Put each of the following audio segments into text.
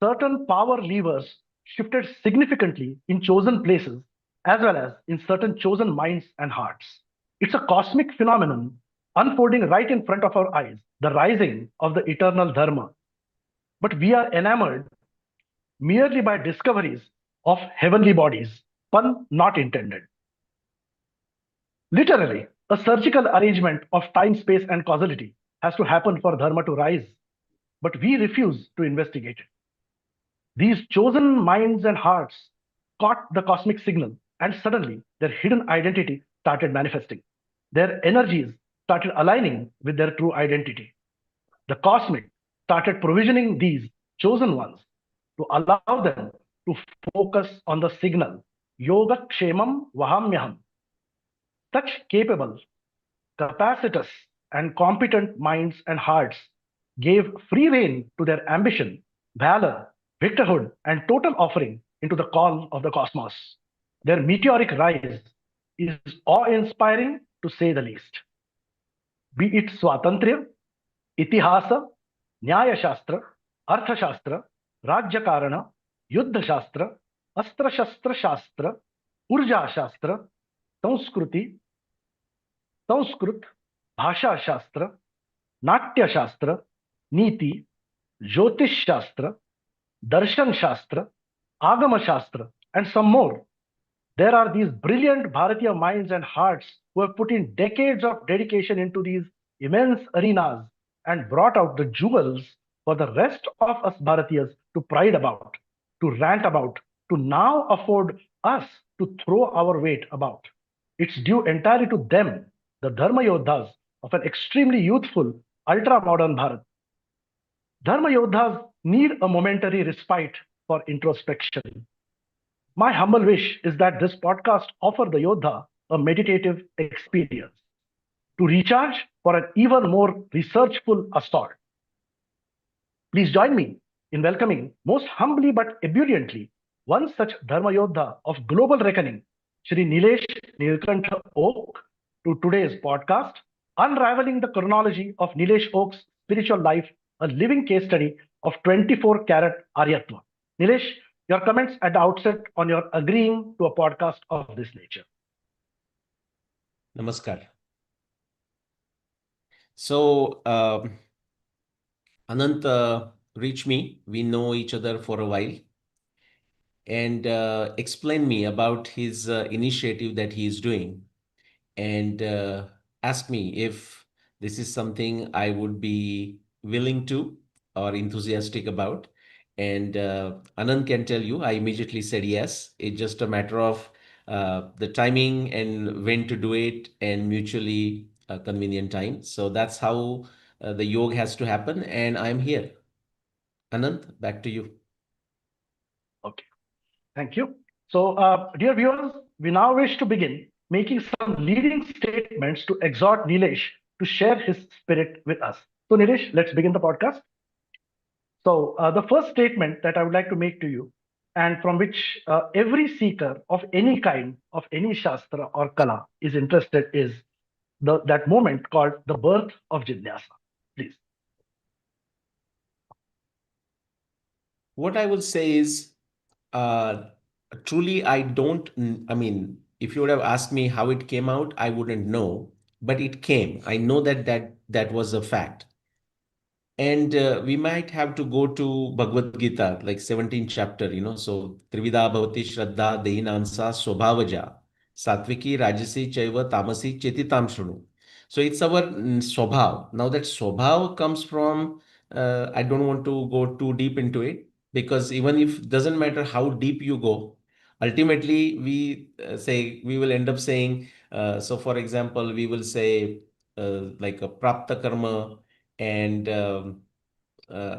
certain power levers shifted significantly in chosen places as well as in certain chosen minds and hearts. It's a cosmic phenomenon unfolding right in front of our eyes, the rising of the eternal Dharma. But we are enamored merely by discoveries of heavenly bodies, pun not intended. Literally, a surgical arrangement of time, space, and causality has to happen for Dharma to rise, but we refuse to investigate it. These chosen minds and hearts caught the cosmic signal, and suddenly their hidden identity started manifesting. Their energies started aligning with their true identity. The cosmic started provisioning these chosen ones to allow them to focus on the signal Yoga Kshemam Vahamyaham. Such capable, capacitous, and competent minds and hearts gave free rein to their ambition, valor, victorhood, and total offering into the call of the cosmos. Their meteoric rise is awe inspiring to say the least. Be it Swatantriya, Itihasa, Nyaya Shastra, Artha Shastra, Rajya Karana, Yuddha Shastra, Astra Shastra Shastra, Urja Shastra, Sanskruti, Sanskrit, Bhasha Shastra, Natya Shastra, Niti, Jyotish Shastra, Darshan Shastra, Agama Shastra, and some more. There are these brilliant Bharatiya minds and hearts who have put in decades of dedication into these immense arenas and brought out the jewels for the rest of us Bharatiyas to pride about, to rant about, to now afford us to throw our weight about. It's due entirely to them, the Dharma Yodhas of an extremely youthful, ultra modern Bharat. Dharma Yodhas need a momentary respite for introspection. My humble wish is that this podcast offer the Yodha a meditative experience to recharge for an even more researchful assault. Please join me in welcoming most humbly but ebulliently one such Dharma Yodha of global reckoning, Shri Nilesh Nilkantha Oak, to today's podcast, Unraveling the Chronology of Nilesh Oak's Spiritual Life, a living case study of 24 karat Aryatva. Nilesh, your comments at the outset on your agreeing to a podcast of this nature. Namaskar. So, Anant reached me. We know each other for a while, and explained me about his initiative that he is doing, and asked me if this is something I would be willing to or enthusiastic about. And Anand can tell you, I immediately said yes. It's just a matter of the timing and when to do it and mutually convenient time. So that's how the yoga has to happen. And I'm here. Anand, back to you. Okay, thank you. So, dear viewers, we now wish to begin making some leading statements to exhort Nilesh to share his spirit with us. So, Nilesh, let's begin the podcast. So, the first statement that I would like to make to you, and from which every seeker of any kind, of any Shastra or Kala is interested, is that moment called the birth of Jidnyasa. Please. What I will say is, uh, truly, I don't, I mean, if you would have asked me how it came out, I wouldn't know, but it came. I know that was a fact. And we might have to go to Bhagavad Gita, like 17th chapter, so Trivida Bhavati Shraddha Dehinamsa Swabhavaja Satviki Rajasi Chaiva Tamasi Chetitam Shunu. So it's our Swabhav. Now that Swabhav comes from, I don't want to go too deep into it because even if doesn't matter how deep you go, ultimately we will end up saying, so for example, we will say like a Prapta Karma and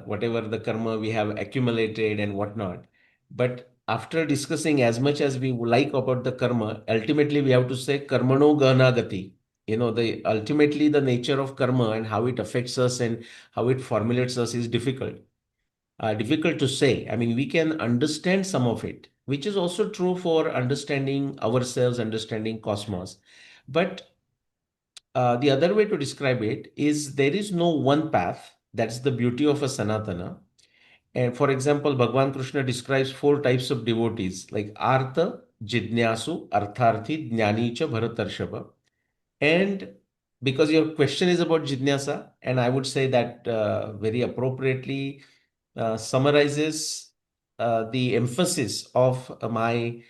whatever the karma we have accumulated and whatnot. But after discussing as much as we would like about the karma, ultimately we have to say karmano gana gati. The ultimately the nature of karma and how it affects us and how it formulates us is difficult. Difficult to say. I mean, we can understand some of it, which is also true for understanding ourselves, understanding cosmos. But the other way to describe it is there is no one path. That's the beauty of a Sanatana. And for example, Bhagwan Krishna describes four types of devotees like Artha, Jidnyasu, Artharthi, Jnani cha Bharatarshava. And because your question is about Jidnyasa, and I would say that very appropriately summarizes the emphasis of my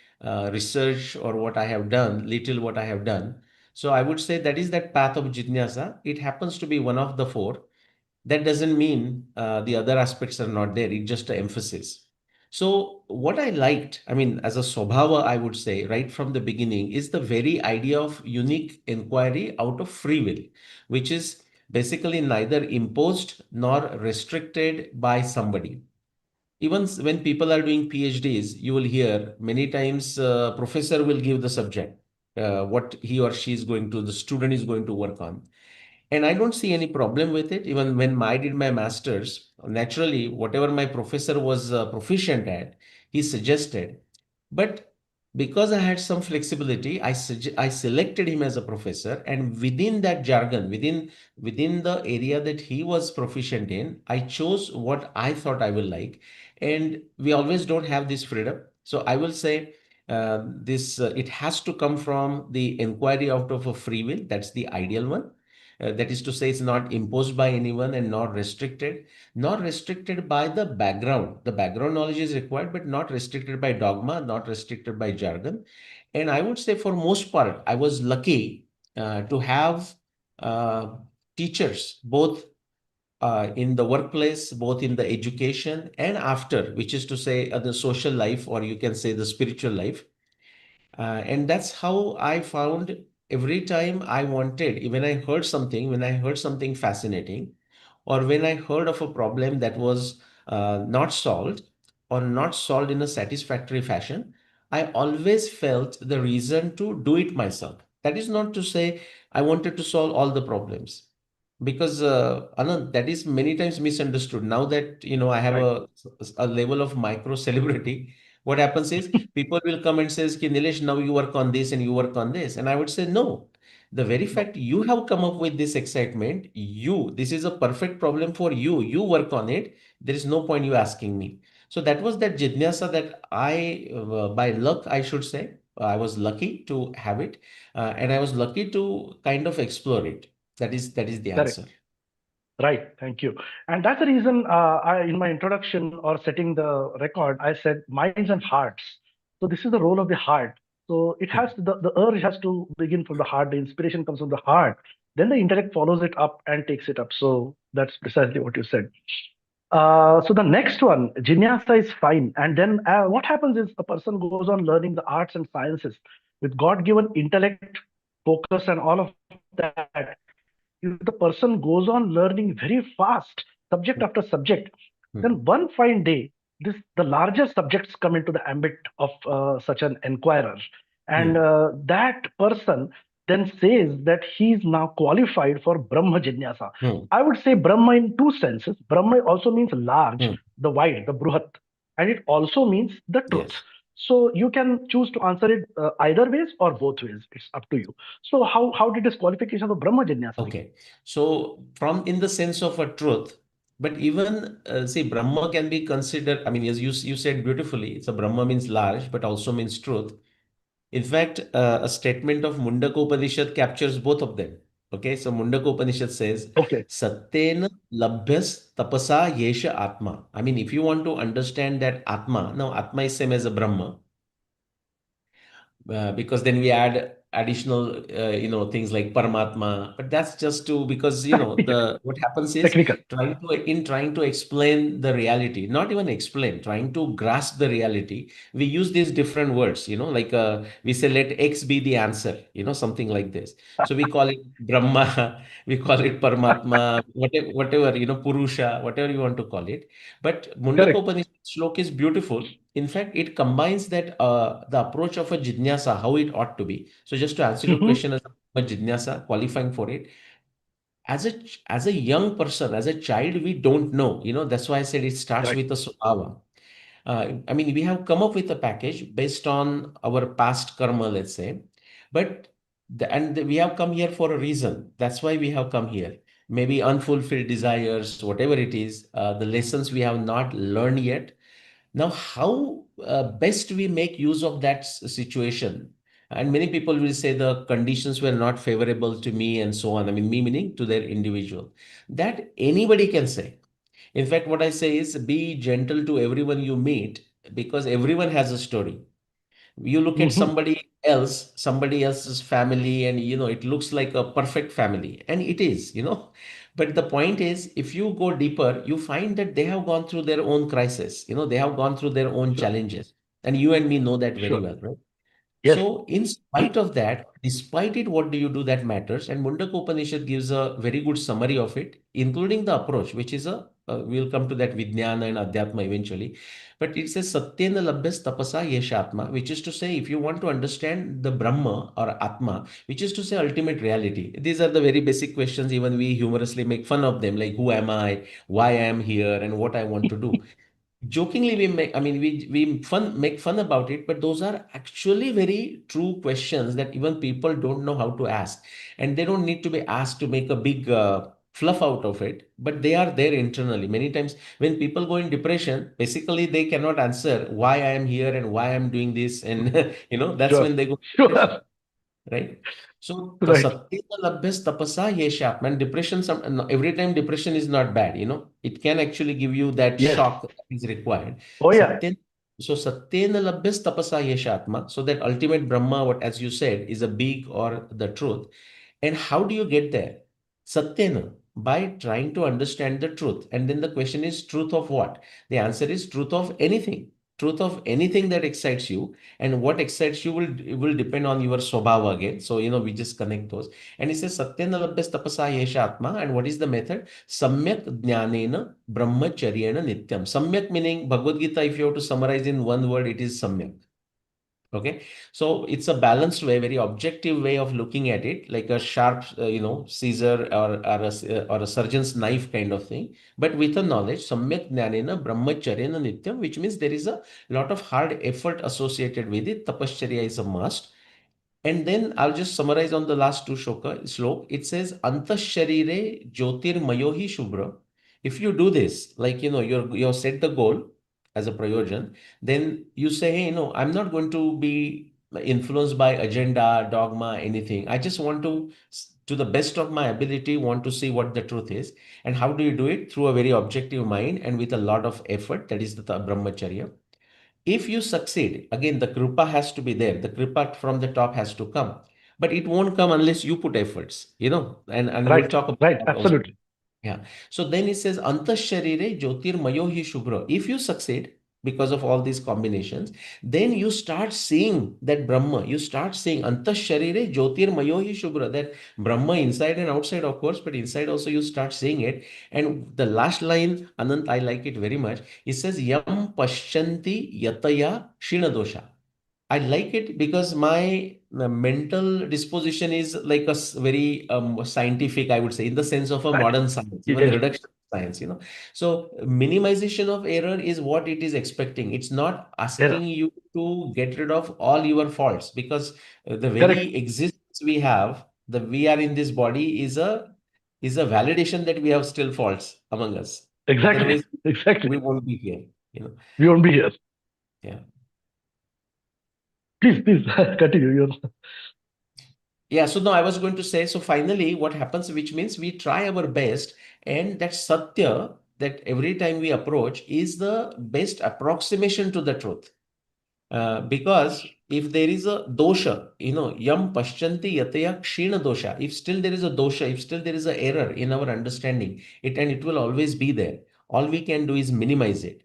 research or what I have done, little what I have done. So I would say that is that path of Jidnyasa. It happens to be one of the four. That doesn't mean the other aspects are not there. It's just an emphasis. So what I liked, I mean, as a Swabhava, I would say right from the beginning is the very idea of unique inquiry out of free will, which is basically neither imposed nor restricted by somebody. Even when people are doing PhDs, you will hear many times professor will give the subject, what he or she is going to, the student is going to work on. And I don't see any problem with it. Even when I did my master's, naturally, whatever my professor was proficient at, he suggested. But because I had some flexibility, I selected him as a professor, and within that jargon, within the area that he was proficient in, I chose what I thought I will like. And we always don't have this freedom. So I will say this it has to come from the inquiry out of a free will. That's the ideal one. That is to say, it's not imposed by anyone and not restricted by the background. The background knowledge is required, but not restricted by dogma, not restricted by jargon. And I would say, for most part, I was lucky to have uh, teachers, both in the workplace, both in the education and after, which is to say, the social life, or you can say the spiritual life. And that's how I found every time I wanted, when I heard something fascinating, or when I heard of a problem that was not solved or not solved in a satisfactory fashion, I always felt the reason to do it myself. That is not to say I wanted to solve all the problems, because Anand, that is many times misunderstood. Now that I have Right. a level of micro celebrity, what happens is people will come and says, "Ki Nilesh, now you work on this and you work on this," and I would say no. The very No, fact you have come up with this excitement, this is a perfect problem for you. You work on it. There is no point you asking me. So that was that jidnyasa that by luck, I should say, I was lucky to have it, and I was lucky to kind of explore it. That is the correct. answer. Right. Thank you. And that's the reason in my introduction or setting the record, I said minds and hearts. So this is the role of the heart. So it has the urge has to begin from the heart. The inspiration comes from the heart. Then the intellect follows it up and takes it up. So that's precisely what you said. So the next one, Jinyasa is fine. And then what happens is a person goes on learning the arts and sciences with God-given intellect, focus, and all of that. If the person goes on learning very fast, subject after subject, then Hmm. one fine day, the larger subjects come into the ambit of such an inquirer, and Hmm. that person then says that he is now qualified for Brahma Jidnyasa. Hmm. I would say Brahma in two senses. Brahma also means large, Hmm. the wide, the bruhat, and it also means the truth. Yes. So you can choose to answer it either ways or both ways. It's up to you. So how did this qualification of Brahma Jidnyasa begin? Okay. So from in the sense of a truth, but even see, Brahma can be considered. I mean, as you said beautifully, it's a Brahma means large, but also means truth. In fact, a statement of Mundaka Upanishad captures both of them. Okay, so Mundaka Upanishad says, Okay. Satyena labhyas tapasa yesha atma. I mean, if you want to understand that Atma, now Atma is same as a Brahma, because then we add additional things like Paramatma, but that's just to, because Yeah, the what happens is, technical. trying to explain the reality, not even explain, trying to grasp the reality, we use these different words, like we say let X be the answer, something like this. So we call it Brahma, we call it Paramatma, whatever, Purusha, whatever you want to call it. But Mundaka Correct. Upanishad slok is beautiful. In fact, it combines that the approach of a jidnyasa, how it ought to be. So, just to answer your Hmm. question, as a jidnyasa, qualifying for it, as a young person, as a child, we don't know. That's why I said it starts Right. with a swabhava. I mean, we have come up with a package based on our past karma, let's say, but and we have come here for a reason. That's why we have come here. maybe unfulfilled desires, whatever it is, the lessons we have not learned yet. Now, how best we make use of that situation? And many people will say the conditions were not favorable to me and so on. I mean, me meaning to their individual. That anybody can say. In fact, what I say is be gentle to everyone you meet because everyone has a story. You look at Hmm. somebody else's family, and it looks like a perfect family, and it is. But the point is, if you go deeper, you find that they have gone through their own crisis. They have gone through their own Sure, challenges, and you and me know that very sure. well, right? Yes. So, in spite of that, despite it, what do you do that matters? And Mundaka Upanishad gives a very good summary of it, including the approach, which is we'll come to that Vijnana and Adhyatma eventually. But it says Satyena Labhyas Tapasa Yeshatma, which is to say, if you want to understand the Brahma or Atma, which is to say ultimate reality, these are the very basic questions, even we humorously make fun of them, like who am I, why I am here, and what I want to do. Jokingly we make, I mean, we make fun about it, but those are actually very true questions that even people don't know how to ask, and they don't need to be asked to make a big fluff out of it, but they are there internally. Many times when people go in depression, basically they cannot answer why I am here and why I'm doing this, and that's Sure, when they go in depression, sure. right? So Right. satyena labhyas tapasa yesha. And depression, no, every time depression is not bad, it can actually give you that Yes. shock that is required. Oh, yeah. Satyen, so satyena labhyas tapasa yeshatma. So that ultimate Brahma, what as you said, is a big or the truth. And how do you get there? Satyena, by trying to understand the truth. And then the question is, truth of what? The answer is truth of anything. Truth of anything that excites you, and what excites you will depend on your swabhava again. So we just connect those. And it says Satyena labhyas tapasa yesha atma. And what is the method? Samyak jnanena brahmacharyena nityam. Samyak meaning Bhagavad Gita, if you have to summarize in one word, it is samyak. Okay, so it's a balanced way, very objective way of looking at it, like a sharp, scissor, or a surgeon's knife kind of thing, but with a knowledge. Samyak jnanena brahmacharyena nityam, which means there is a lot of hard effort associated with it. Tapashcharya is a must. And then I'll just summarize on the last two slok. It says, Antasharire Jyotirmayohi Shubhra. If you do this, like, you're set the goal as a prayojan, then you say, hey, I'm not going to be influenced by agenda, dogma, anything. I just want to the best of my ability, want to see what the truth is. And how do you do it? Through a very objective mind and with a lot of effort. That is the brahmacharya. If you succeed, again, the kripa has to be there. The kripa from the top has to come. But it won't come unless you put efforts, and we'll Right. talk about Right. that also. Absolutely. Yeah. So then it says, Antasharire Jyotirmayo hi Shubhra. If you succeed because of all these combinations, then you start seeing that Brahma. You start seeing Antasharire Jyotirmayo hi Shubhra, that Brahma inside and outside, of course, but inside also you start seeing it. And the last line, Anant, I like it very much. It says, Yam Pashyanti Yataya Shinadosha. I like it because my mental disposition is like very scientific, I would say, in the sense of a Right. modern science, even Yes. reduction science. So minimization of error is what it is expecting. It's not Error. asking you to get rid of all your faults, because the Correct. very existence we have, the we are in this body, is a validation that we have still faults among us. Exactly. Otherwise, we Exactly. won't be here. We won't be here. Yeah. Please, continue. Yeah, so now I was going to say, so finally, what happens, which means we try our best, and that Satya, that every time we approach, is the best approximation to the truth. Because if there is a dosha, yam pashyanti yataya kshina dosha, if still there is a dosha, if still there is an error in our understanding, it will always be there. All we can do is minimize it.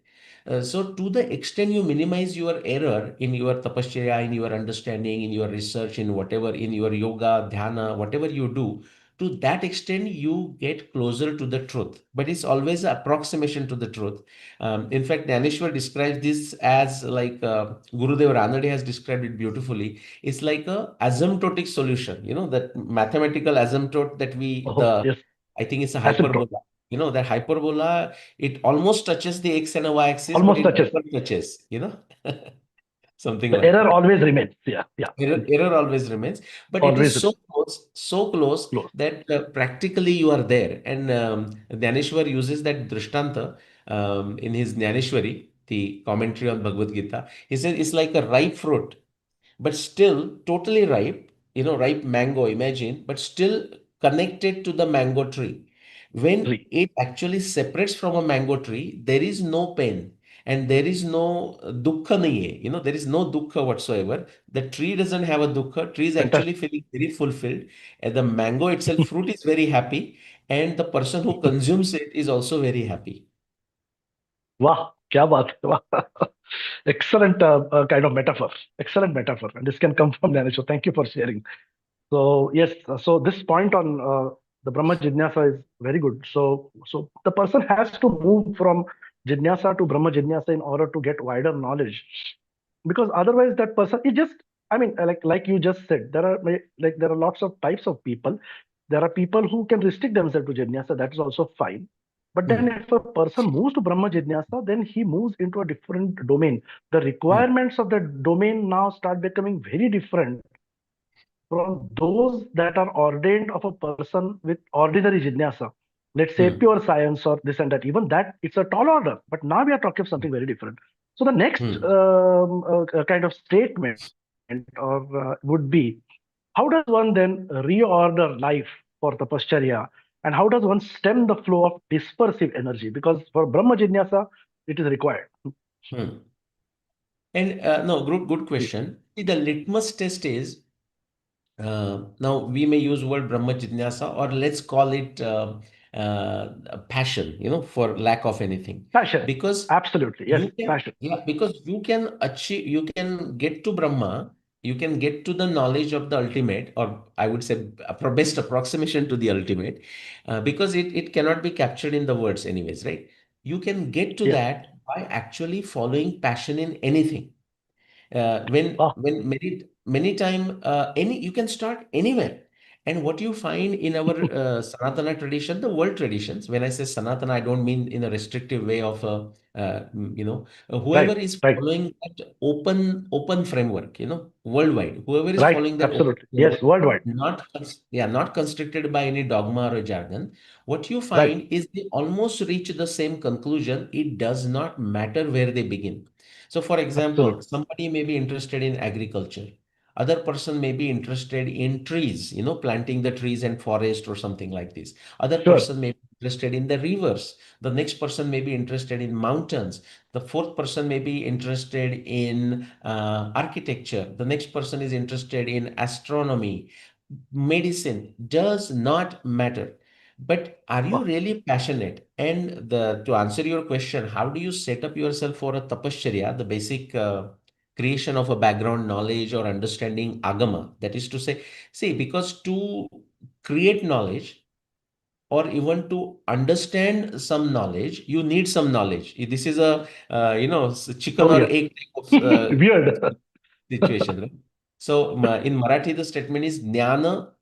So to the extent you minimize your error in your tapasya, in your understanding, in your research, in whatever, in your yoga, dhyana, whatever you do, to that extent you get closer to the truth. But it's always an approximation to the truth. In fact, Dhaneshwar describes this as like Gurudev Ranade has described it beautifully. It's like a asymptotic solution, that mathematical asymptote that Oh, yes. I think it's a Asymptote. hyperbola. That hyperbola, it almost touches the x and a y axis, but Almost it touches. never touches. something The like error that. always remains. Yeah, yeah. Error always remains, but it is Always so close close. that practically you are there. And Dhaneshwar uses that drishtanta in his Dhaneshwari, the commentary on Bhagavad Gita. He says it's like a ripe fruit, but still totally ripe, ripe mango, imagine, but still connected to the mango tree. When Three. it actually separates from a mango tree, there is no pain and there is no dukkha nahi hai. There is no dukkha whatsoever. The tree doesn't have a dukkha. Tree is actually Fantastic. feeling very fulfilled. And the mango itself, fruit is very happy. And the person who consumes it is also very happy. Wow, kya baat hai, wow. Excellent kind of metaphor. Excellent metaphor. And this can come from Dhaneshwar. Thank you for sharing. So yes, so this point on the Brahma Jidnyasa is very good. So the person has to move from Jidnyasa to Brahma Jidnyasa in order to get wider knowledge, because otherwise that person is just, I mean, like you just said, there are lots of types of people. There are people who can restrict themselves to Jidnyasa. That is also fine. But then Hmm. if a person moves to Brahma Jidnyasa, then he moves into a different domain. The Hmm. requirements of the domain now start becoming very different from those that are ordained of a person with ordinary Jidnyasa. Let's say Hmm. pure science or this and that. Even that, it's a tall order. But now we are talking of something very different. So the next Hmm. kind of statement or would be, how does one then reorder life for tapascharya, and how does one stem the flow of dispersive energy? Because for Brahma Jidnyasa, it is required. Hmm. And no, good question. See, the litmus test is now we may use word Brahma Jidnyasa, or let's call it passion, for lack of anything. Passion. Because Absolutely. Yes, you can, passion. yeah, because you can achieve, you can get to Brahma, you can get to the knowledge of the ultimate, or I would say a best approximation to the ultimate, because it cannot be captured in the words anyways, right? You can get to Yes. that by actually following passion in anything. Wow. When many time, any you can start anywhere. And what you find in our Sanatana tradition, the world traditions, when I say Sanatana, I don't mean in a restrictive way of whoever Right. is Right. following that open framework, worldwide, whoever is Right. following that open Absolutely. Yes. framework, Worldwide. not constricted by any dogma or a jargon. What you Right. find is they almost reach the same conclusion. It does not matter where they begin. So, for example, Absolutely. somebody may be interested in agriculture. Other person may be interested in trees, planting the trees and forest or something like this. Other Sure. person may be interested in the rivers. The next person may be interested in mountains. The fourth person may be interested in architecture. The next person is interested in astronomy. Medicine does not matter. But are you Wow. really passionate? And to answer your question, how do you set up yourself for a tapasya, the basic creation of a background knowledge or understanding agama? That is to say, see, because to create knowledge or even to understand some knowledge, you need some knowledge. This is a chicken Oh, or yes. egg type of Weird. situation, right? So in Marathi, the statement is jnana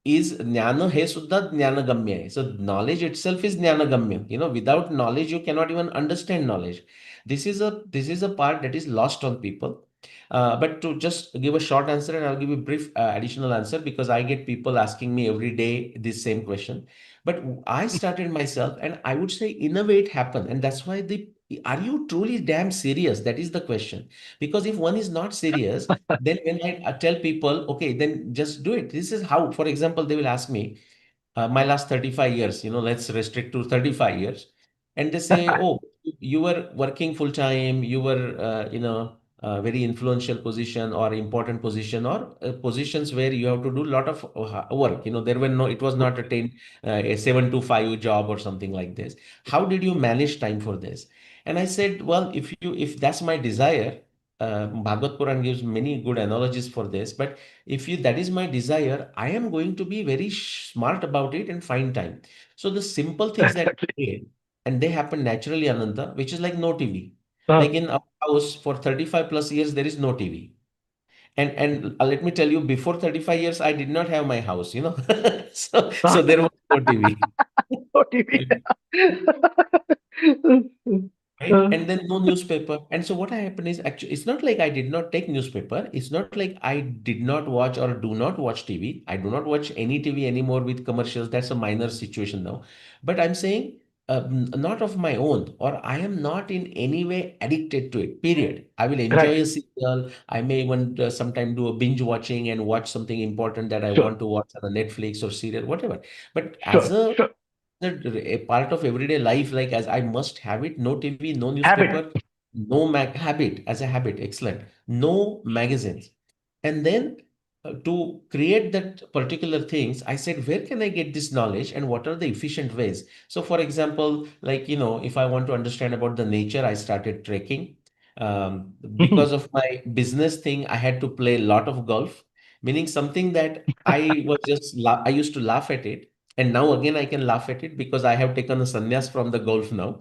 is jnana हे सुद्धा ज्ञानगम्य आहे. So knowledge itself is ज्ञानगम्य. Without knowledge, you cannot even understand knowledge. This is a part that is lost on people. But to just give a short answer, and I'll give you a brief additional answer because I get people asking me every day this same question. But I started myself, and I would say, in a way, it happened, and that's why the are you truly damn serious? That is the question. Because if one is not serious, then when I tell people, okay, then just do it. This is how, for example, they will ask me, my last 35 years, let's restrict to 35 years. And they say, oh, you were working full time, you were, a very influential position or important position or positions where you have to do a lot of work. It was not a 10, a 7 to 5 job or something like this. How did you manage time for this? And I said, well, if that's my desire, Bhagavad Puran gives many good analogies for this, but if you that is my desire, I am going to be very smart about it and find time. So the simple things that Exactly. I did, and they happen naturally, Ananta, which is like no TV. Like Uh, in our house for 35 plus years, there is no TV. And let me tell you, before 35 years, I did not have my house, so there was no TV. OTP. right? And then no newspaper. And so what happened is, actually, it's not like I did not take newspaper. It's not like I did not watch or do not watch TV. I do not watch any TV anymore with commercials. That's a minor situation now. But I'm saying, not of my own, or I am not in any way addicted to it, period. I will enjoy Right. a serial. I may even sometime do a binge watching and watch something important that I Sure. want to watch on a Netflix or serial, whatever. But as Sure. Sure. a part of everyday life, like, as I must have it, no TV, no newspaper, Habit. no mag habit, as a habit, excellent, no magazines. And then to create that particular things, I said, where can I get this knowledge and what are the efficient ways? So for example, like, if I want to understand about the nature, I started trekking. Because of my business thing, I had to play a lot of golf, meaning something that I used to laugh at it. And now again, I can laugh at it because I have taken a sannyas from the golf now.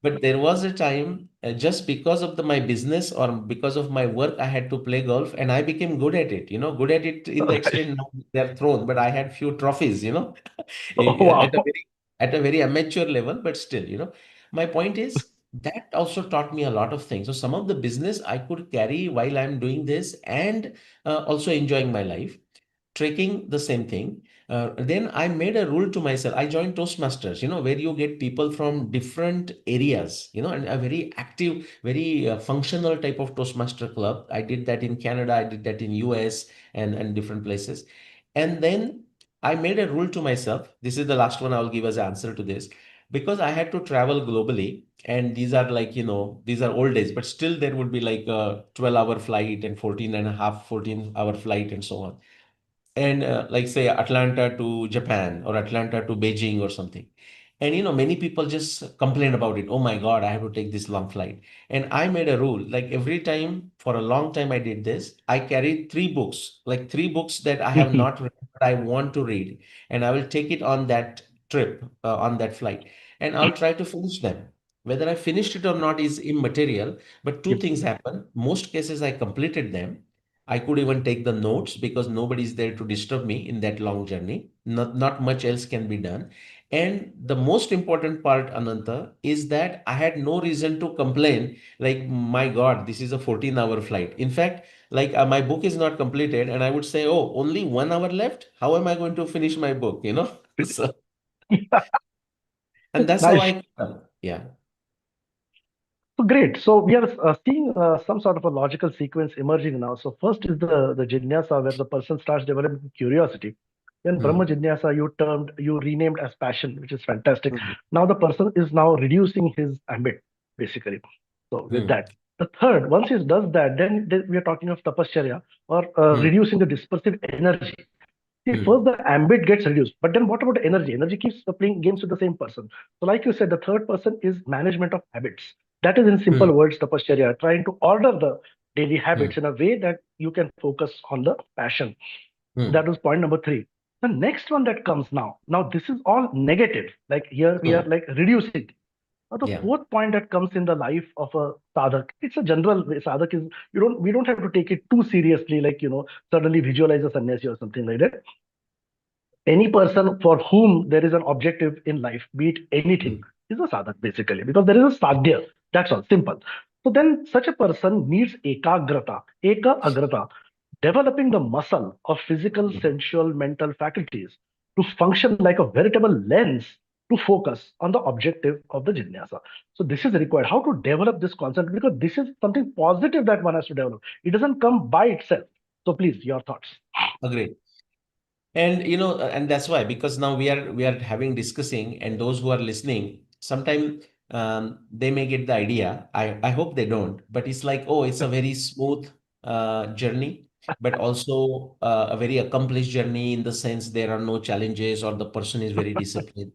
But there was a time, just because of my business or because of my work, I had to play golf and I became good at it, good at it in the Right. extent now they're thrown, but I had few trophies, Oh, at a wow. very amateur level, but still, my point is that also taught me a lot of things. So some of the business I could carry while I'm doing this and also enjoying my life. Trekking, the same thing. Then I made a rule to myself. I joined Toastmasters, where you get people from different areas, and a very active, very functional type of Toastmaster club. I did that in Canada, I did that in US and different places. And then I made a rule to myself. This is the last one I will give as an answer to this. Because I had to travel globally, and these are like, these are old days, but still there would be like a 12-hour flight and 14 and a half, 14-hour flight and so on, and like say Atlanta to Japan or Atlanta to Beijing or something. And many people just complain about it. Oh my God, I have to take this long flight. And I made a rule, like every time for a long time I did this, I carried three books, like three books that I have not read, but I want to read. And I will take it on that trip, on that flight, and I'll try to finish them. Whether I finished it or not is immaterial, but two Yep. things happen. Most cases I completed them. I could even take the notes because nobody's there to disturb me in that long journey. Not much else can be done. And the most important part, Ananta, is that I had no reason to complain, like, my God, this is a 14-hour flight. In fact, like, my book is not completed, and I would say, oh, only 1 hour left. How am I going to finish my book? So, and that's how Nice. I, yeah. So great. So we are seeing some sort of a logical sequence emerging now. So first is the Jidnyasa, where the person starts developing curiosity. Then Brahma Hmm. Jidnyasa, you renamed as passion, which is fantastic. Hmm. Now the person is now reducing his ambit, basically. So with Hmm. that, the third, once he does that, then we are talking of tapasya or Hmm. reducing the dispersive energy. See, first Hmm. the ambit gets reduced, but then what about the energy? Energy keeps playing games with the same person. So, like you said, the third person is management of habits. That is, in Hmm. simple words, tapasya, trying to order the daily Hmm. habits in a way that you can focus on the passion. That Hmm. was point number three. The next one that comes now. Now, this is all negative. Like here, we are Hmm. like reducing. Now, the Yeah. fourth point that comes in the life of a sadhak, it's a general way. Sadhak is we don't have to take it too seriously, like suddenly visualize a sannyasi or something like that. Any person for whom there is an objective in life, be it anything, Hmm. is a sadhak basically, because there is a sadhya. That's all, simple. So then such a person needs eka agrata, developing the muscle of physical, Hmm. sensual, mental faculties to function like a veritable lens to focus on the objective of the jinyasa. So this is required. How to develop this concept? Because this is something positive that one has to develop. It doesn't come by itself. So please, your thoughts. Agreed. And and that's why, because now we are having discussing, and those who are listening, sometime they may get the idea. I hope they don't, but it's like, oh, it's a very smooth journey, but also a very accomplished journey, in the sense there are no challenges or the person is very disciplined.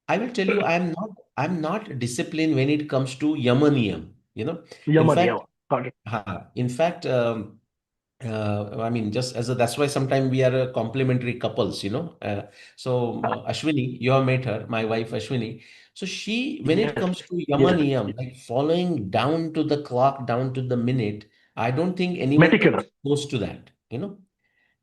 I will tell you, I'm not disciplined when it comes to yamaniyam. In Yaman, fact, Yaman. Got it. in fact, I mean, just as a, that's why sometimes we are complementary couples, So Ashwini, you have met her, my wife Ashwini. So she, when it Yes, comes to yes. Yamaniyam, like following down to the clock, down to the minute, I don't think anyone comes Meticulous. close to that.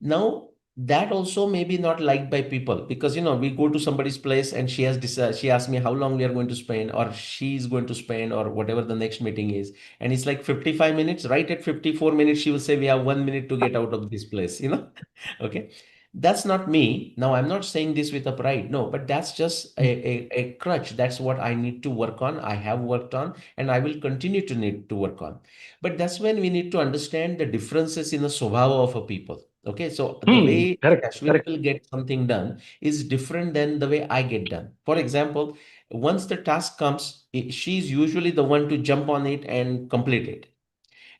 Now, that also may be not liked by people, because we go to somebody's place and she asks me how long we are going to spend, or she's going to spend, or whatever the next meeting is, and it's like 55 minutes. Right at 54 minutes she will say we have 1 minute to get out of this place. Okay, that's not me. Now I'm not saying this with a pride, no, but that's just a crutch. That's what I need to work on, I have worked on, and I will continue to need to work on. But that's when we need to understand the differences in the swabhava of a people. Okay, so the way Correct, Ashwini correct. will get something done is different than the way I get done. For example, once the task comes, she's usually the one to jump on it and complete it.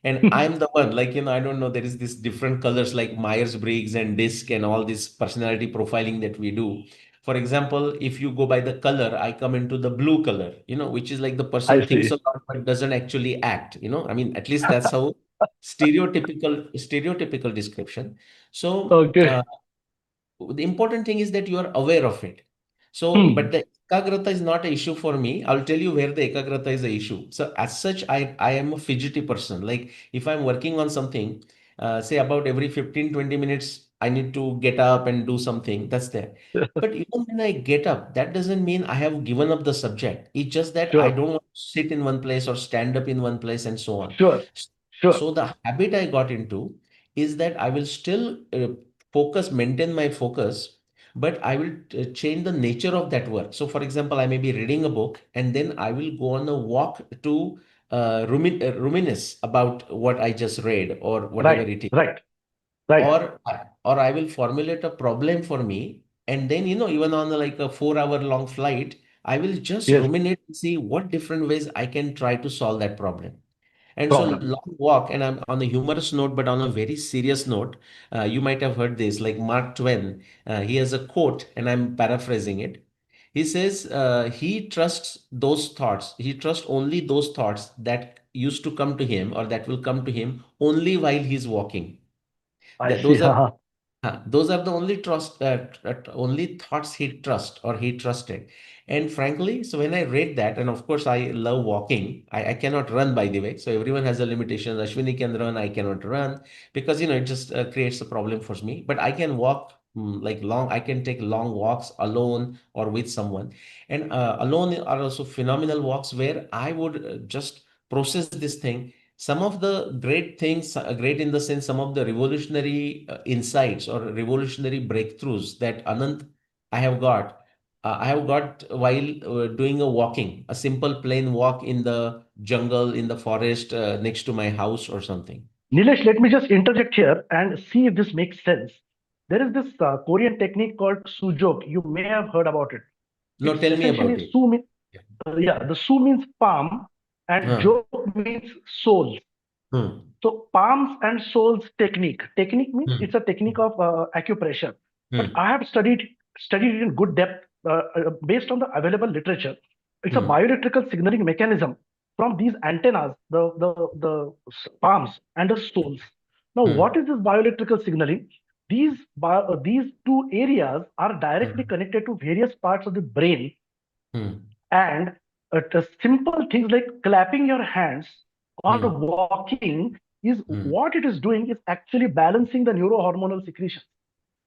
And I'm the one, like, I don't know, there is this different colors like Myers-Briggs and DISC and all this personality profiling that we do. For example, if you go by the color, I come into the blue color, which is like the I person thinks see. a lot but doesn't actually act. I mean, at least that's how stereotypical description. So, Okay. the important thing is that you are aware of it. So, but Hmm. the ekagrata is not an issue for me. I'll tell you where the ekagrata is an issue. So, as such, I am a fidgety person. Like, if I'm working on something, say about every 15-20 minutes, I need to get up and do something. That's there. But even when I get up, that doesn't mean I have given up the subject. It's just that I Sure, don't want to sit in one place or stand up in one place and so on. sure, sure. So the habit I got into is that I will still maintain my focus, but I will change the nature of that work. So, for example, I may be reading a book and then I will go on a walk to reminisce about what I just read or whatever Right, it is. right, right. Or I will formulate a problem for me, and then even on like a 4 hour long flight, I will just Yes, ruminate and see what different ways I can try to solve that problem. And so problem. long walk, and I'm on a humorous note, but on a very serious note, you might have heard this, like Mark Twain. He has a quote, and I'm paraphrasing it. He says he trusts those thoughts. He trusts only those thoughts that used to come to him or that will come to him only while he's walking. I That see. those are Haha. those are the only thoughts he trust or he trusted. And frankly, so when I read that, and of course I love walking, I cannot run, by the way. So everyone has a limitation. Ashwini can run, I cannot run because it just creates a problem for me. But I can walk like long. I can take long walks alone or with someone, and alone are also phenomenal walks where I would just process this thing. Some of the great things, great in the sense, some of the revolutionary insights or revolutionary breakthroughs that Anant I have got while doing a walking, a simple plain walk in the jungle, in the forest next to my house or something. Nilesh, let me just interject here and see if this makes sense. There is this Korean technique called sujok. You may have heard about it. No, It's tell me essentially about it. su means Yeah. yeah, the su means palm and Huh. jok means soul. Hmm. So palms and soles technique. Technique means Hmm. it's a technique of acupressure. But Hmm. I have studied it in good depth based on the available literature. It's a Hmm. bioelectrical signaling mechanism from these antennas, the palms and the soles. Now, what Hmm. is this bioelectrical signaling? These two areas are directly Hmm. connected to various parts of the brain, Hmm. and the simple things like clapping your hands or Hmm. walking is Hmm. what it is doing is actually balancing the neurohormonal secretions,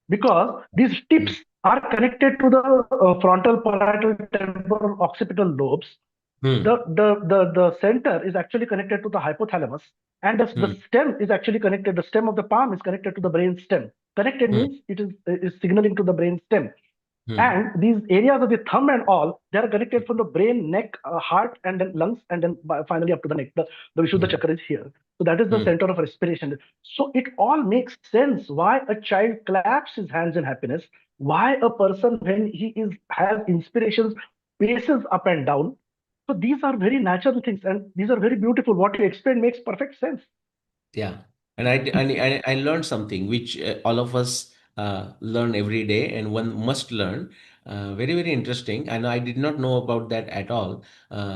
because these Hmm. tips are connected to the frontal, parietal, temporal, occipital lobes. Hmm. The center is actually connected to the hypothalamus, and the Hmm. stem is actually connected. The stem of the palm is connected to the brain stem. Connected Hmm. means it is signaling to the brain stem, Hmm. and these areas of the thumb and all, they are connected from the brain, neck, heart, and then lungs, and then finally up to the neck. The Vishuddha Hmm. chakra is here. So that is the Hmm. center of respiration. So it all makes sense why a child claps his hands in happiness, why a person, when he is has inspirations, paces up and down. So these are very natural things, and these are very beautiful. What you explained makes perfect sense. Yeah, and I learned something which all of us learn every day, and one must learn. Very interesting, and I did not know about that at all.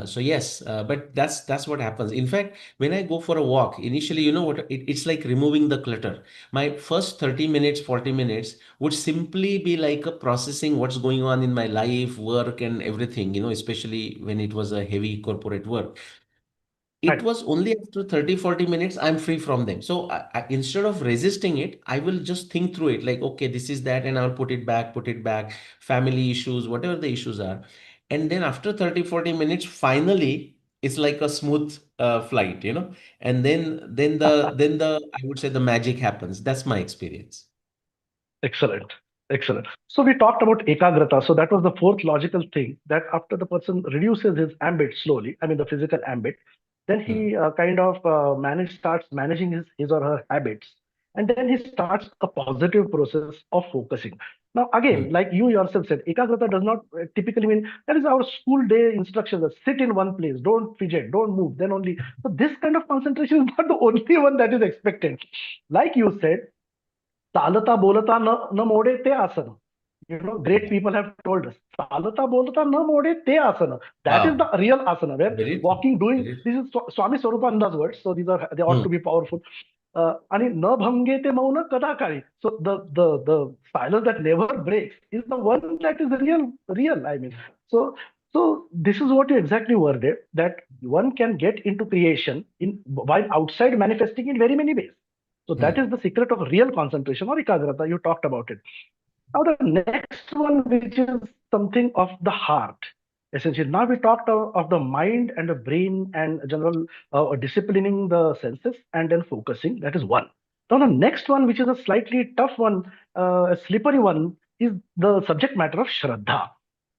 So yes, but that's what happens. In fact, when I go for a walk, initially, you know what? It's like removing the clutter. My first 30 minutes, 40 minutes would simply be like a processing what's going on in my life, work, and everything. Especially when it was a heavy corporate work. it Right. was only after 30-40 minutes I'm free from them. So instead of resisting it, I will just think through it like, okay, this is that, and I'll put it back, family issues, whatever the issues are. And then after 30-40 minutes, finally, it's like a smooth flight, and then the I would say the magic happens. That's my experience. Excellent. Excellent. So we talked about ekagrata. So that was the fourth logical thing, that after the person reduces his ambit slowly, I mean the physical ambit, then Hmm. he kind of starts managing his or her habits, and then he starts a positive process of focusing. Now again, Hmm. like you yourself said, ekagrata does not typically mean that is our school day instructions, that sit in one place, don't fidget, don't move, then only. So this kind of concentration is not the only one that is expected. Like you said, चालता बोलता न mode ते आसन. Great Yeah. people have told us, चालता बोलता न mode ते asana. That is the Wow. real asana, where Very true. walking, doing, Very true. this is Swami Swarupananda's words, so they ought Hmm. to be powerful. आणि न भंगे ते मौन कदा काळी. So the silence that never breaks is the one that is real. I mean, so so this is what you exactly worded, that one can get into creation in while outside manifesting in very many ways. So that is Hmm. the secret of real concentration or ekagrata. You talked about it. Now the next one, which is something of the heart, essentially. Now we talked of the mind and the brain and general disciplining the senses and then focusing. That is one. Now the next one, which is a slightly tough one, a slippery one, is the subject matter of shraddha.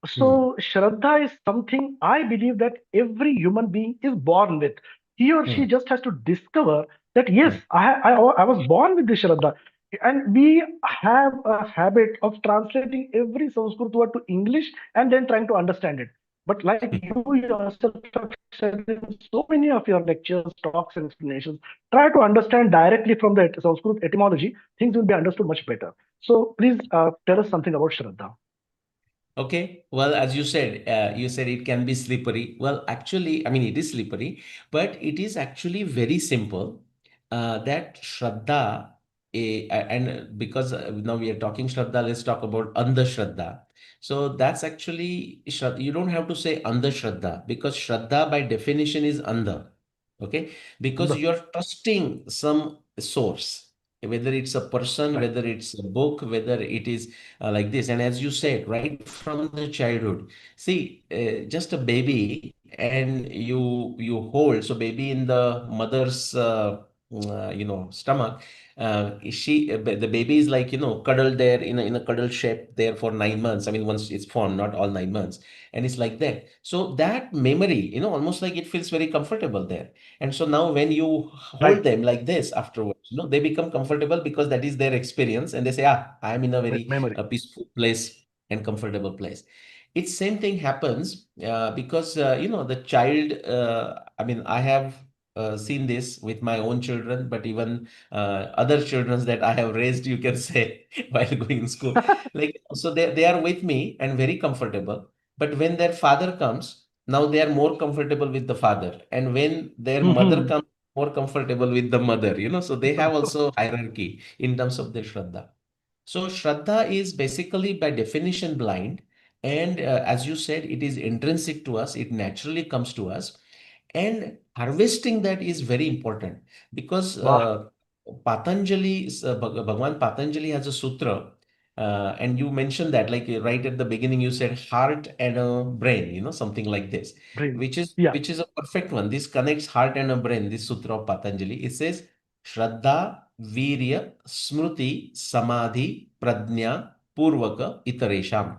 Hmm. So shraddha is something I believe that every human being is born with. He or she Hmm. just has to discover that yes, Hmm. I was born with this shraddha. And we have a habit of translating every Sanskrit word to English and then trying to understand it. But like you yourself have said in so many of your lectures, talks, and explanations, try to understand directly from the Sanskrit etymology, things will be understood much better. So please tell us something about Shraddha. Okay, well, as you said it can be slippery. Well, actually, I mean, it is slippery, but it is actually very simple. That Shraddha, and because now we are talking Shraddha, let's talk about Andhashraddha. So that's actually, you don't have to say Andhashraddha, because Shraddha by definition is Andha. Okay, because Andha. you're trusting some source, whether it's a person, Right. whether it's a book, whether it is like this. And as you said, right from the childhood, see, just a baby, and you hold, so baby in the mother's stomach, the baby is like, cuddled there in a cuddle shape there for 9 months. I mean, once it's formed, not all 9 months, and it's like that. So that memory, almost like it feels very comfortable there. And so now when you hold Right. them like this afterwards, they become comfortable because that is their experience, and they say, ah, I am in a very Memory. peaceful place and comfortable place. It's same thing happens because the child. I mean, I have seen this with my own children, but even other children that I have raised, you can say, while going in school. Like, so they are with me and very comfortable. But when their father comes, now they are more comfortable with the father. And when their mother Mhm. comes, more comfortable with the mother, so they have also hierarchy in terms of their Shraddha. So Shraddha is basically by definition blind. And as you said, it is intrinsic to us. It naturally comes to us. And harvesting that is very important because Wow. Patanjali, Bhagwan Patanjali has a sutra. And you mentioned that, like right at the beginning, you said heart and a brain, something like this, Brain. which is Yeah. which is a perfect one. This connects heart and a brain. This sutra of Patanjali. It says Shraddha, Virya, Smruti, Samadhi, Prajna, Purvaka, Itaresham.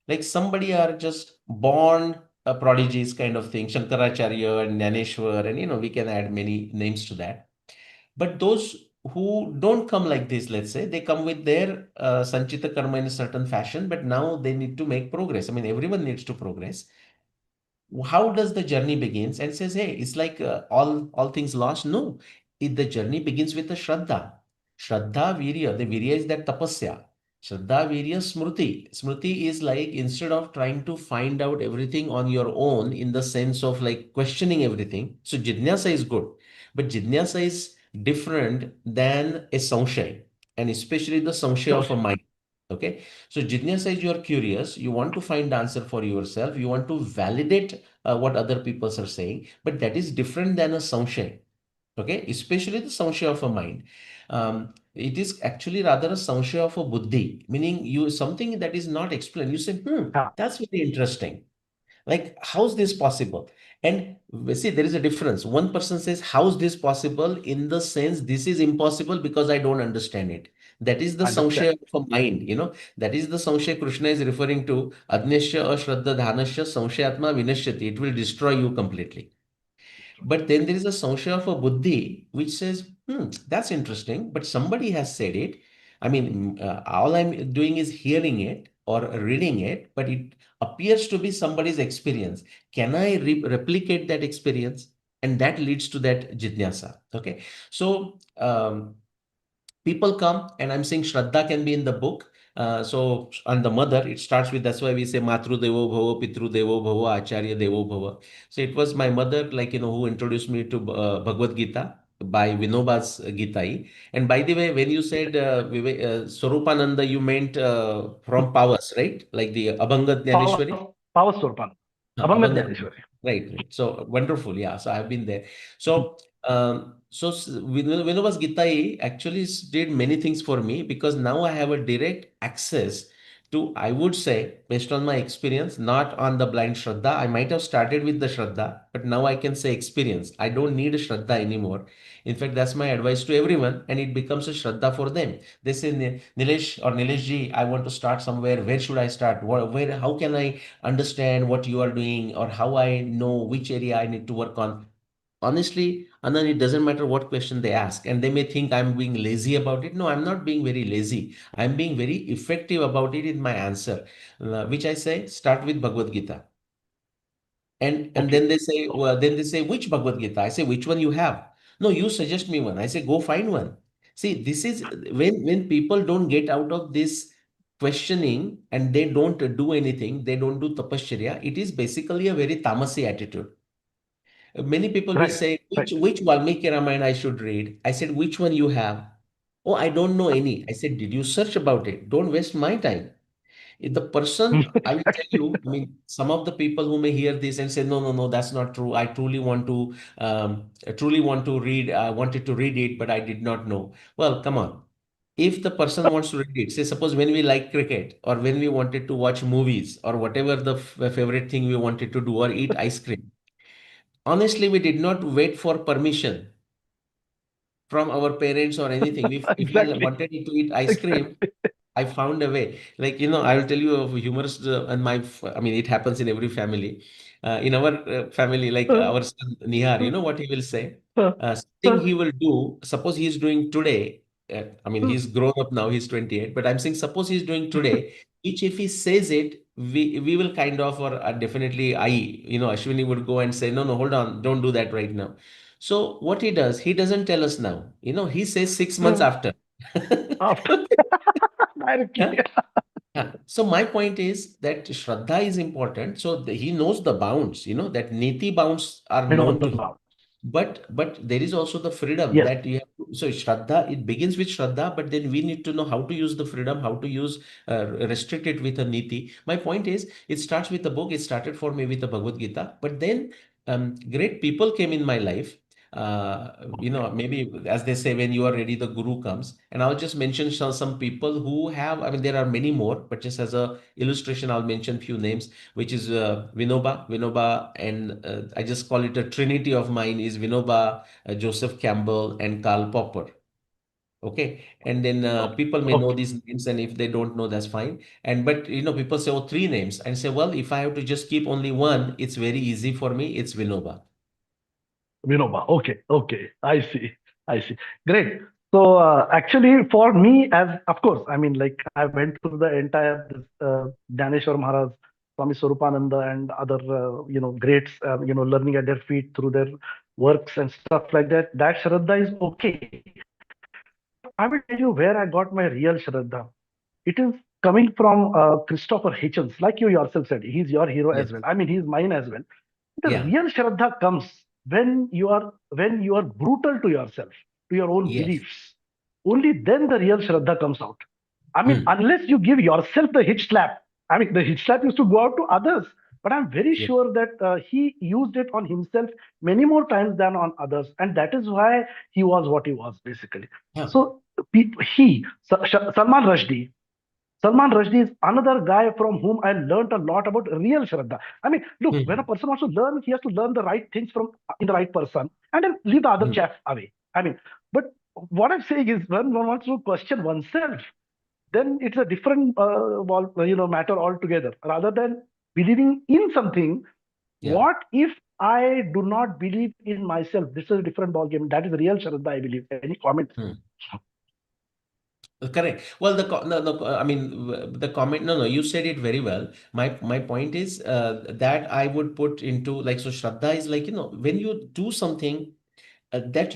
Like somebody are just born prodigies kind of thing, Shankaracharya and Jnaneshwar, and we can add many names to that. But those who don't come like this, let's say, they come with their Sanchita karma in a certain fashion, but now they need to make progress. I mean, everyone needs to progress. How does the journey begins? And says, hey, it's like all things lost. No, the journey begins with the shraddha. Shraddha virya, the virya is that tapasya. Shraddha virya smruti. Smruti is like, instead of trying to find out everything on your own, in the sense of like questioning everything. So jidnyasa is good, but jidnyasa is different than a samshay, and especially the samshay Sure. of a mind. Okay, so Jidnyasa is you are curious, you want to find the answer for yourself, you want to validate what other people are saying, but that is different than a samshay. Okay, especially the samshaya of a mind. It is actually rather a samshaya of a buddhi, meaning you something that is not explained. You say, Yeah, that's very interesting. Like, how's this possible? And we see, there is a difference. One person says, how's this possible? In the sense, this is impossible because I don't understand it. That is the understand. samshaya of a mind, that is the samshaya Krishna is referring to. Adnyasya ashraddha dhanasya samshayatma vinashyati. It will destroy you completely. But then there is a samshaya of a buddhi which says, that's interesting, but somebody has said it. I mean, all I'm doing is hearing it or reading it, but it appears to be somebody's experience. Can I replicate that experience? And that leads to that jidnyasa. Okay. So, people come, and I'm saying Shraddha can be in the book. So, on the mother, it starts with, that's why we say Matru Devo Bhava, Pitru Devo Bhava, Acharya Devo Bhava. So, it was my mother, like, who introduced me to Bhagavad Gita by Vinoba's Gitai. And by the way, when you said Swarupananda, you meant from Pavas, right? Like the Abhanga Jnaneshwari? Power Swarpan. Abhangat Abanga, Jnaneshwari. right, right. So wonderful. Yeah. So I've been there. So Vinoba's Gitai actually did many things for me, because now I have a direct access to, I would say, based on my experience, not on the blind Shraddha. I might have started with the Shraddha, but now I can say experience. I don't need a Shraddha anymore. In fact, that's my advice to everyone, and it becomes a Shraddha for them. They say, Nilesh or Nilesh ji, I want to start somewhere. Where should I start? Where, how can I understand what you are doing, or how I know which area I need to work on? Honestly, Anand, it doesn't matter what question they ask, and they may think I'm being lazy about it. No, I'm not being very lazy. I'm being very effective about it in my answer, which I say start with Bhagavad Gita. And Okay. then they say, Okay. well, then they say, which Bhagavad Gita? I say, which one you have? No, you suggest me one. I say, go find one. See, this is when people don't get out of this questioning and they don't do anything, they don't do tapasya. It is basically a very tamasi attitude. Many people will Right. say, Right. which Valmiki Ramayana I should read? I said, which one you have? Oh, I don't know any. I said, did you search about it? Don't waste my time. If the person, I will tell Exactly. you, I mean, some of the people who may hear this and say, no, no, no, that's not true. I truly want to read, I wanted to read it, but I did not know. Well, come on. If the person wants to read it, say, suppose when we like cricket, or when we wanted to watch movies, or whatever the favorite thing we wanted to do, or eat ice cream, honestly, we did not wait for permission from our parents or anything. If I Exactly. wanted to eat ice cream, Exactly. I found a way. Like, I will tell you a humorous, and I mean, it happens in every family. In our family, like Uh, our son Nihar, uh, you know what he will say? uh, Something he will do, suppose he is doing today. I mean, he's grown up now, he's 28, but I'm saying, suppose he's doing today, which if he says it, we will kind of, or definitely Ashwini would go and say, no, no, hold on, don't do that right now. So what he does, he doesn't tell us now. He says 6 months uh, after. After directly. Yeah. Yeah. So my point is that Shraddha is important. So he knows the bounds, that Niti bounds are He knows known the to him. bounds. But there is also the freedom Yes. that you have so Shraddha, it begins with Shraddha, but then we need to know how to use the freedom, how to use restrict it with a Niti. My point is, it starts with the book. It started for me with the Bhagavad Gita, but then great people came in my life. Maybe as they say, when you are ready, the guru comes. And I'll just mention some people who have, I mean, there are many more, but just as a illustration, I'll mention few names, which is Vinoba, and I just call it a trinity of mine is Vinoba, Joseph Campbell, and Karl Popper. Okay, and then Okay. people may know Okay. these names, and if they don't know, that's fine. And but people say, oh, three names, and say, well, if I have to just keep only one, it's very easy for me. It's Vinoba. Vinoba. Okay. Okay. I see. I see. Great. So actually, for me, as of course, I mean, like I went through the entire this Dhaneshwar Maharaj, Swami Swarupananda, and other greats, learning at their feet through their works and stuff like that. That Shraddha is okay. But I will tell you where I got my real Shraddha. It is coming from Christopher Hitchens, like you yourself said. He's your hero as Yes. well. I mean, he's mine as well. The Yeah. real Shraddha comes when you are brutal to yourself, to your own Yes. beliefs. Only then the real Shraddha comes out. I mean, Hmm. unless you give yourself the hitch slap. I mean, the hitch slap used to go out to others, but I'm very Yeah. sure that he used it on himself many more times than on others, and that is why he was what he was basically. Yeah. So Salman Rushdie. Salman Rushdie is another guy from whom I learned a lot about real Shraddha. I mean, look, when a Hmm. person wants to learn, he has to learn the right things from in the right person and then leave the other Hmm. chaff away. I mean, but what I'm saying is when one wants to question oneself, then it's a different matter altogether. Rather than believing in something, Yeah. what if I do not believe in myself? This is a different ballgame. That is real Shraddha, I believe. Any comments? Hmm. Correct. Well, no, I mean, the comment, no, no, you said it very well. My point is that I would put into like, so Shraddha is like, when you do something that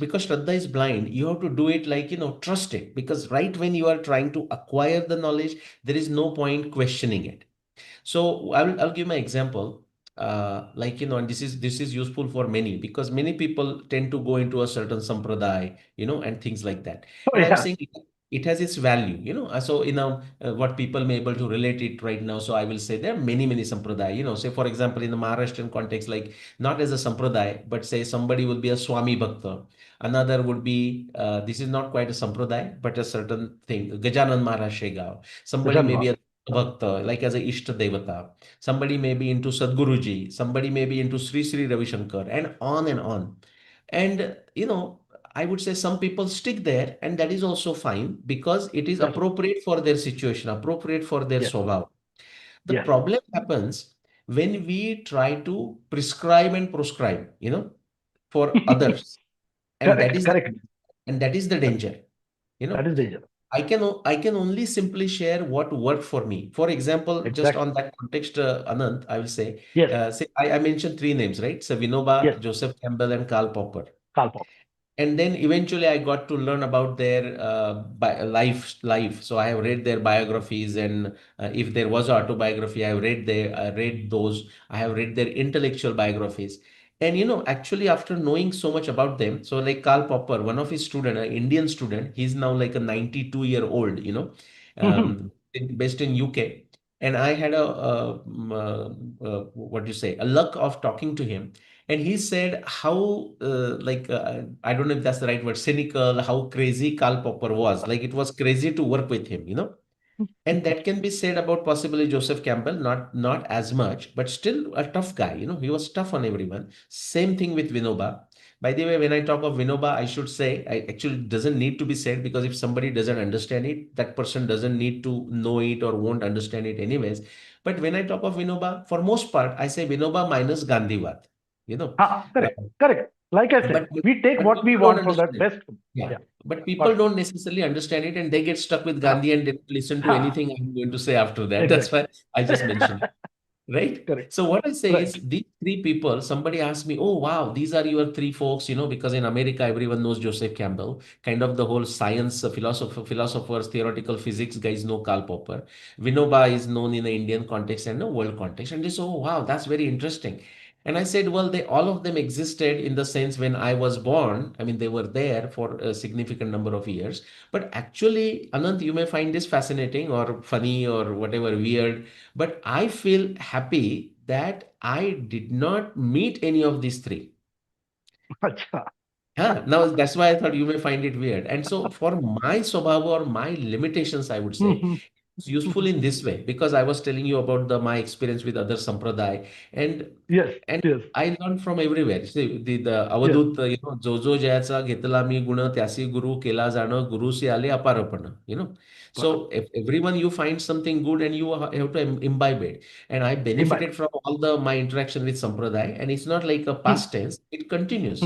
because Shraddha is blind, you have to do it like, trust it. Because right when you are trying to acquire the knowledge, there is no point questioning it. So I'll give my example. Like, and this is useful for many because many people tend to go into a certain sampradaya, and things like that. Oh, And I'm yeah, saying it has its value, So, what people may able to relate it right now. So I will say there are many, many sampradaya, Say for example, in the Maharashtrian context, like not as a sampradaya, but say somebody will be a Swami Bhakta. Another would be, this is not quite a sampradaya, but a certain thing, Gajanan Maharaj Shegaon. Somebody may be Janma. a Bhakta, like as a Ishta Devata. Somebody may be into Sadguruji. Somebody may be into Sri Sri Ravi Shankar, and on and on. And, I would say some people stick there, and that is also fine because it is That's okay. appropriate for their situation, appropriate for their Yes, swabhav. The yes. problem happens when we try to prescribe and proscribe, for others, and that Correct, is the correct. and that is the danger. You That know, is danger. I can only simply share what worked for me. For example, just Exactly. on that context, Anand, I will Yes, say I mentioned three names, right? So Vinoba, yes. Joseph Campbell, and Karl Popper. Karl Popper. And then eventually I got to learn about their life. So I have read their biographies, and if there was autobiography, I read those. I have read their intellectual biographies. And actually, after knowing so much about them, so like Karl Popper, one of his student, an Indian student, he's now like a 92-year-old, Mhm. based in UK. And I had what do you say, a luck of talking to him, and he said how, I don't know if that's the right word, cynical, how crazy Karl Popper was. Like it was crazy to work with him. And that can be said about possibly Joseph Campbell, not as much, but still a tough guy. He was tough on everyone. Same thing with Vinoba. By the way, when I talk of Vinoba, I should say, I actually doesn't need to be said because if somebody doesn't understand it, that person doesn't need to know it or won't understand it anyways. But when I talk of Vinoba, for most part, I say Vinoba minus Gandhiwad. You know, uh, Correct, correct. Like I but said, we take but what we people don't want from that understand it. best. Yeah, Yeah, but people got it. don't necessarily understand it, and they get stuck with Ha, Gandhi and they don't listen to ha, anything I'm going to say after that. That's exactly. why I just mentioned it. Right? Correct. So what I say Right. is these three people, somebody asked me, oh wow, these are your three folks, because in America everyone knows Joseph Campbell, kind of the whole science philosophers, theoretical physics guys know Karl Popper. Vinoba is known in the Indian context and the world context. And they say, oh wow, that's very interesting. And I said, well, they all of them existed in the sense when I was born. I mean, they were there for a significant number of years. But actually, Anant, you may find this fascinating or funny or whatever, weird, but I feel happy that I did not meet any of these three. Acha. Yeah, now that's why I thought you may find it weird. And so for my swabhava or my limitations, I would say Mhm, it's useful mhm. in this way because I was telling you about my experience with other sampradaya, and Yes, and yes, I learned from everywhere. See, the yes. अवधूत, जो जो जयाचा घेतला मी गुण त्यासी गुरु केला जाणं गुरुसी आले अपारपण. Got So if everyone you find something good and you have to imbibe it. And I it. Imbibe. benefited from all my interaction with sampradaya, and it's not like a Hmm, past tense, it hmm. continues.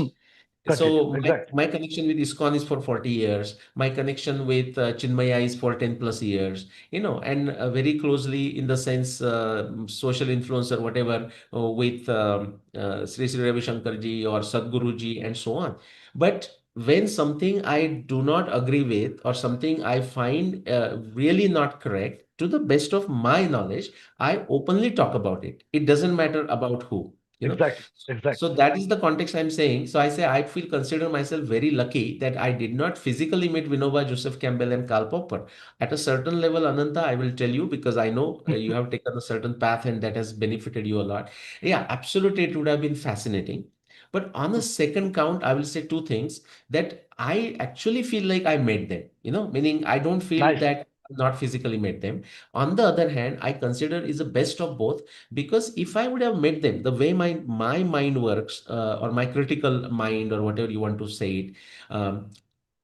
Continue. So my, Exactly. my connection with ISKCON is for 40 years. My connection with Chinmaya is for 10 plus years, and very closely in the sense social influencer, whatever, with Sri Sri Ravi Shankarji or Sadhguruji and so on. But when something I do not agree with or something I find really not correct, to the best of my knowledge, I openly talk about it. It doesn't matter about who. you know. Exactly. So Exactly. that is the context I'm saying. So I say I feel consider myself very lucky that I did not physically meet Vinoba, Joseph Campbell, and Karl Popper. At a certain level, Ananta, I will tell you because I know you have taken a certain path and that has benefited you a lot. Yeah, absolutely, it would have been fascinating. But on a second count, I will say two things that I actually feel like I met them, meaning I don't feel Nice. that I not physically met them. On the other hand, I consider is the best of both because if I would have met them the way my mind works or my critical mind or whatever you want to say it,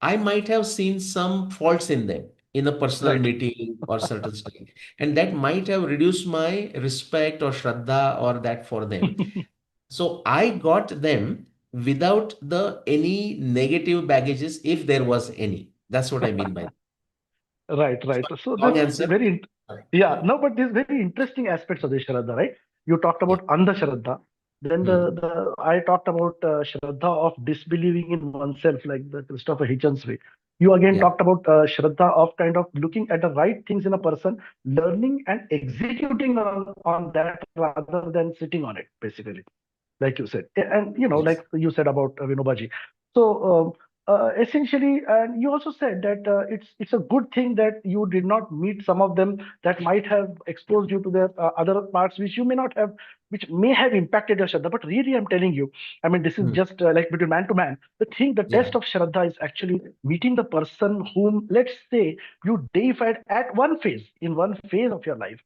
I might have seen some faults in them in a personal Right. meeting or certain stuff, and that might have reduced my respect or shraddha or that for them. So I got them without the any negative baggages if there was any. That's what I mean by that. Right, right. So this Long answer. very, Hmm. yeah, no, but this very interesting aspects of the Shraddha, right? You talked Yeah. about Andha Shraddha. Then Hmm. the I talked about Shraddha of disbelieving in oneself, like the Christopher Hitchens way. You again Yeah. talked about Shraddha of kind of looking at the right things in a person, learning and executing on that rather than sitting on it, basically like you said. And Yes. like you said about Vinobaji. So essentially, and you also said that it's a good thing that you did not meet some of them that might have exposed you to their other parts which you may not have, which may have impacted your Shraddha. But really, I'm telling you, I mean, this is Hmm. just like between man to man. The Yeah. test of Shraddha is actually meeting the person whom, let's say, you deified at one phase of your life,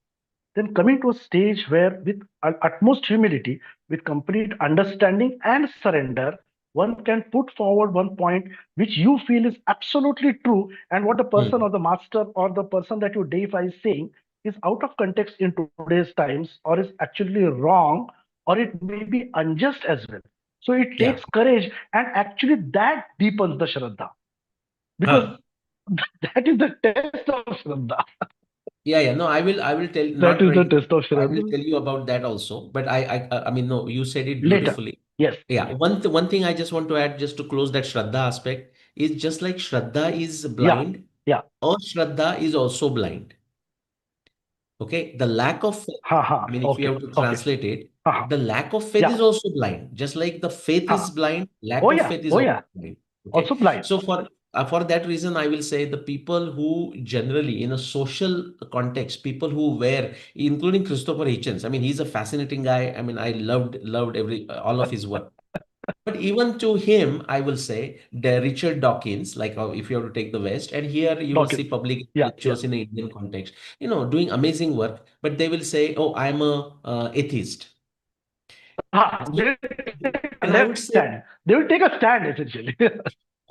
then coming to a stage where, with utmost humility, with complete understanding and surrender, one can put forward one point which you feel is absolutely true, and what the person Hmm. or the master or the person that you deify is saying is out of context in today's times, or is actually wrong, or it may be unjust as well. So it takes Yeah. courage, and actually that deepens the Shraddha, because Huh. that is the test of Shraddha. Yeah, yeah. No, I will tell, That not is the right test now. of I will Shraddha. tell you about that also. But I mean, no, you said it Later. beautifully. Yes. Yeah. One thing I just want to add, just to close that Shraddha aspect, is just like Shraddha is Yeah. blind, Yeah. Ashraddha is also blind. Okay, the lack of faith, Ha ha. I mean, if we Okay. have to Okay. translate it, Ha ha. the lack of faith Yeah. is also blind. Just like the faith Ha is ha. blind, Oh lack of yeah. faith is Oh also yeah. blind. Okay, Also blind. so for that reason, I will say the people who generally in a social context, people who wear, including Christopher Hitchens. I mean, he's a fascinating guy. I mean, I loved every all of his work. But even to him, I will say the Richard Dawkins, like if you have to take the West, and here you will see Dawkins. public Yeah. Yeah. lectures in an Indian context, doing amazing work, but they will say, "Oh, I'm a atheist." Ha. So, They will take a and I left would say, stand. They will take a stand essentially.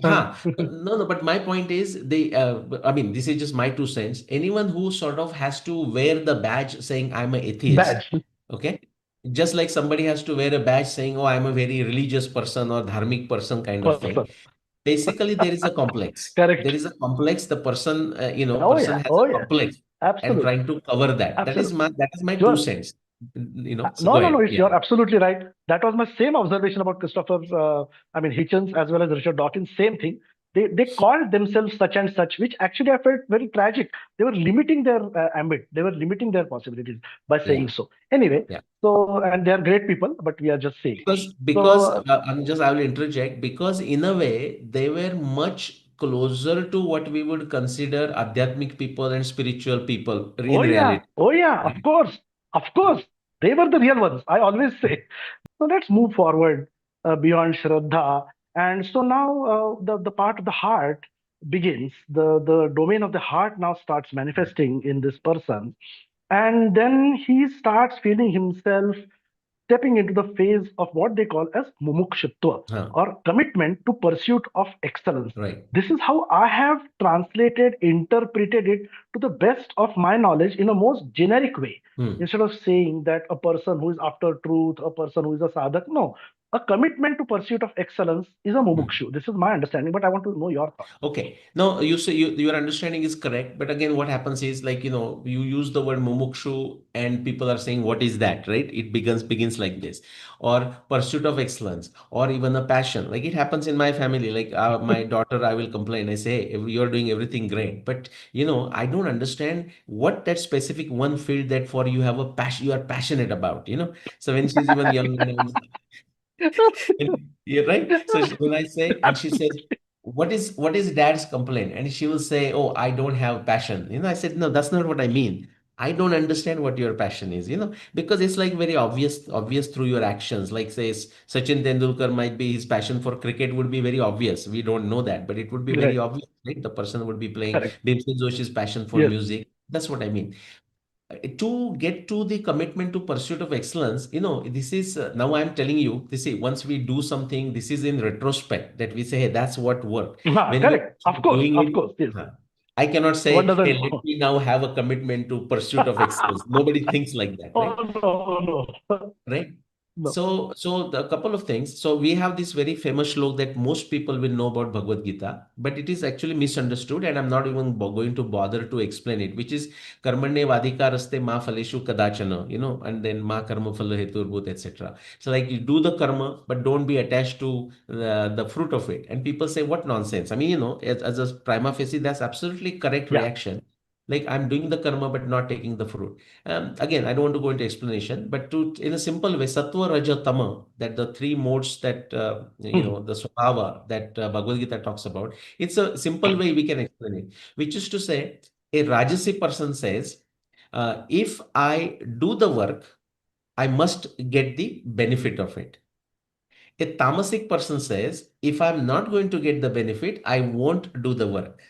huh, no, no, but my point is, I mean, this is just my 2 cents. Anyone who sort of has to wear the badge saying I'm an atheist, Badge okay, just like somebody has to wear a badge saying, "Oh, I'm a very religious person or dharmic person," kind of thing. person. Basically there is a complex, Correct. the person Oh person yeah. has Oh a yeah. complex and Absolutely. trying to cover that. Absolutely. That is my two Sure. cents. So No, go no, no. ahead. It's Yeah. you're absolutely right. That was my same observation about Christopher. I mean Hitchens as well as Richard Dawkins. Same thing. They called themselves such and such, which actually I felt very tragic. They were limiting their ambit. They were limiting their possibilities by saying Yeah. so. Anyway, Yeah. so and they are great people, but we are just saying. Because So I will interject because in a way they were much closer to what we would consider adhyatmic people and spiritual people in reality. oh yeah, Right? of course, they were the real ones. I always say. So let's move forward beyond Shraddha. And so now the part of the heart begins. The domain of the heart now starts manifesting in this person. And then he starts feeling himself stepping into the phase of what they call as mumukshutva, Huh. or commitment to pursuit of excellence. Right. This is how I have translated, interpreted it to the best of my knowledge in a most generic way. Hmm. Instead of saying that a person who is after truth, a person who is a sadhak, no. a commitment to pursuit of excellence is a mumukshu. This is my understanding, but I want to know your thoughts. Okay. No, you say your understanding is correct, but again, what happens is like, you use the word mumukshu and people are saying, what is that, right? It begins like this, or pursuit of excellence, or even a passion. Like it happens in my family. Like my daughter, I will complain. I say, hey, you're doing everything great, but I don't understand what that specific one field that for you have a passion, you are passionate about. So when she's even young, and you're right. So when I say, and she says, Absolutely. what is dad's complaint? And she will say, oh, I don't have passion. I said, no, that's not what I mean. I don't understand what your passion is, because it's like very obvious through your actions. Like says Sachin Tendulkar might be his passion for cricket would be very obvious. We don't know that, but it would be very Right. obvious, right? The person would be playing Correct. Bhimsen Joshi's passion for Yes. music. That's what I mean. To get to the commitment to pursuit of excellence, this is now I'm telling you, this is once we do something, this is in retrospect that we say, hey, that's what worked. When we are Correct. Of course. doing Of it, course. Yes. huh, I cannot One say, hey, doesn't let know. me now have a commitment to pursuit of excellence. Nobody thinks like that, Oh right? no, no, Right. no. So the couple of things. So we have this very famous slok that most people will know about Bhagavad Gita, but it is actually misunderstood, and I'm not even going to bother to explain it, which is karmanye vadikaraste ma phaleshu kadachana, and then ma karma phala heturbhut, etc. So like you do the karma, but don't be attached to the fruit of it. And people say, what nonsense? I mean, as a prima facie, that's absolutely correct Yeah. reaction. Like I'm doing the karma, but not taking the fruit. Again, I don't want to go into explanation, but in a simple way, sattva, raja, tama, that the three modes that, Mhm. the swabhava that Bhagavad Gita talks about, it's a simple way we can explain it, which is to say, a Rajasi person says, if I do the work, I must get the benefit of it. A tamasic person says, if I'm not going to get the benefit, I won't do the work.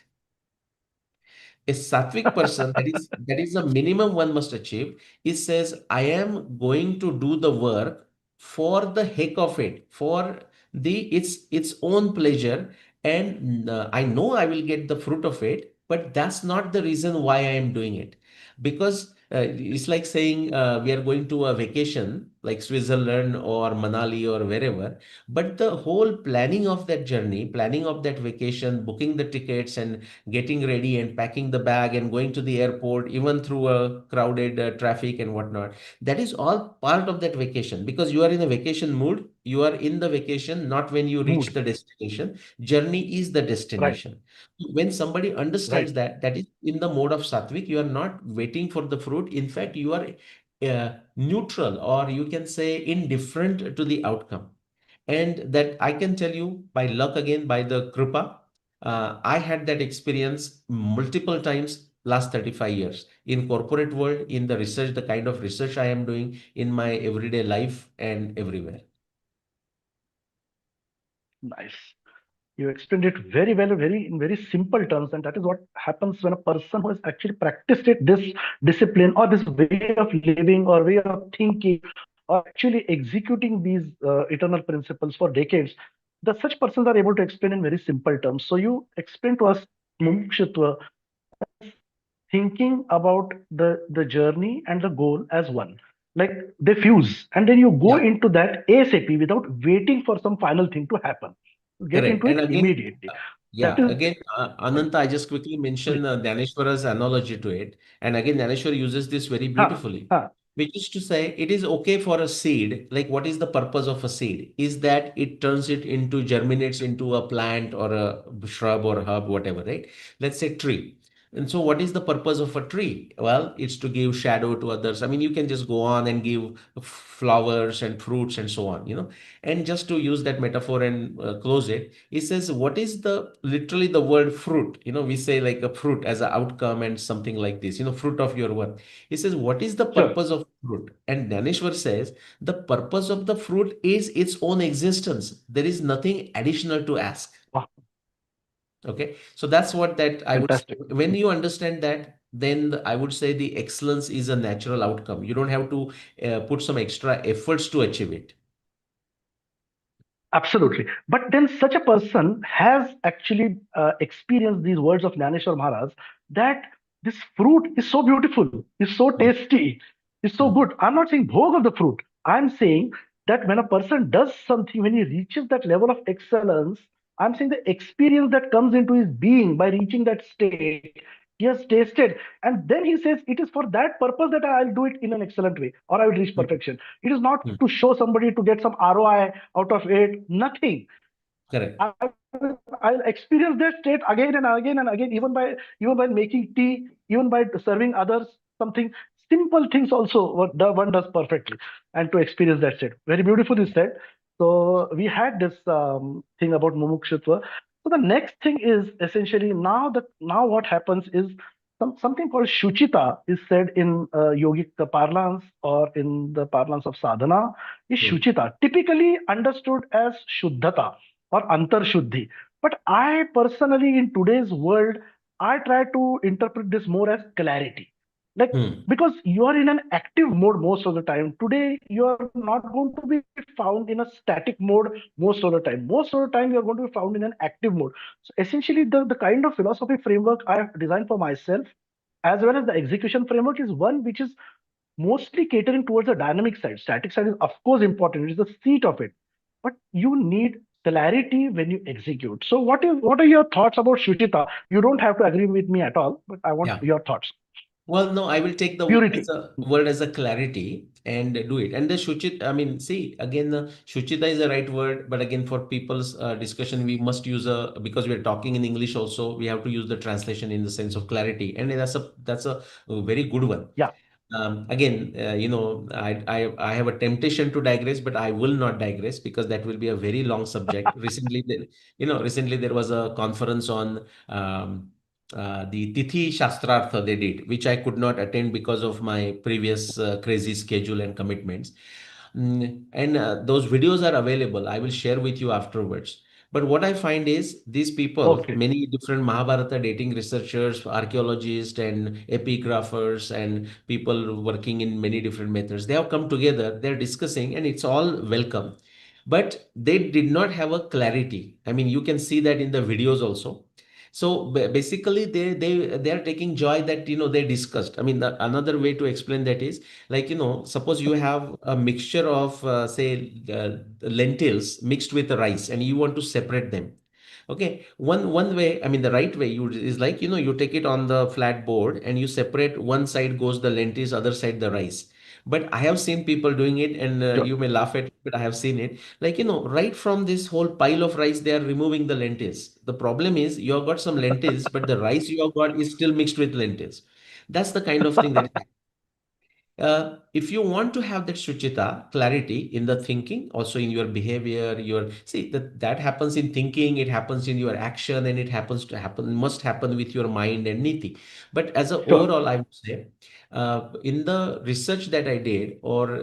A sattvic person, that is the minimum one must achieve. He says, I am going to do the work for the heck of it, for its own pleasure, and I know I will get the fruit of it, but that's not the reason why I am doing it. Because it's like saying, we are going to a vacation like Switzerland or Manali or wherever, but the whole planning of that journey, planning of that vacation, booking the tickets and getting ready and packing the bag and going to the airport, even through a crowded traffic and whatnot. That is all part of that vacation, because you are in a vacation mood. You are in the vacation, not when you reach Mood. the destination. Journey is the Right. destination. When somebody understands Right. that, that is in the mode of sattvic, you are not waiting for the fruit. In fact, you are neutral, or you can say indifferent to the outcome. And that I can tell you by luck, again, by the kripa, I had that experience multiple times last 35 years in corporate world, in the research, the kind of research I am doing in my everyday life and everywhere. Nice. You explained it very well, very in very simple terms, and that is what happens when a person who has actually practiced it, this discipline or this way of living or way of thinking, or actually executing these eternal principles for decades. That such persons are able to explain in very simple terms. So you explain to us mumukshutva, thinking about the journey and the goal as one. Like they fuse, and then you go Yeah. into that ASAP without waiting for some final thing to happen. You get Correct. into And it again, immediately. That yeah, is again, sorry, Ananta, I just quickly mention sorry. Dhaneshwara's analogy to it. And again, Dhaneshwar uses this very Ha, beautifully, ha, which is to say, it is okay for a seed. Like, what is the purpose of a seed? Is that it turns it into, germinates into a plant or a shrub or herb, whatever, right? Let's say tree. And so, what is the purpose of a tree? Well, it's to give shadow to others. I mean, you can just go on and give flowers and fruits and so on. And just to use that metaphor and close it, he says, what is the literally the word fruit? We say like a fruit as an outcome and something like this, fruit of your work. He says, what is the sure. purpose of fruit? And Dhaneshwar says, the purpose of the fruit is its own existence. There is nothing additional to ask. Wow, Okay. So that's what that I would, fantastic. when you understand that, then I would say the excellence is a natural outcome. You don't have to put some extra efforts to achieve it. Absolutely. But then such a person has actually experienced these words of Jnaneshwar Maharaj, that this fruit is so beautiful, is so Hmm. tasty, is so Hmm. good. I'm not saying bhog of the fruit. I'm saying that when a person does something, when he reaches that level of excellence, I'm saying the experience that comes into his being by reaching that state, he has tasted, and then he says, it is for that purpose that I'll do it in an excellent way, or I will reach Hmm. perfection. It is not Hmm. to show somebody to get some ROI out of it, nothing. Correct. I'll experience that state again and again and again, even by making tea, even by serving others something simple things also. What the one does perfectly, and to experience that state, very beautifully said. So we had this thing about mumukshutva. So the next thing is essentially now what happens is something called shuchita is said in yogic parlance or in the parlance of sadhana. Is Hmm. shuchita typically understood as shuddhata or antar shuddhi. But I personally, in today's world, I try to interpret this more as clarity. Like, Hmm. because you are in an active mode most of the time. Today, you are not going to be found in a static mode most of the time. Most of the time, you are going to be found in an active mode. So, essentially, the kind of philosophy framework I have designed for myself, as well as the execution framework, is one which is mostly catering towards the dynamic side. Static side is, of course, important. It is the seat of it. But you need clarity when you execute. So, what are your thoughts about Shuchita? You don't have to agree with me at all, but I want Yeah. your thoughts. Well, no, I will take the Purity. word as a clarity and do it. And the Shuchit, I mean, see, again, Shuchita is the right word, but again, for people's discussion, we must use because we are talking in English also, we have to use the translation in the sense of clarity. And that's a very good one. Yeah. Again, I have a temptation to digress, but I will not digress because that will be a very long subject. Recently there was a conference on the Tithi Shastrartha they did, which I could not attend because of my previous crazy schedule and commitments. And those videos are available. I will share with you afterwards. But what I find is these people, Okay. many different Mahabharata dating researchers, archaeologists, and epigraphers, and people working in many different methods, they have come together, they're discussing, and it's all welcome. But they did not have a clarity. I mean, you can see that in the videos also. So basically, they are taking joy that they discussed. I mean, another way to explain that is like suppose you have a mixture of say lentils mixed with rice, and you want to separate them. Okay, one way, I mean, the right way you is like you take it on the flat board and you separate. One side goes the lentils, other side the rice. But I have seen people doing it, and Sure. you may laugh at it, but I have seen it. Like right from this whole pile of rice, they are removing the lentils. The problem is you have got some lentils, but the rice you have got is still mixed with lentils. That's the kind of thing that if you want to have that suchita clarity in the thinking, also in your behavior, your see that happens in thinking, it happens in your action, and it happens to happen must happen with your mind and niti. But as a Sure. overall, I would say, in the research that I did, or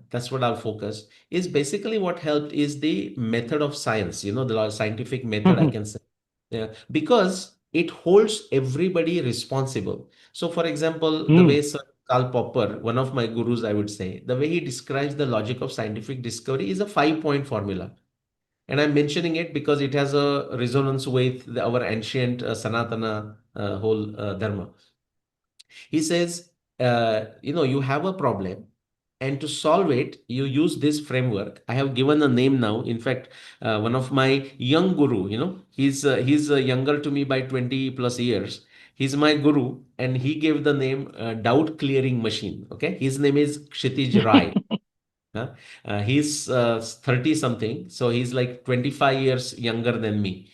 that's what I'll focus, is basically what helped is the method of science. The scientific method, I Mhm. can say, yeah, because it holds everybody responsible. So, for example, the way Hmm. Sir Karl Popper, one of my gurus, I would say, the way he describes the logic of scientific discovery is a 5 point formula. And I'm mentioning it because it has a resonance with our ancient Sanatana whole dharma. He says, you have a problem, and to solve it, you use this framework. I have given a name now. In fact, one of my young guru, he's younger to me by 20 plus years. He's my guru, and he gave the name doubt clearing machine. Okay, his name is Kshitij Rai. Huh? He's 30 something, so he's like 25 years younger than me.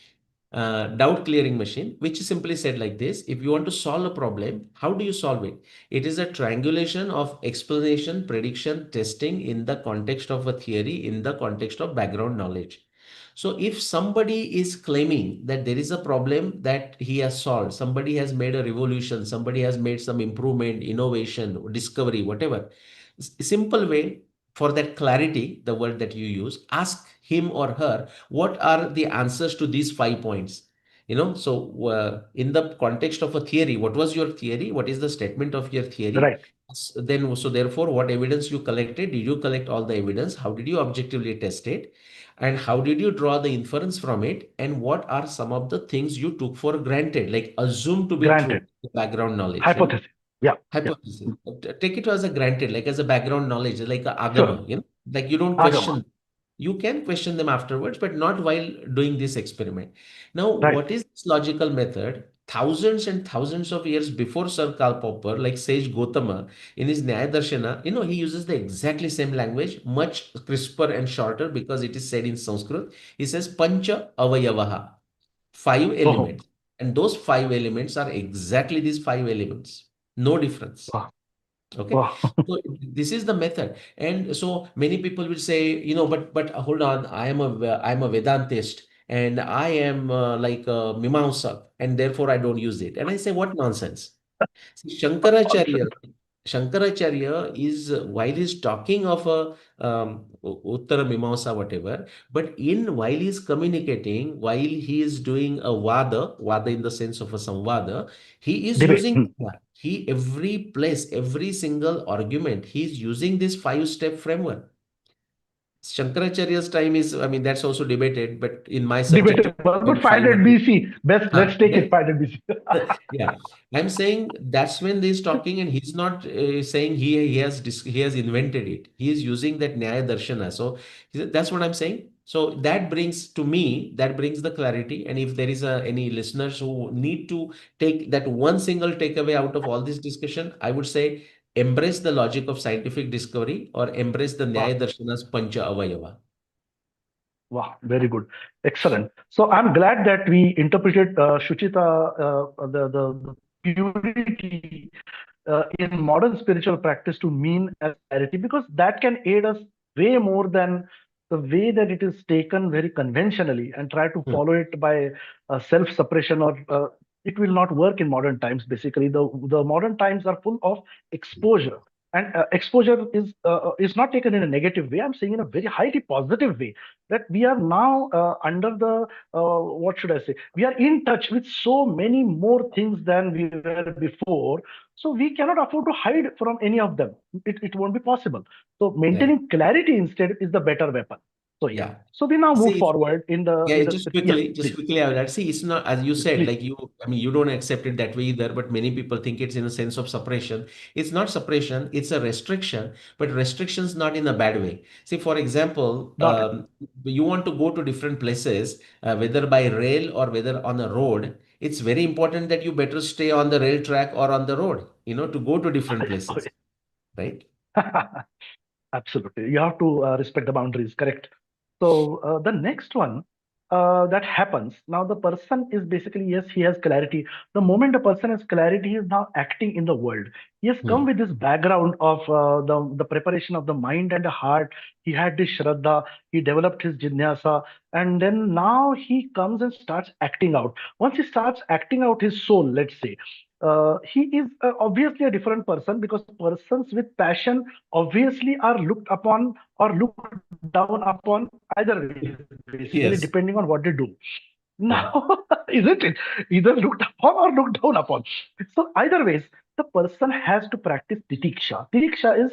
Doubt clearing machine, which simply said like this: if you want to solve a problem, how do you solve it? It is a triangulation of explanation, prediction, testing in the context of a theory, in the context of background knowledge. So, if somebody is claiming that there is a problem that he has solved, somebody has made a revolution, somebody has made some improvement, innovation, discovery, whatever, simple way for that clarity, the word that you use, ask him or her what are the answers to these 5 points. So in the context of a theory, what was your theory? What is the statement of your theory? Right. Then, so therefore, what evidence you collected? Did you collect all the evidence? How did you objectively test it? And how did you draw the inference from it? And what are some of the things you took for granted, like assumed to be Granted. true, the background knowledge, Hypothesis. Yeah. Yeah. hypothesis. Take it as a granted, like as a background knowledge, like a Sure. agama, Like you don't Agama. question. You can question them afterwards, but not while doing this experiment. Now, Right. what is this logical method? Thousands and thousands of years before Sir Karl Popper, like sage Gautama, in his Nyaya Darshana, he uses the exactly same language, much crisper and shorter because it is said in Sanskrit. He says Pancha Avayavaha, five Oh, elements. And those five elements are exactly these five elements. No difference. wow. Okay, Wow. so this is the method, and so many people will say, but hold on, I'm a Vedantist, and I am like a Mimamsa, and therefore I don't use it. And I say, what nonsense! See, Shankaracharya is while he's talking of a Uttara Mimamsa, whatever, but in while he's communicating, while he is doing a vada in the sense of a samvada, he is Debate. using he every place, every single argument, he's using this five-step framework. Shankaracharya's time is, I mean, that's also debated, but in my subjective Debatable, but point, 500 500. BC. Best, let's take Yeah, it 500 BC. yeah, I'm saying that's when he's talking, and he's not saying he has invented it. He is using that Nyaya Darshana. So that's what I'm saying. So that brings to me, that brings the clarity. And if there is any listeners who need to take that one single takeaway out of all this discussion, I would say embrace the logic of scientific discovery or embrace the Wow. Nyaya Darshana's Pancha Avayava. Wow, very good. Excellent. So I'm glad that we interpreted Shuchita, the purity in modern spiritual practice to mean as clarity, because that can aid us way more than the way that it is taken very conventionally and try to Hmm. follow it by self-suppression, or it will not work in modern times. Basically, the modern times are full of exposure. And exposure is not taken in a negative way. I'm saying in a very highly positive way, that we are now under the what should I say? We are in touch with so many more things than we were before, so we cannot afford to hide from any of them. It won't be possible. So Right. maintaining clarity instead is the better weapon. So yeah. Yeah. So we now move See, forward in the yeah, yes, just please, quickly, I would add, see, it's not, as you said, please. like I mean, you don't accept it that way either, but many people think it's in a sense of suppression. It's not suppression, it's a restriction, but restrictions not in a bad way. See, for example, Not it. you want to go to different places, whether by rail or whether on a road, it's very important that you better stay on the rail track or on the road, to go to different places, right? Absolutely. You have to respect the boundaries, correct? So the next one that happens now, the person is basically, yes, he has clarity. The moment a person has clarity, he is now acting in the world. He has come Hmm. with this background of the preparation of the mind and the heart. He had this shraddha, he developed his jidnyasa, and then now he comes and starts acting out. Once he starts acting out his soul, let's say, he is obviously a different person, because persons with passion obviously are looked upon or looked down upon either ways, basically depending on what Yes. they do. Now, Yeah. isn't it? Either looked upon or looked down upon. So either ways, the person has to practice titiksha. Titiksha is,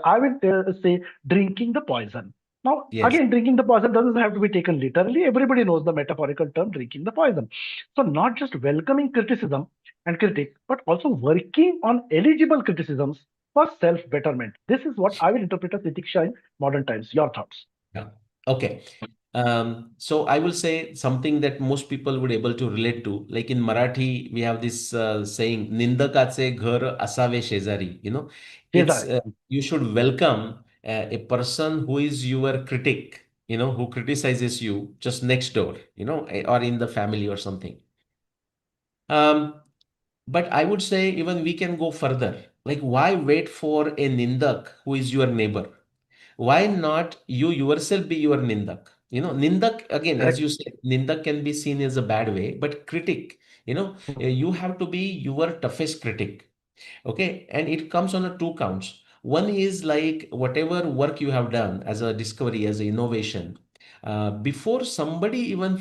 I would say, drinking the poison. Now, Yes. again, drinking the poison doesn't have to be taken literally. Everybody knows the metaphorical term drinking the poison. So not just welcoming criticism and critique, but also working on eligible criticisms for self-betterment. This is what I will interpret as titiksha in modern times. Your thoughts? Yeah. Okay. So I will say something that most people would able to relate to. Like in Marathi, we have this saying, "Nindakache ghar asave shezari." It's Cesare. you should welcome a person who is your critic. Who criticizes you just next door. Or in the family or something. Um, but I would say even we can go further. Like, why wait for a nindak who is your neighbor? Why not you yourself be your nindak? Nindak, again, as Correct. you said, nindak can be seen as a bad way, but critic, you have to be your toughest critic. Okay, and it comes on a two counts. One is like whatever work you have done as a discovery, as an innovation, before somebody even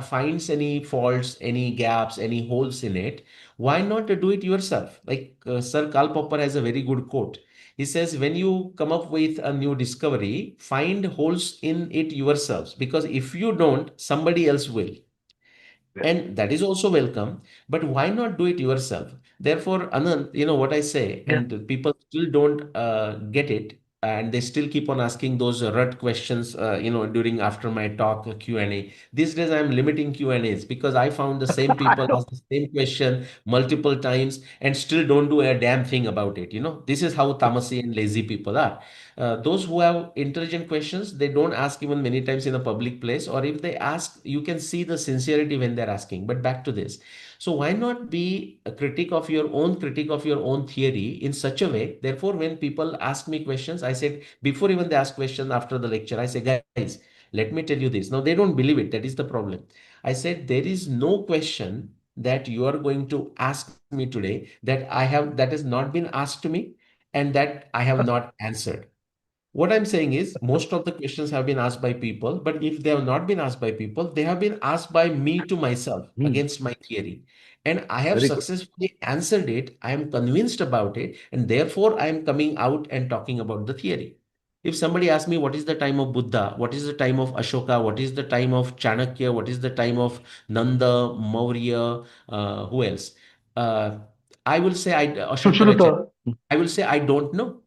finds any faults, any gaps, any holes in it, why not do it yourself? Like Sir Karl Popper has a very good quote. He says, when you come up with a new discovery, find holes in it yourselves, because if you don't, somebody else will. Yes. And that is also welcome, but why not do it yourself? Therefore, Anand, what I say, Yes. and people still don't get it. and they still keep on asking those rut questions, during after my talk Q&A. These days I'm limiting Q&As because I found the same I people know. ask the same question multiple times and still don't do a damn thing about it. This is how tamasi and lazy people are. Those who have intelligent questions, they don't ask even many times in a public place, or if they ask, you can see the sincerity when they're asking. But back to this. So why not be a critic of your own theory in such a way? Therefore, when people ask me questions, I said, before even they ask questions after the lecture, I say, guys, let me tell you this. Now they don't believe it. That is the problem. I said, there is no question that you are going to ask me today that has not been asked to me and that I have not answered. What I'm saying is, most of the questions have been asked by people, but if they have not been asked by people, they have been asked by me to myself Hmm, against my theory. And I have very good. successfully answered it. I am convinced about it. And therefore, I am coming out and talking about the theory. If somebody asks me, what is the time of Buddha? What is the time of Ashoka? What is the time of Chanakya? What is the time of Nanda, Maurya? Who else? Uh, I will say, Shankaracharya. Sushruta. I will say, I don't know.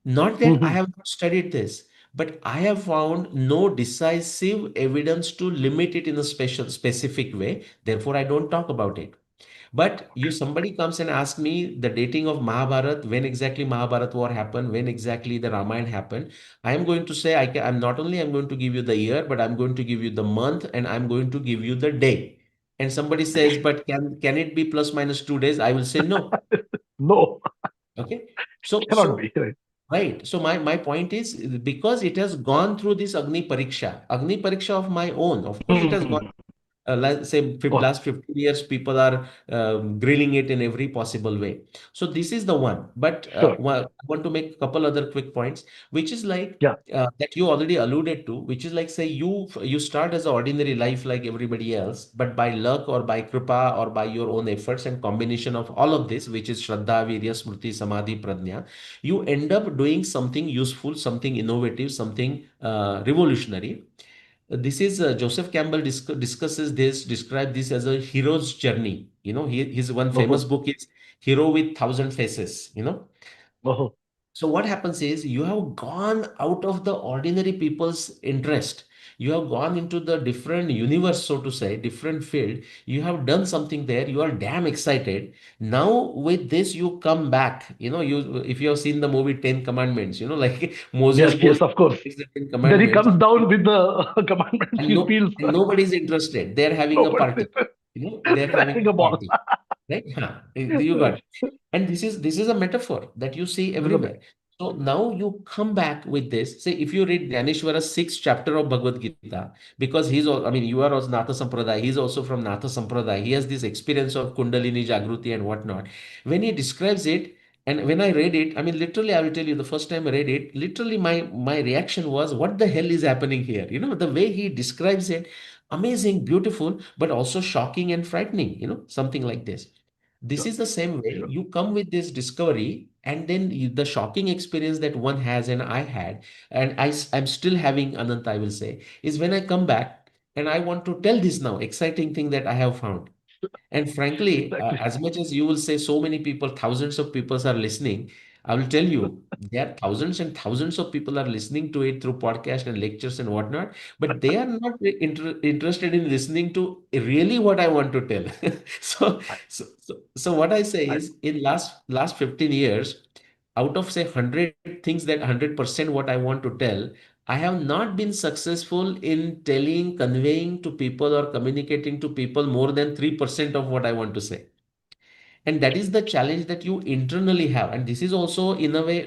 Not that I Mhm. have not studied this, but I have found no decisive evidence to limit it in a specific way. Therefore, I don't talk about it. But somebody comes and asks me the dating of Mahabharat, when exactly Mahabharat war happened, when exactly the Ramayana happened. I am going to say, I'm not only I'm going to give you the year, but I'm going to give you the month and I'm going to give you the day. And somebody says, but can it be plus minus 2 days? I will say no. No, Okay. it So cannot so be. Right. Right. So my point is, because it has gone through this Agni Pariksha of my own. Of course, it has gone. Hmm. Let's say Oh, last 15 years, people are grilling it in every possible way. So this is the one. But sure. I want to make a couple other quick points, which is like Yeah. that you already alluded to, which is like, say you start as an ordinary life like everybody else, but by luck or by kripa or by your own efforts and combination of all of this, which is Shraddha, Virya, Smriti, Samadhi, Prajna, you end up doing something useful, something innovative, something revolutionary. This is Joseph Campbell discusses this, describe this as a hero's journey. His one famous Oh, book is Hero with Thousand Faces. oh, So what happens is, you have gone out of the ordinary people's interest. You have gone into the different universe, so to say, different field. You have done something there. You are damn excited. Now with this, you come back. You if you have seen the movie Ten Commandments, like Moses yes, goes yes, of course. takes the Ten Then he Commandments, comes down with the commandments. and He feels nobody's interested. They're having a nobody's party. interested. They're They're having having a a ball. party. Right? Huh. You got Right. it. And this is a metaphor that you see This is a bit. everywhere. So now you come back with this. Say, if you read Dhaneshwara's sixth chapter of Bhagavad Gita, because he's all, I mean, you are also Natha Sampradaya, he's also from Natha Sampradaya. He has this experience of Kundalini Jagruti and whatnot. When he describes it, and when I read it, I mean, literally, I will tell you, the first time I read it, literally my reaction was, what the hell is happening here? The way he describes it, amazing, beautiful, but also shocking and frightening, something like this. This Sure, is the same way sure. you come with this discovery, and then the shocking experience that one has and I had, and I'm still having, Anant, I will say, is when I come back and I want to tell this now exciting thing that I have found. And frankly, Exactly. as much as you will say so many people, thousands of people are listening, I will tell you, there are thousands and thousands of people are listening to it through podcast and lectures and whatnot, but they are not interested in listening to really what I want to tell. So, I, so what I say I, is, in last 15 years, out of say 100 things, that 100% what I want to tell, I have not been successful in telling, conveying to people or communicating to people more than 3% of what I want to say. And that is the challenge that you internally have. And this is also, in a way,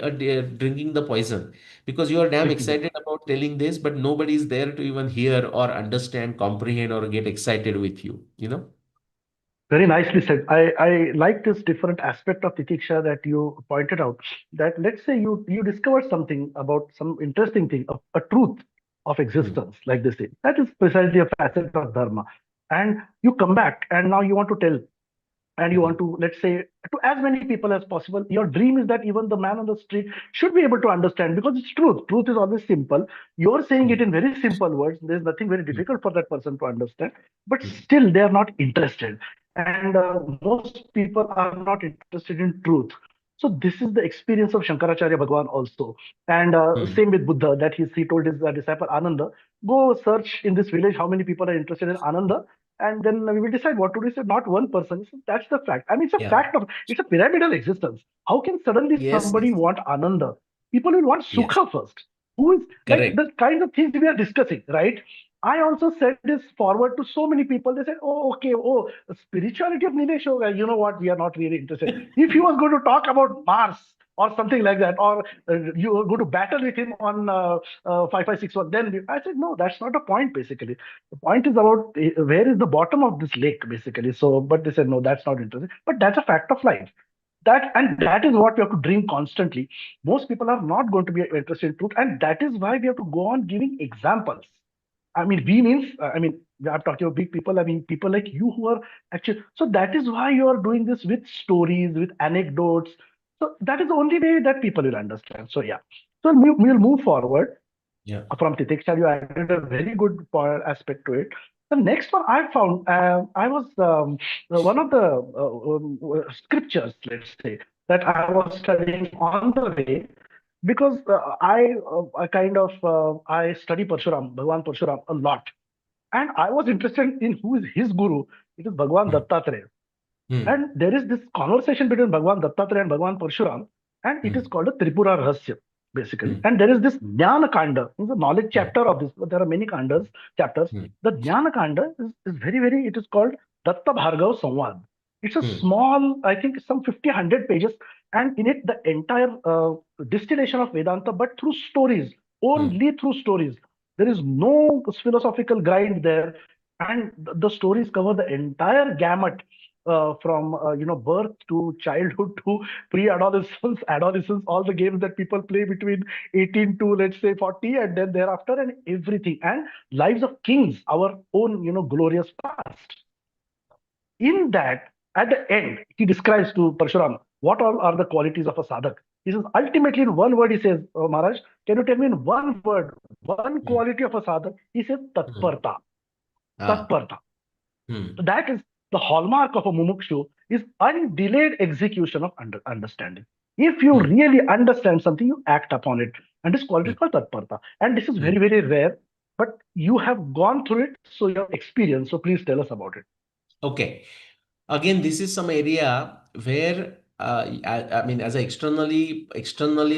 drinking the poison, because you are damn thinking of excited about telling this, but nobody is there to even hear or understand, comprehend, or get excited with you. very nicely said. I like this different aspect of Titiksha that you pointed out. That let's say you discovered something about some interesting thing, a truth of Hmm. existence, like they say. That is precisely a facet of dharma. And you come back and now you want to tell, and you want Hmm. to, let's say, to as many people as possible. Your dream is that even the man on the street should be able to understand, because it's truth is always simple. You're saying it Hmm. in very simple words. There's nothing very Hmm. difficult for that person to understand, but Hmm. still they are not interested. And most people are not interested in truth. So this is the experience of Shankaracharya Bhagwan also. And Hmm. same with Buddha, that he told his disciple Ananda, go search in this village how many people are interested in Ananda, and then we will decide what to do. He said, not one person. He said, that's the fact. I mean, it's a Yeah. fact of, it's a pyramidal existence. How can suddenly Yes, somebody yes. want Ananda? People will want Yes. Sukha first. Who is like Correct. the kind of things we are discussing, right? I also said this forward to so many people. They said, "Oh, okay, oh, spirituality of Nilesh Oak. You know what? We are not really interested. If he was going to talk about Mars or something like that, or you go to battle with him on 5561, then I said, no, that's not the point. Basically, the point is about where is the bottom of this lake, basically. So, but they said, no, that's not interesting. But that's a fact of life. That is what we have to dream constantly. Most people are not going to be interested in truth, and that is why we have to go on giving examples. I mean, we means, I mean, I'm talking about big people. I mean, people like you who are actually. So that is why you are doing this with stories, with anecdotes. So that is the only way that people will understand. So yeah. So we'll move forward Yeah. from Titiksha. You added a very good aspect to it. The next one I found, I was one of the scriptures, let's say, that I was studying on the way because I kind of I study Parshuram, Bhagwan Parshuram a lot, and I was interested in who is his guru. It is Bhagwan Hmm. Dattatreya. Hmm. And there is this conversation between Bhagwan Dattatreya and Bhagwan Parshuram, and it is Hmm. called a Tripura Rahasya, basically. Hmm. And there is this Jnana Kanda, it's a knowledge Hmm. chapter of this, but there are many kandas, chapters. Hmm. The Jnana Kanda is very, very, it is called Datta Bhargav Samvad. It's a Hmm. small, I think some 50, 100 pages, and in it, the entire distillation of Vedanta, but through stories, Hmm. only through stories. There is no philosophical grind there, and the stories cover the entire gamut from birth to childhood to pre-adolescence, adolescence, all the games that people play between 18 to let's say 40, and then thereafter, and everything, and lives of kings, our own glorious past. In that, at the end, he describes to Parshuram what all are the qualities of a sadhak. He says ultimately in one word, he says, oh, Maharaj, can you tell me in one word, one Hmm. quality of a sadhak? He says Hmm. tatparta. Ah. Tatparta. So Hmm. that is the hallmark of a mumukshu is undelayed execution of understanding. If you Hmm. really understand something, you act upon it. And this quality Hmm. is called tatparta. And this is Hmm. very, very rare, but you have gone through it, so you have experience. So please tell us about it. Okay. Again, this is some area where I mean, as externally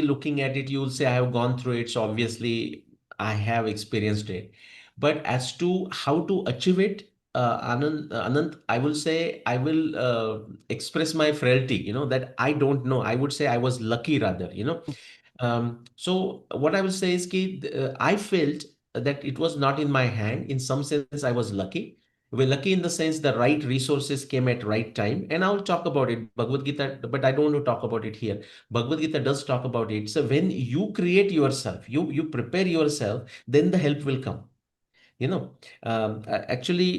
looking at it, you will say I have gone through it, so obviously I have experienced it. But as to how to achieve it, Anand, I will say I will express my frailty. That I don't know. I would say I was lucky rather. So what I will say is I felt that it was not in my hand. In some sense, I was lucky. We're lucky in the sense the right resources came at right time. And I'll talk about it, Bhagavad Gita, but I don't want to talk about it here. Bhagavad Gita does talk about it. So when you create yourself, you prepare yourself, then the help will come you know actually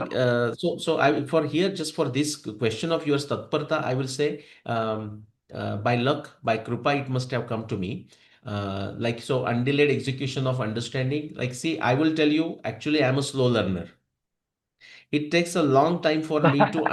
so I for here just for this question of yours tatparta I will say by luck by krupa it must have come to me like so undelayed execution of understanding like see I will tell you actually I'm a slow learner. It takes a long time for me to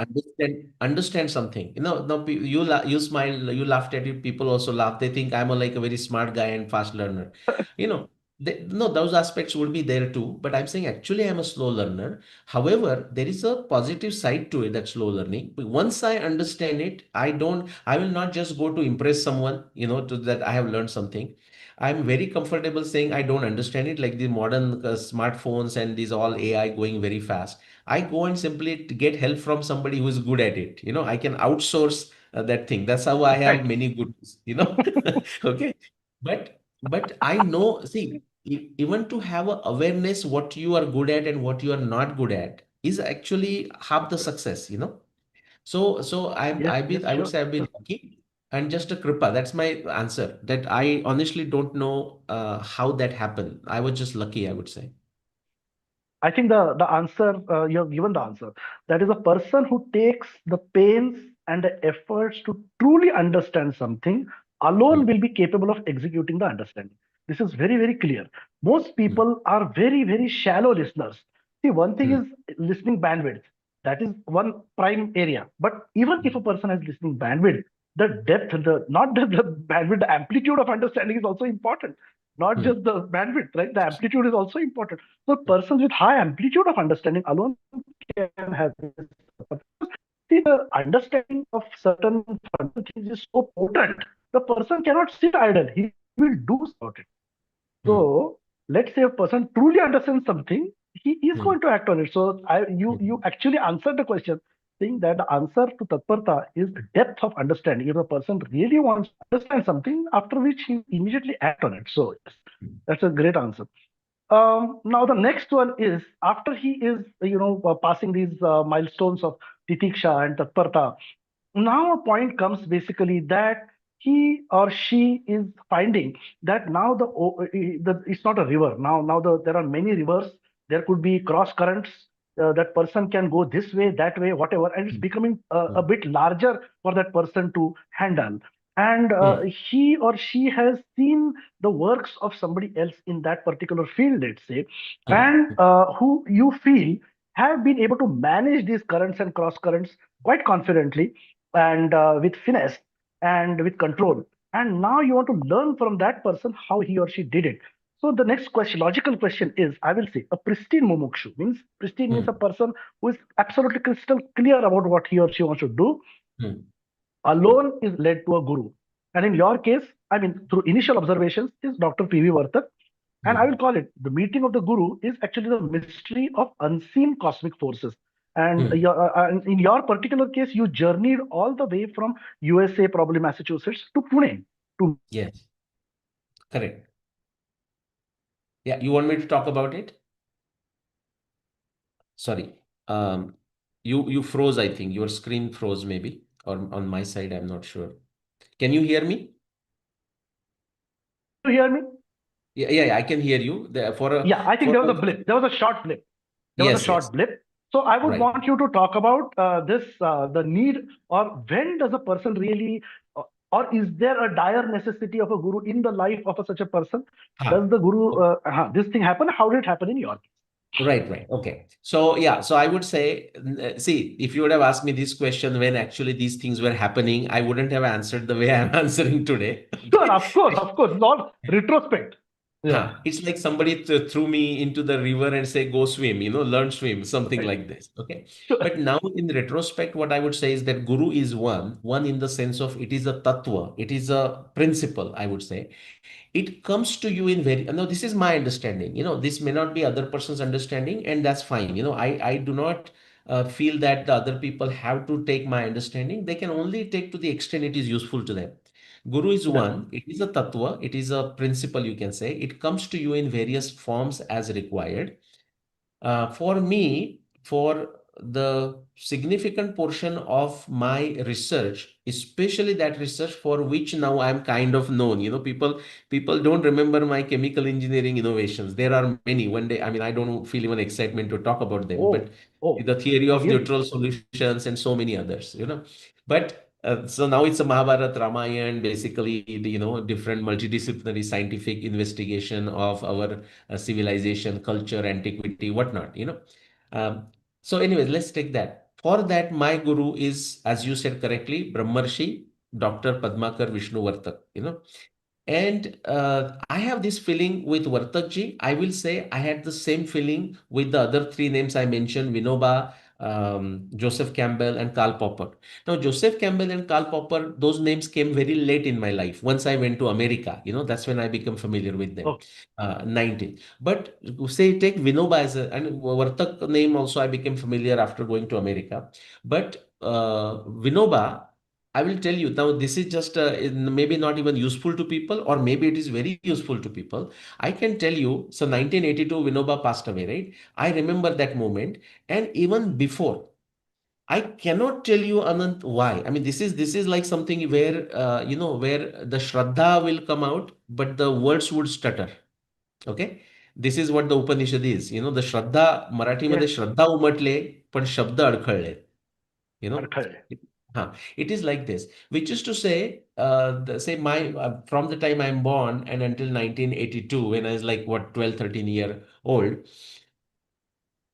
understand something. No, you smile, you laughed at it. People also laugh. They think I'm like a very smart guy and fast learner. You know, no, those aspects would be there too. But I'm saying actually I'm a slow learner. However, there is a positive side to it. That slow learning. But once I understand it, I will not just go to impress someone. To that I have learned something. I'm very comfortable saying I don't understand it, like the modern smartphones and these all AI going very fast. I go and simply get help from somebody who is good at it. I can outsource that thing. That's how I have Right. many gurus. Okay. But I know, see, even to have a awareness what you are good at and what you are not good at is actually half the success. So Yes, yes, I would sure, say I've been sure. lucky and just a kripa. That's my answer. That I honestly don't know how that happened. I was just lucky, I would say. I think the answer you have given the answer. That is a person who takes the pains and the efforts to truly understand something Hmm, alone will be capable of executing the understanding. This is very, very clear. Most hmm, people are very, very shallow listeners. See, one thing hmm, is listening bandwidth. That is one prime area. But even if hmm, a person has listening bandwidth, the depth, the not just the bandwidth, the amplitude of understanding is also important. Not Hmm. just the bandwidth, right? The amplitude is also important. So persons with high amplitude of understanding alone can have this. Because see, the understanding of certain fundamental things is so potent, the person cannot sit idle. He will do something about it. Hmm. So let's say a person truly understands something, he is Hmm. going to act on it. So you Hmm. actually answered the question, saying that the answer to tatparta is depth of understanding. If a person really wants to understand something, after which he immediately act on it. So yes, Hmm. that's a great answer. Now the next one is after he is passing these milestones of titiksha and tatparta. Now a point comes basically that he or she is finding that now it's not a river. There are many rivers. There could be cross currents. That person can go this way, that way, whatever, and it's Hmm. becoming a Hmm. bit larger for that person to handle. And Hmm. he or she has seen the works of somebody else in that particular field, let's say, Hmm. and who you feel have been able to manage these currents and cross currents quite confidently and with finesse and with control. And now you want to learn from that person how he or she did it. So the next question, logical question is, I will say, a pristine mumukshu means pristine means a Hmm. person who is absolutely crystal clear about what he or she wants to do. Hmm. Alone is led to a guru. And in your case, I mean, through initial observations, is Dr. P.V. Vartak. And I will Hmm. call it the meeting of the guru is actually the mystery of unseen cosmic forces. And Hmm. in your particular case, you journeyed all the way from USA, probably Massachusetts, to Pune to meet this Yes, guru. So let's correct. talk about it. Yeah, you want me to talk about it? Sorry. Um, you froze, I think. Your screen froze maybe, or on my side, I'm not sure. Can you hear me? Can you hear me? Yeah, yeah, yeah, I can hear you. Yeah, I think For there was a, a blip. There was a short blip. There was a yes, short yes, blip. So I would right. want you to talk about the need, or when does a person really, uh, or is there a dire necessity of a guru in the life of such a person? Does Huh. the guru, this thing happen? How did it happen in your case? Right, right. Okay. So, yeah, so I would say, see, if you would have asked me this question when actually these things were happening, I wouldn't have answered the way I'm answering today. Sure, Okay. of course, not retrospect. Yeah, Huh. It's like somebody threw me into the river and say, go swim, learn swim, something right. like this. Okay. Sure. But now in retrospect, what I would say is that guru is one in the sense of it is a tattva, it is a principle, I would say. It comes to you in very, no, this is my understanding. This may not be other person's understanding, and that's fine. I do not feel that the other people have to take my understanding. They can only take to the extent it is useful to them. Guru is Yeah. one, it is a tattva, it is a principle, you can say. It comes to you in various forms as required. For me, for the significant portion of my research, especially that research for which now I'm kind of known, people don't remember my chemical engineering innovations. There are many. One day, I mean, I don't feel even excitement to talk about them, but Oh, oh, the theory of really? neutral solutions and so many others. But so now it's a Mahabharata, Ramayana, basically, different multidisciplinary scientific investigation of our civilization, culture, antiquity, whatnot. Um, so, anyways, let's take that. For that, my guru is, as you said correctly, Brahmarshi, Dr. Padmakar Vishnu Vartak. And I have this feeling with Vartakji. I will say I had the same feeling with the other three names I mentioned, Vinoba, Joseph Campbell, and Karl Popper. Now, Joseph Campbell and Karl Popper, those names came very late in my life. Once I went to America, that's when I became familiar with them, Okay. 19. But say, take Vinoba and Vartak name also, I became familiar after going to America. But Vinoba, I will tell you now, this is just maybe not even useful to people, or maybe it is very useful to people. I can tell you, so 1982, Vinoba passed away, right? I remember that moment. And even before, I cannot tell you, Anant, why. I mean, this is like something where, where the Shraddha will come out, but the words would stutter. Okay. This is what the Upanishad is. The Shraddha, Marathi मध्ये Yes. श्रद्धा उमटले, पण शब्द अडखळले. you know Adkhare. it, it is like this, which is to say, say my from the time I'm born and until 1982, when I was like what, 12, 13 year old,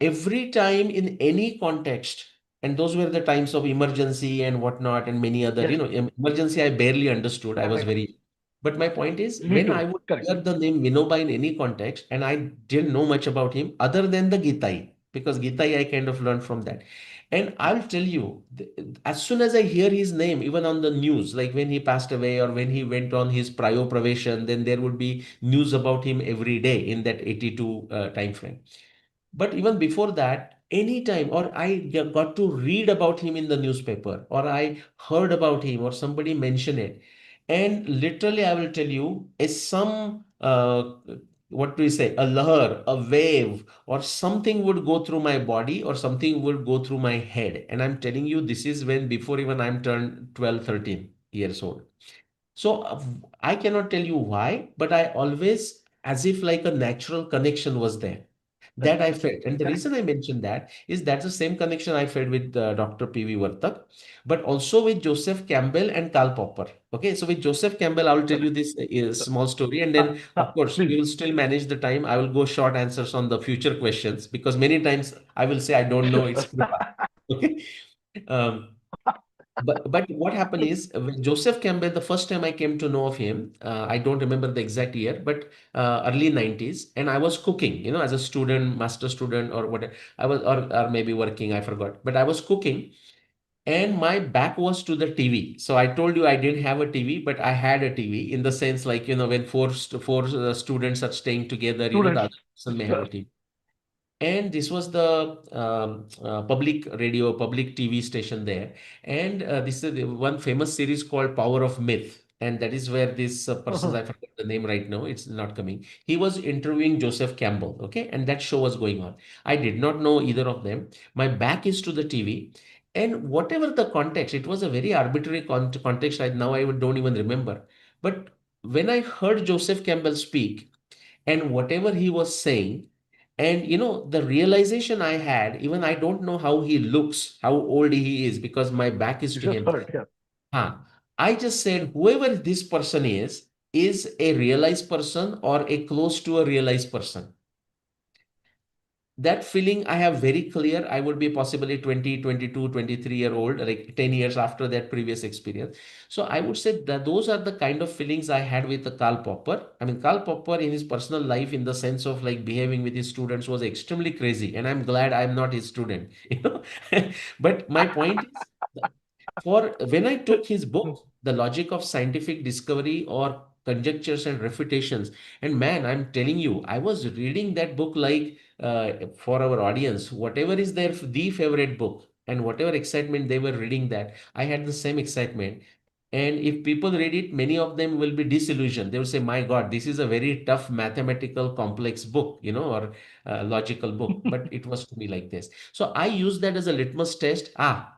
every time in any context, And those were the times of emergency and whatnot, and many other, Yes, emergency I barely understood. I was correct. very, but my point is, Me when I too. would Correct. hear the name Vinoba in any context, and I didn't know much about him other than the Gitai, because Gitai I kind of learned from that. And I'll tell you, as soon as I hear his name, even on the news, like when he passed away or when he went on his Prayo Praveshan, then there would be news about him every day in that 82 time frame. But even before that, anytime, or got to read about him in the newspaper, or I heard about him, or somebody mentioned it. And literally, I will tell you, is some, what do we say, a lahar, a wave, or something would go through my body, or something would go through my head. And I'm telling you, this is when, before even I'm turned 12, 13 years old. So I cannot tell you why, but I always, as if like a natural connection was there that Correct. I felt. And the Correct. reason I mentioned that is that's the same connection I felt with Dr. P.V. Vartak, but also with Joseph Campbell and Karl Popper. Okay, so with Joseph Campbell, I will tell you Correct. this So, small story, and then, of course, we please. will still manage the time. I will go short answers on the future questions because many times I will say I don't know. It's Kripa. Okay. Um, but what happened is with Joseph Campbell, the first time I came to know of him, I don't remember the exact year, but early 90s, and I was cooking, as a student, master student, or whatever. I was, or maybe working, I forgot, but I was cooking, and my back was to the TV. So I told you I didn't have a TV, but I had a TV in the sense like, when four students are staying together, the Students. other person may have a Sure. TV. And this was the public radio, public TV station there. And this is one famous series called Power of Myth. And that is where this person, I forgot the name right now, it's not coming. He was interviewing Joseph Campbell, okay? And that show was going on. I did not know either of them. My back is to the TV. And whatever the context, it was a very arbitrary context. Right now, I don't even remember. But when I heard Joseph Campbell speak, and whatever he was saying, and the realization I had, even I don't know how he looks, how old he is, because my back is You to just him. heard. Yeah. Huh. I just said, whoever this person is a realized person or a close to a realized person. That feeling I have very clear. I would be possibly 20, 22, 23-year old, like 10 years after that previous experience. So I would say that those are the kind of feelings I had with the Karl Popper. I mean, Karl Popper in his personal life, in the sense of like behaving with his students, was extremely crazy. And I'm glad I'm not his student, But my point is, for when I took his book, The Logic of Scientific Discovery or Conjectures and Refutations, and man, I'm telling you, I was reading that book like, for our audience, whatever is their the favorite book and whatever excitement they were reading that, I had the same excitement. And if people read it, many of them will be disillusioned. They will say, "My God, this is a very tough mathematical complex book, or logical book." But it was to be like this. So I use that as a litmus test.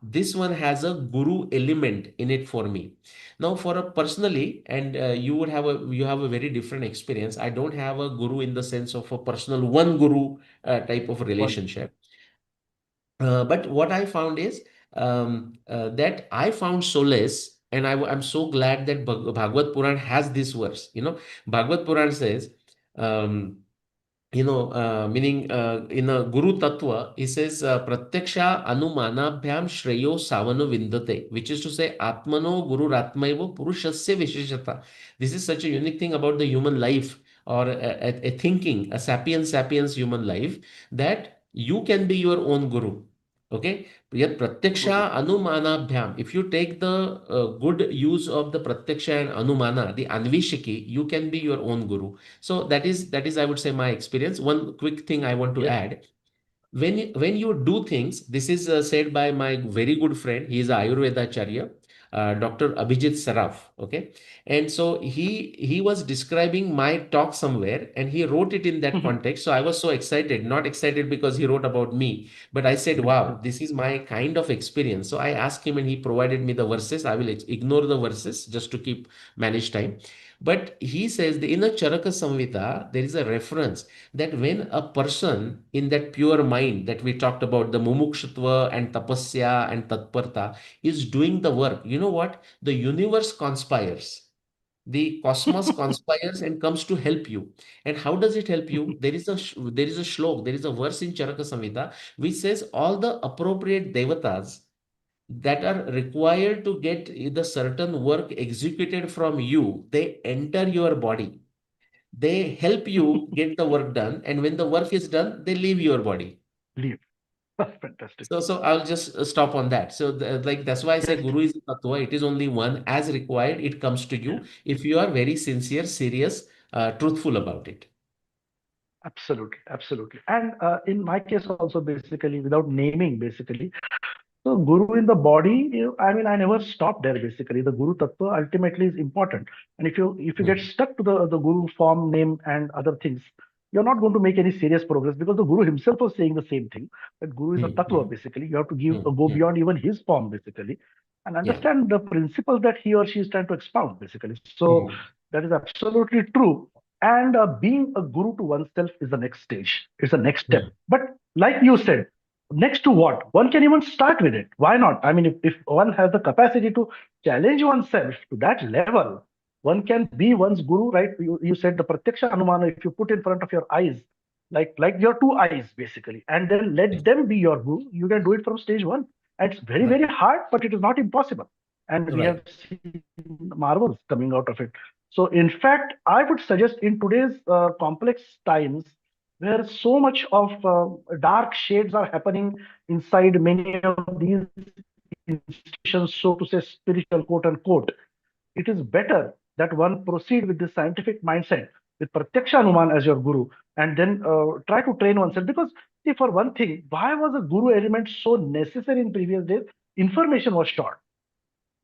This one has a guru element in it for me. Now, for a personally, and you have a very different experience. I don't have a guru in the sense of a personal one guru type of One. relationship. But what I found is that I found solace, and I'm so glad that Bhagavad Puran has this verse. Bhagavad Puran says, um, meaning in a Guru Tattva, he says, Pratyaksha Anumanabhyam Shreyo Savano Vindate, which is to say, Atmano Guru Ratmaivo Purushasya Visheshata. This is such a unique thing about the human life, or a thinking, a sapiens human life, that you can be your own Guru. Okay? Yet Guru. Pratyaksha Anumanabhyam, if you take the good use of the Pratyaksha and Anumana, the Anvishiki, you can be your own Guru. So that is I would say my experience. One quick thing I want to Yes. add. When you do things, this is said by my very good friend. He is a Ayurveda Acharya, Dr. Abhijit Saraf. Okay, and so he was describing my talk somewhere, and he wrote it in that context. So I was so excited, not excited because he wrote about me, but I said, "Wow, this is my kind of experience." So I asked him, and he provided me the verses. I will ignore the verses just to keep manage time. But he says in the Charaka Samhita, there is a reference that when a person in that pure mind that we talked about, the mumukshutva and tapasya and tatparta, is doing the work, you know what? The universe conspires. The cosmos conspires and comes to help you. And how does it help you? There is a shlok, there is a verse in Charaka Samhita which says all the appropriate devatas that are required to get the certain work executed from you, they enter your body. They help you get the work done, and when the work is done, they leave your body. Leave. That's fantastic. So I'll just stop on that. So like that's why I say Yes, Guru is a tattva. It is only one. As required, it comes to you if you are very sincere, serious, truthful about it. absolutely, absolutely. And in my case also, basically, without naming, basically, so Guru in the body, I mean, I never stopped there basically. The Guru Tattva ultimately is important. And if you get Hmm. stuck to the Guru form, name, and other things, you're not going to make any serious progress because the Guru himself was saying the same thing. That Guru is a Hmm. Hmm. Tattva basically. You have to give Hmm. go Hmm. beyond even his form basically, and Yeah. understand the principles that he or she is trying to expound basically. So Hmm. that is absolutely true. And being a Guru to oneself is the next stage. It's the next step. Hmm. But like you said, next to what? One can even start with it. Why not? I mean, if one has the capacity to challenge oneself to that level, one can be one's guru, right? You said the pratyaksha anumana, if you put in front of your eyes, like your two eyes basically, and then let Yes. them be your guru, you can do it from stage one. And it's very, Right. very hard, but it is not impossible. And we have Right. seen marvels coming out of it. So, in fact, I would suggest in today's complex times, where so much of dark shades are happening inside many of these institutions, so to say, spiritual quote unquote, it is better that one proceed with this scientific mindset with Pratyaksha Anuman as your guru and then try to train oneself. Because, see, for one thing, why was a guru element so necessary in previous days? Information was short.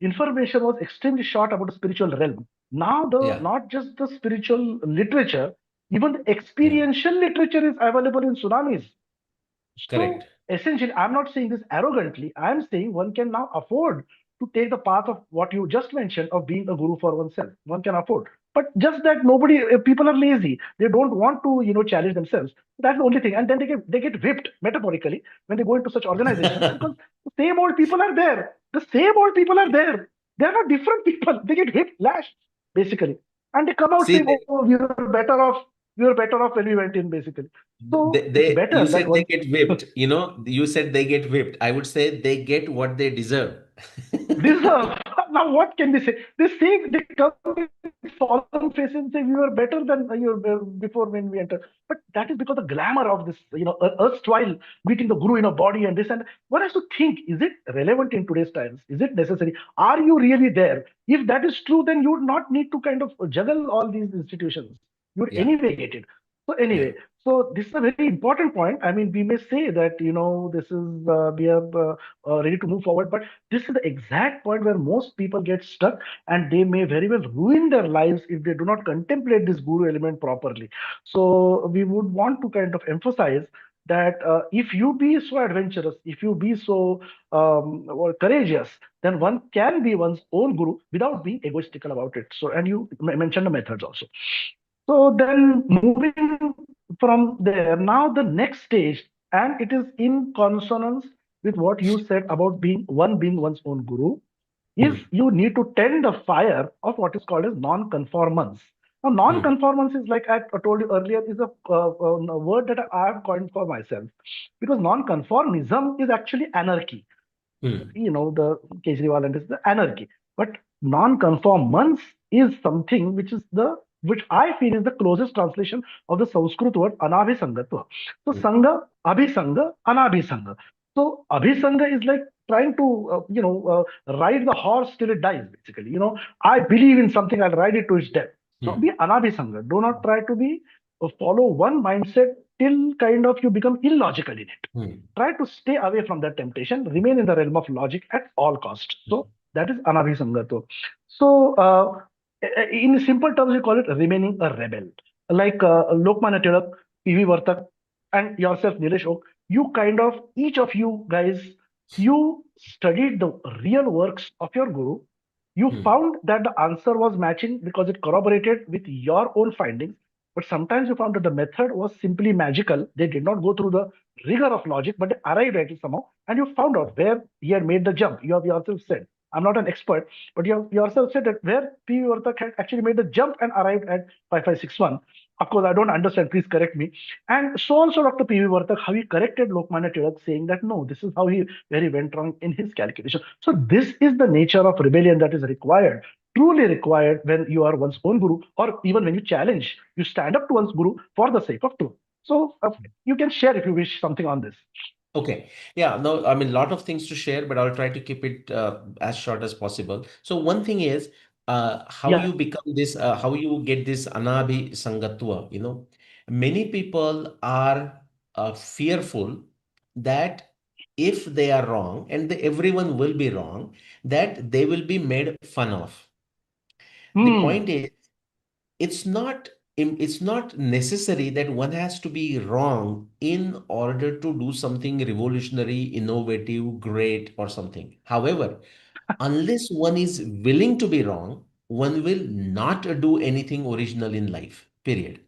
Information was extremely short about the spiritual realm. Now, the Yeah. not just the spiritual literature, even the Yeah. experiential literature is available in tsunamis. Correct. So essentially, I'm not saying this arrogantly. I'm saying one can now afford to take the path of what you just mentioned of being a guru for oneself. One can afford. But just that nobody, people are lazy. They don't want to, challenge themselves. That's the only thing. And then they get whipped metaphorically when they go into such organizations because the same old people are there. The same old people are there. They're not different people. They get whipped, lashed, basically. And they come out See, saying, "Oh, we were better off. We were better off when we went in," basically. So it's better you that said one they get whipped, you said they get whipped. I would say they get what they deserve. deserve. Now, what can they say? They come with fallen faces and say we were better than before when we entered. But that is because the glamour of this, erstwhile meeting the guru in a body and this and one has to think: is it relevant in today's times? Is it necessary? Are you really there? If that is true, then you would not need to kind of juggle all these institutions. You would Yeah. anyway get it. So Yeah. anyway, so this is a very important point. I mean, we may say that this is we are ready to move forward, but this is the exact point where most people get stuck, and they may very well ruin their lives if they do not contemplate this guru element properly. So we would want to kind of emphasize that if you be so adventurous, if you be so or courageous, then one can be one's own guru without being egoistical about it. So, and you mentioned the methods also. So then moving from there, now the next stage, and it is in consonance with what you said about being one's own guru, is Hmm. you need to tend the fire of what is called as non-conformance. Now, Hmm. non-conformance is like I told you earlier, is a word that I have coined for myself because non-conformism is actually anarchy. Hmm. The Kejriwal and this is the anarchy. But non-conformance is something which I feel is the closest translation of the Sanskrit word anabhisangatva. So Hmm. sangha, abhisanga, anabhisanga. So abhisanga is like trying to ride the horse till it dies. Basically, I believe in something, I'll ride it to its death. So Hmm. be anabhisanga. Do not try to be follow one mindset till kind of you become illogical in it. Hmm. Try to stay away from that temptation, remain in the realm of logic at all costs. So that is anabhisangato. So in simple terms, we call it remaining a rebel. Like Lokmanya Tilak, P.V. Vartak, and yourself, Nilesh Oak, you kind of, each of you guys, you studied the real works of your guru. You Hmm. found that the answer was matching because it corroborated with your own findings. But sometimes you found that the method was simply magical. They did not go through the rigor of logic, but they arrived at it somehow, and you found out where he had made the jump. You have yourself said. I'm not an expert, but you have yourself said that where PV Vartak had actually made the jump and arrived at 5561. Of course, I don't understand. Please correct me. And so also Dr. PV Vartak, how he corrected Lokmanya Tilak, saying that no, this is how he where he went wrong in his calculation. So this is the nature of rebellion that is required, truly required when you are one's own guru, or even when you challenge, you stand up to one's guru for the sake of truth. So you can share if you wish something on this. Okay. Yeah, no, I mean, a lot of things to share, but I'll try to keep it as short as possible. So one thing is how Yeah. you become this, how you get this anabhi sangatva, Many people are fearful that if they are wrong, and everyone will be wrong, that they will be made fun of. The Hmm. point is, it's not necessary that one has to be wrong in order to do something revolutionary, innovative, great, or something. However, unless one is willing to be wrong, one will not do anything original in life, period.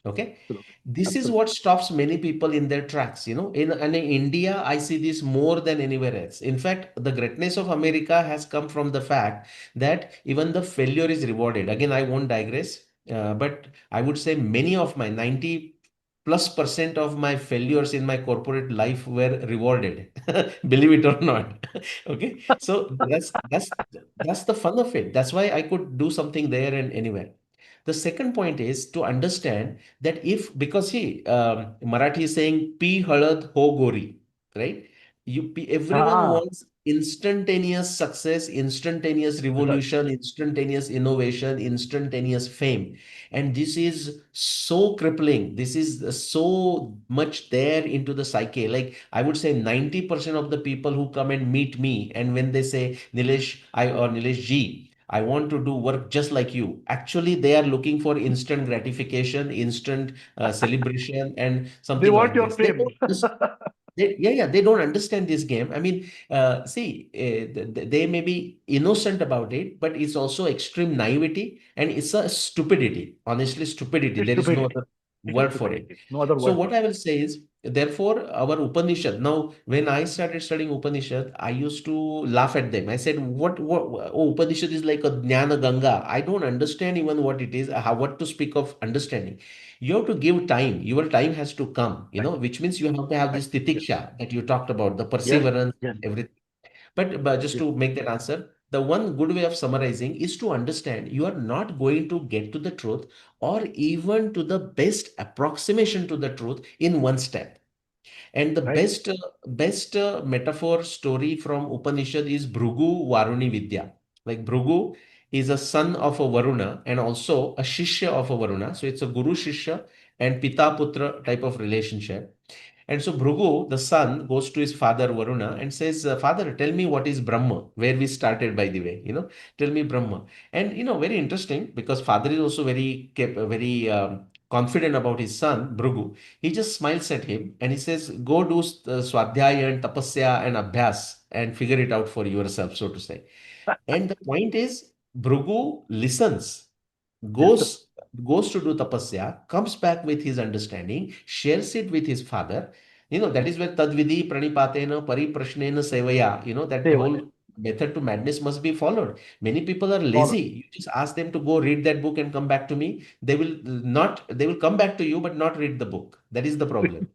Okay. Absolutely. This is Absolutely. what stops many people in their tracks. In India, I see this more than anywhere else. In fact, the greatness of America has come from the fact that even the failure is rewarded. Again, I won't digress, but I would say many of my 90+% of my failures in my corporate life were rewarded, believe it or not. Okay. So that's the fun of it. That's why I could do something there and anywhere. The second point is to understand that if, because see, Marathi is saying P halad ho gori, right? Everyone Ah, wants instantaneous success, instantaneous result. revolution, instantaneous innovation, instantaneous fame. And this is so crippling. This is so much there into the psyche. Like I would say 90% of the people who come and meet me, and when they say, Nilesh, or Nilesh Ji, I want to do work just like you. Actually, they are looking for instant gratification, instant celebration, and They something want like your this. They fame. don't yeah, they don't understand this game. I mean, see, they may be innocent about it, but it's also extreme naivety and it's a stupidity. Honestly, stupidity. It's There is no stupidity. other It is word for it. stupidity. No other So word for what it. I will say is, therefore, our Upanishad. Now, when I started studying Upanishad, I used to laugh at them. I said, "What? Oh, Upanishad is like a Jnana Ganga. I don't understand even what it is. What to speak of understanding." You have to give time. Your time has to come, Right. which means you have to have Right. this Yes. titiksha that you talked about, the Yes. perseverance, Yes. everything. But just Yes. to make that answer, the one good way of summarizing is to understand you are not going to get to the truth or even to the best approximation to the truth in one step. And the Right. best metaphor story from Upanishad is Bhrugu Varuni Vidya. Like Bhrugu is a son of a Varuna and also a Shishya of a Varuna. So it's a Guru Shishya and Pita Putra type of relationship. And so Bhrugu, the son, goes to his father Varuna and says, Father, tell me what is Brahma, where we started, by the way, tell me Brahma. And, very interesting because father is also very confident about his son, Bhrugu. He just smiles at him and he says, go do Swadhyaya and Tapasya and Abhyas and figure it out for yourself, so to say. And the point is, Bhrigu listens, Listen. goes goes to do tapasya, comes back with his understanding, shares it with his father. That is where tadvidi pranipatena pariprashnena sevaya, that Say why. whole method to madness must be followed. Many people are Follow. lazy. You just ask them to go read that book and come back to me. They will come back to you, but not read the book. That is the problem.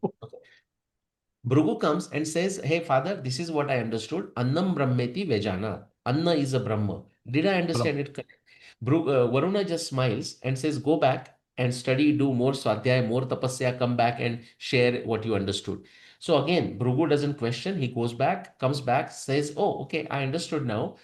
Bhrigu comes and says, Hey, father, this is what I understood. Annam Brahmeti Vejana. Anna is a Brahma. Did I Brahma. understand it correct? Varuna just smiles and says, Go back and study, do more swadhyaya, more tapasya, come back and share what you understood. So again, Bhrigu doesn't question. He goes back, comes back, says, Oh, okay, I understood now.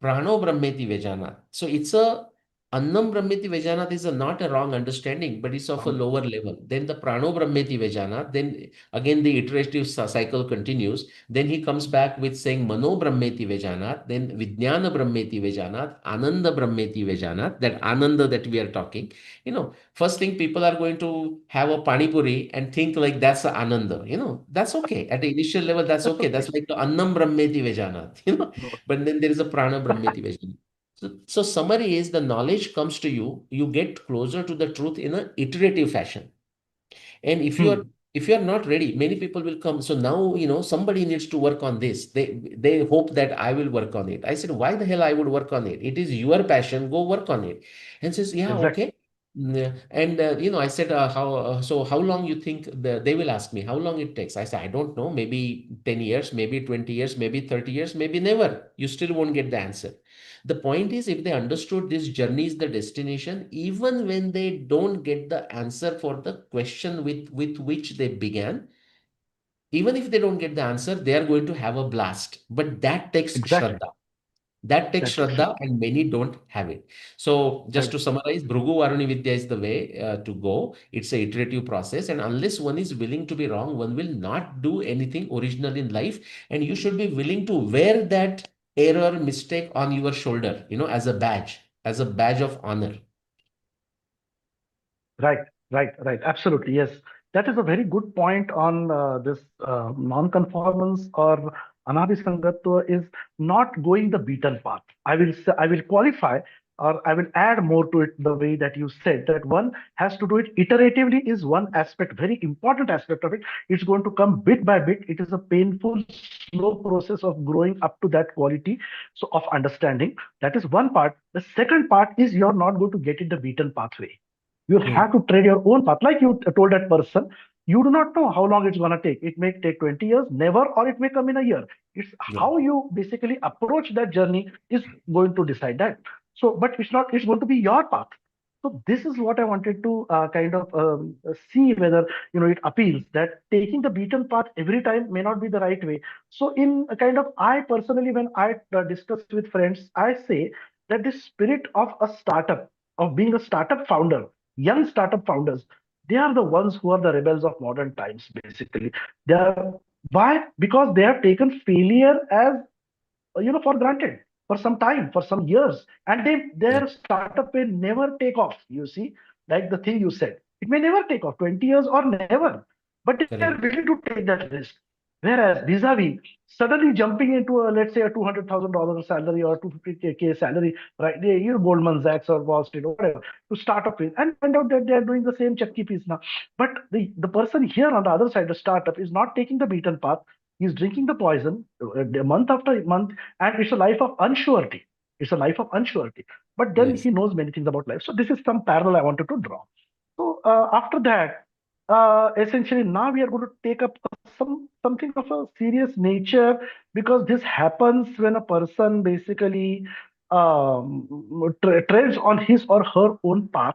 Prano Brahmeti Vejana. So it's a Annam Brahmeti Vejana is not a wrong understanding, but it's of a Brahma. lower level. Then the Prano Brahmeti Vejana, then again the iterative cycle continues. Then he comes back with saying Mano Brahmeti Vejana, then Vijnana Brahmeti Vejana, Ananda Brahmeti Vejana, that Ananda that we are talking. First thing people are going to have a Pani Puri and think like that's a Ananda. That's okay. At the initial level, that's That's okay. okay. That's like the Annam Brahmeti Vejana. No. But then there is a Prana Brahmeti Vejana. So summary is the knowledge comes to you, you get closer to the truth in an iterative fashion. And if you are Hmm. if you are not ready, many people will come. So now, somebody needs to work on this. They hope that I will work on it. I said, why the hell I would work on it? It is your passion, go work on it. And says, yeah, Exactly. okay. And I said, how long you think they will ask me how long it takes? I said, I don't know, maybe 10 years, maybe 20 years, maybe 30 years, maybe never. You still won't get the answer. The point is, if they understood this journey is the destination, even when they don't get the answer for the question with which they began, even if they don't get the answer, they are going to have a blast. But that takes Exactly. Shraddha. That takes That takes Shraddha, Shraddha. and many don't have it. So, just Right. to summarize, Bhrigu Varuni Vidya is the way to go. It's a iterative process, and unless one is willing to be wrong, one will not do anything original in life. And you should be willing to wear that error, mistake on your shoulder, as a badge of honor. Right, right. Absolutely, yes. That is a very good point on this non-conformance or anabhisangatva is not going the beaten path. I will qualify or I will add more to it the way that you said that one has to do it iteratively is one aspect, very important aspect of it. It's going to come bit by bit. It is a painful, slow process of growing up to that quality so of understanding. That is one part. The second part is you're not going to get it the beaten pathway. You'll Hmm. have to tread your own path. Like you told that person, you do not know how long it's going to take. It may take 20 years, never, or it may come in a year. It's Yeah. how you basically approach that journey is going to decide that. So, but it's not, it's going to be your path. So this is what I wanted to kind of see whether, it appeals that taking the beaten path every time may not be the right way. So in a kind of, I personally, when I discuss with friends, I say that the spirit of a startup, of being a startup founder, young startup founders, they are the ones who are the rebels of modern times, basically. They are, why? Because they have taken failure as for granted for some time, for some years, and Yeah. their startup may never take off. You see, like the thing you said, it may never take off, 20 years or never, but they are Correct. willing to take that risk. Whereas vis-a-vis suddenly jumping into a, let's say, a $200,000 salary or 250K salary, right? Goldman Sachs or Wall Street or whatever to start up with, and find out that they are doing the same chucky piece now. But the person here on the other side, the startup, is not taking the beaten path. He's drinking the poison month after month, and it's a life of unsurety. It's a life of unsurety. But then Yes. he knows many things about life. So this is some parallel I wanted to draw. So after that, essentially now we are going to take up something of a serious nature because this happens when a person basically treads on his or her own path,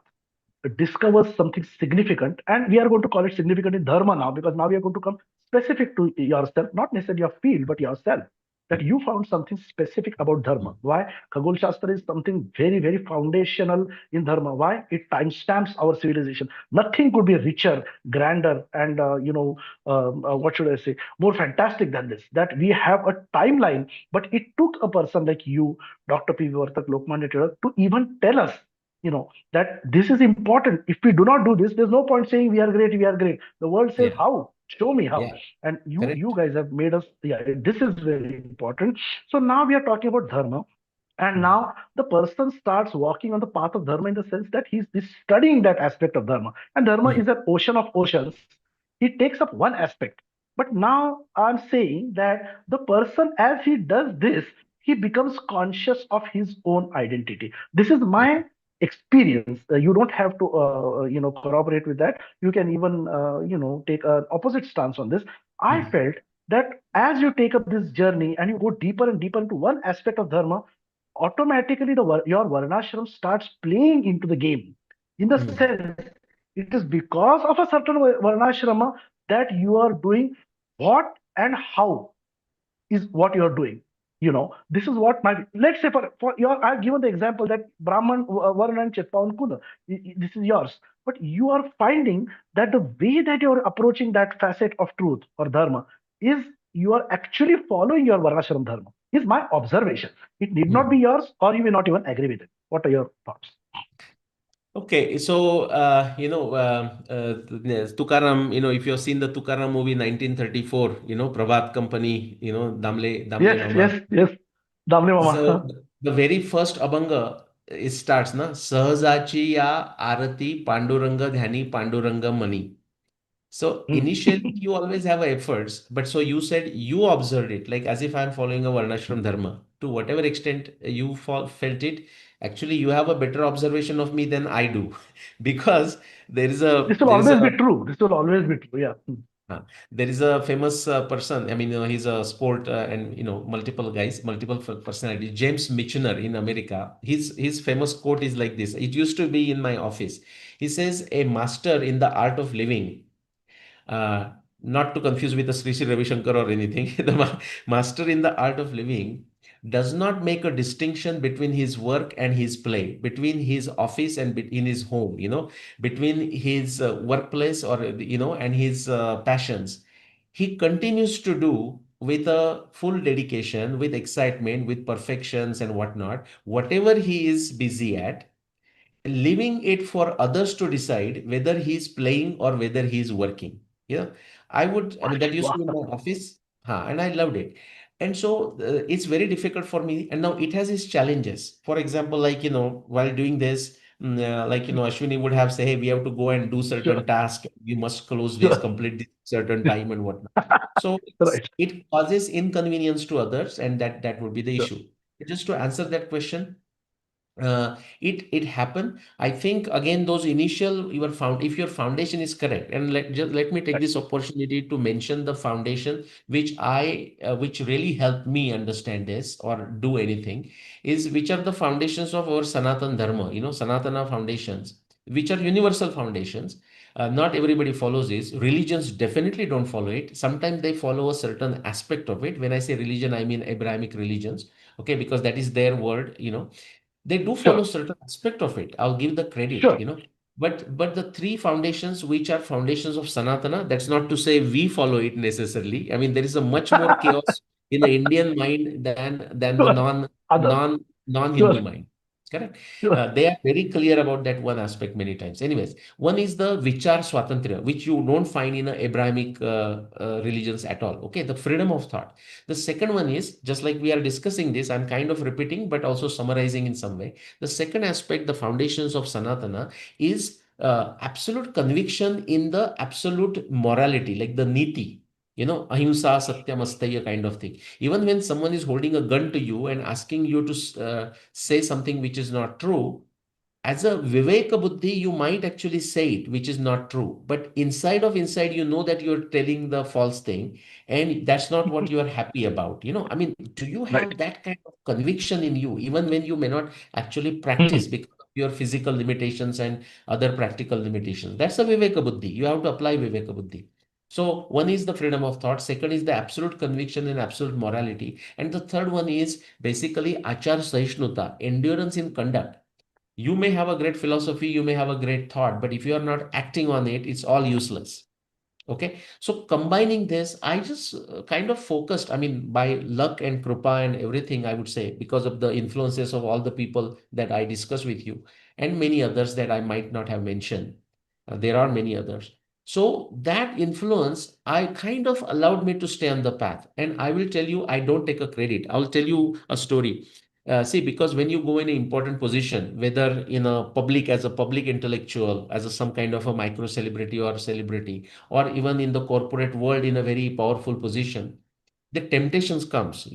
discovers something significant, and we are going to call it significant in dharma now because now we are going to come specific to yourself, not necessarily your field, but yourself. That you found something specific about dharma. Why? Khagol Shastra is something very, very foundational in dharma. Why? It timestamps our civilization. Nothing could be richer, grander, and what should I say, more fantastic than this. That we have a timeline, but it took a person like you, Dr. P. Vartak, Lokmanya Tilak, to even tell us that this is important. If we do not do this, there's no point saying we are great, we are great. The world says Yeah. how, show me how. Yeah. And you Correct. guys have made us, yeah, this is very important. So now we are talking about dharma, and Hmm. now the person starts walking on the path of dharma in the sense that he's studying that aspect of dharma, and dharma Hmm. is an ocean of oceans. He takes up one aspect, but now I'm saying that the person, as he does this, he becomes conscious of his own identity. This is Yeah. my experience. You don't have to corroborate with that. You can even take an opposite stance on this. I Hmm. felt that as you take up this journey and you go deeper and deeper into one aspect of dharma, automatically your varnashram starts playing into the game, in the Hmm. sense it is because of a certain varnashrama that you are doing what and how is what you're doing. This is what my, let's say for your, I've given the example that Brahman, Varna and Chetka and Kuna. This is yours. But you are finding that the way that you're approaching that facet of truth or dharma is you are actually following your Varnashram dharma, is my observation. It need not be Hmm. yours, or you may not even agree with it. What are your thoughts? Okay, so Tukaram, if you've seen the Tukaram movie 1934, Prabhat Company, Damle Yes, Mama. yes, yes. Damle So Mama. the very first Abhanga, it starts, na, Sahajachi ya Arati Panduranga Dhani Panduranga Mani. So Hmm. initially you always have efforts, but so you said you observed it, like as if I'm following a Varnashram Dharma. To whatever extent you felt it, actually you have a better observation of me than I do, because there is a This will there is always be a true. This will always be true. Yeah. Hmm. there is a famous person. I mean, he's a sport and multiple guys, multiple personalities. James Michener in America. His famous quote is like this. It used to be in my office. He says, "A master in the art of living, uh, not to confuse with the Sri Sri Ravi Shankar or anything. The master in the art of living does not make a distinction between his work and his play, between his office and in his home, between his workplace or, and his passions. He continues to do with a full dedication, with excitement, with perfections and whatnot, whatever he is busy at, leaving it for others to decide whether he's playing or whether he's working. Yeah, I mean, that used to Wow. be in my office, and I loved it. And so it's very difficult for me. And now it has its challenges. For example, like, while doing this, like, Ashwini would have say, hey, we have to go and do certain Sure. tasks. We must close this, Sure. complete this certain time and whatnot. So Right. it causes inconvenience to others, and that would be the Sure. issue. Just to answer that question, it happened. I think again those initial your found if your foundation is correct, and let me take Right. this opportunity to mention the foundation which really helped me understand this or do anything, is which are the foundations of our Sanatan Dharma, Sanatana foundations, which are universal foundations. Not everybody follows this. Religions definitely don't follow it. Sometimes they follow a certain aspect of it. When I say religion, I mean Abrahamic religions, okay, because that is their word, they do follow Sure. certain aspect of it. I'll give the credit, Sure. but the three foundations which are foundations of Sanatana, that's not to say we follow it necessarily. I mean, there is a much more chaos in the Indian mind than the Sure. Others. non-Hindu Sure. mind. Correct. Sure. They are very clear about that one aspect many times. Anyways, one is the Vichar Swatantriya, which you don't find in Abrahamic religions at all. Okay, the freedom of thought. The second one is, just like we are discussing this, I'm kind of repeating, but also summarizing in some way. The second aspect, the foundations of Sanatana, is absolute conviction in the absolute morality, like the niti, ahimsa, satyam, asteya kind of thing. Even when someone is holding a gun to you and asking you to say something which is not true, as a viveka buddhi, you might actually say it, which is not true. But inside, you know that you're telling the false thing, and that's not what you are happy about. I mean, do you Right. have that kind of conviction in you, even when you may not actually practice Hmm. because of your physical limitations and other practical limitations? That's a viveka buddhi. You have to apply viveka buddhi. So one is the freedom of thought. Second is the absolute conviction and absolute morality. And the third one is basically achar sahishnutta, endurance in conduct. You may have a great philosophy, you may have a great thought, but if you are not acting on it, it's all useless. Okay, so combining this, I just kind of focused. I mean, by luck and krupa and everything, I would say, because of the influences of all the people that I discussed with you and many others that I might not have mentioned. There are many others. So that influence, I kind of allowed me to stay on the path. And I will tell you, I don't take a credit. I'll tell you a story. See, because when you go in an important position, whether in a public, as a public intellectual, as some kind of a micro celebrity or celebrity, or even in the corporate world in a very powerful position, the temptations comes,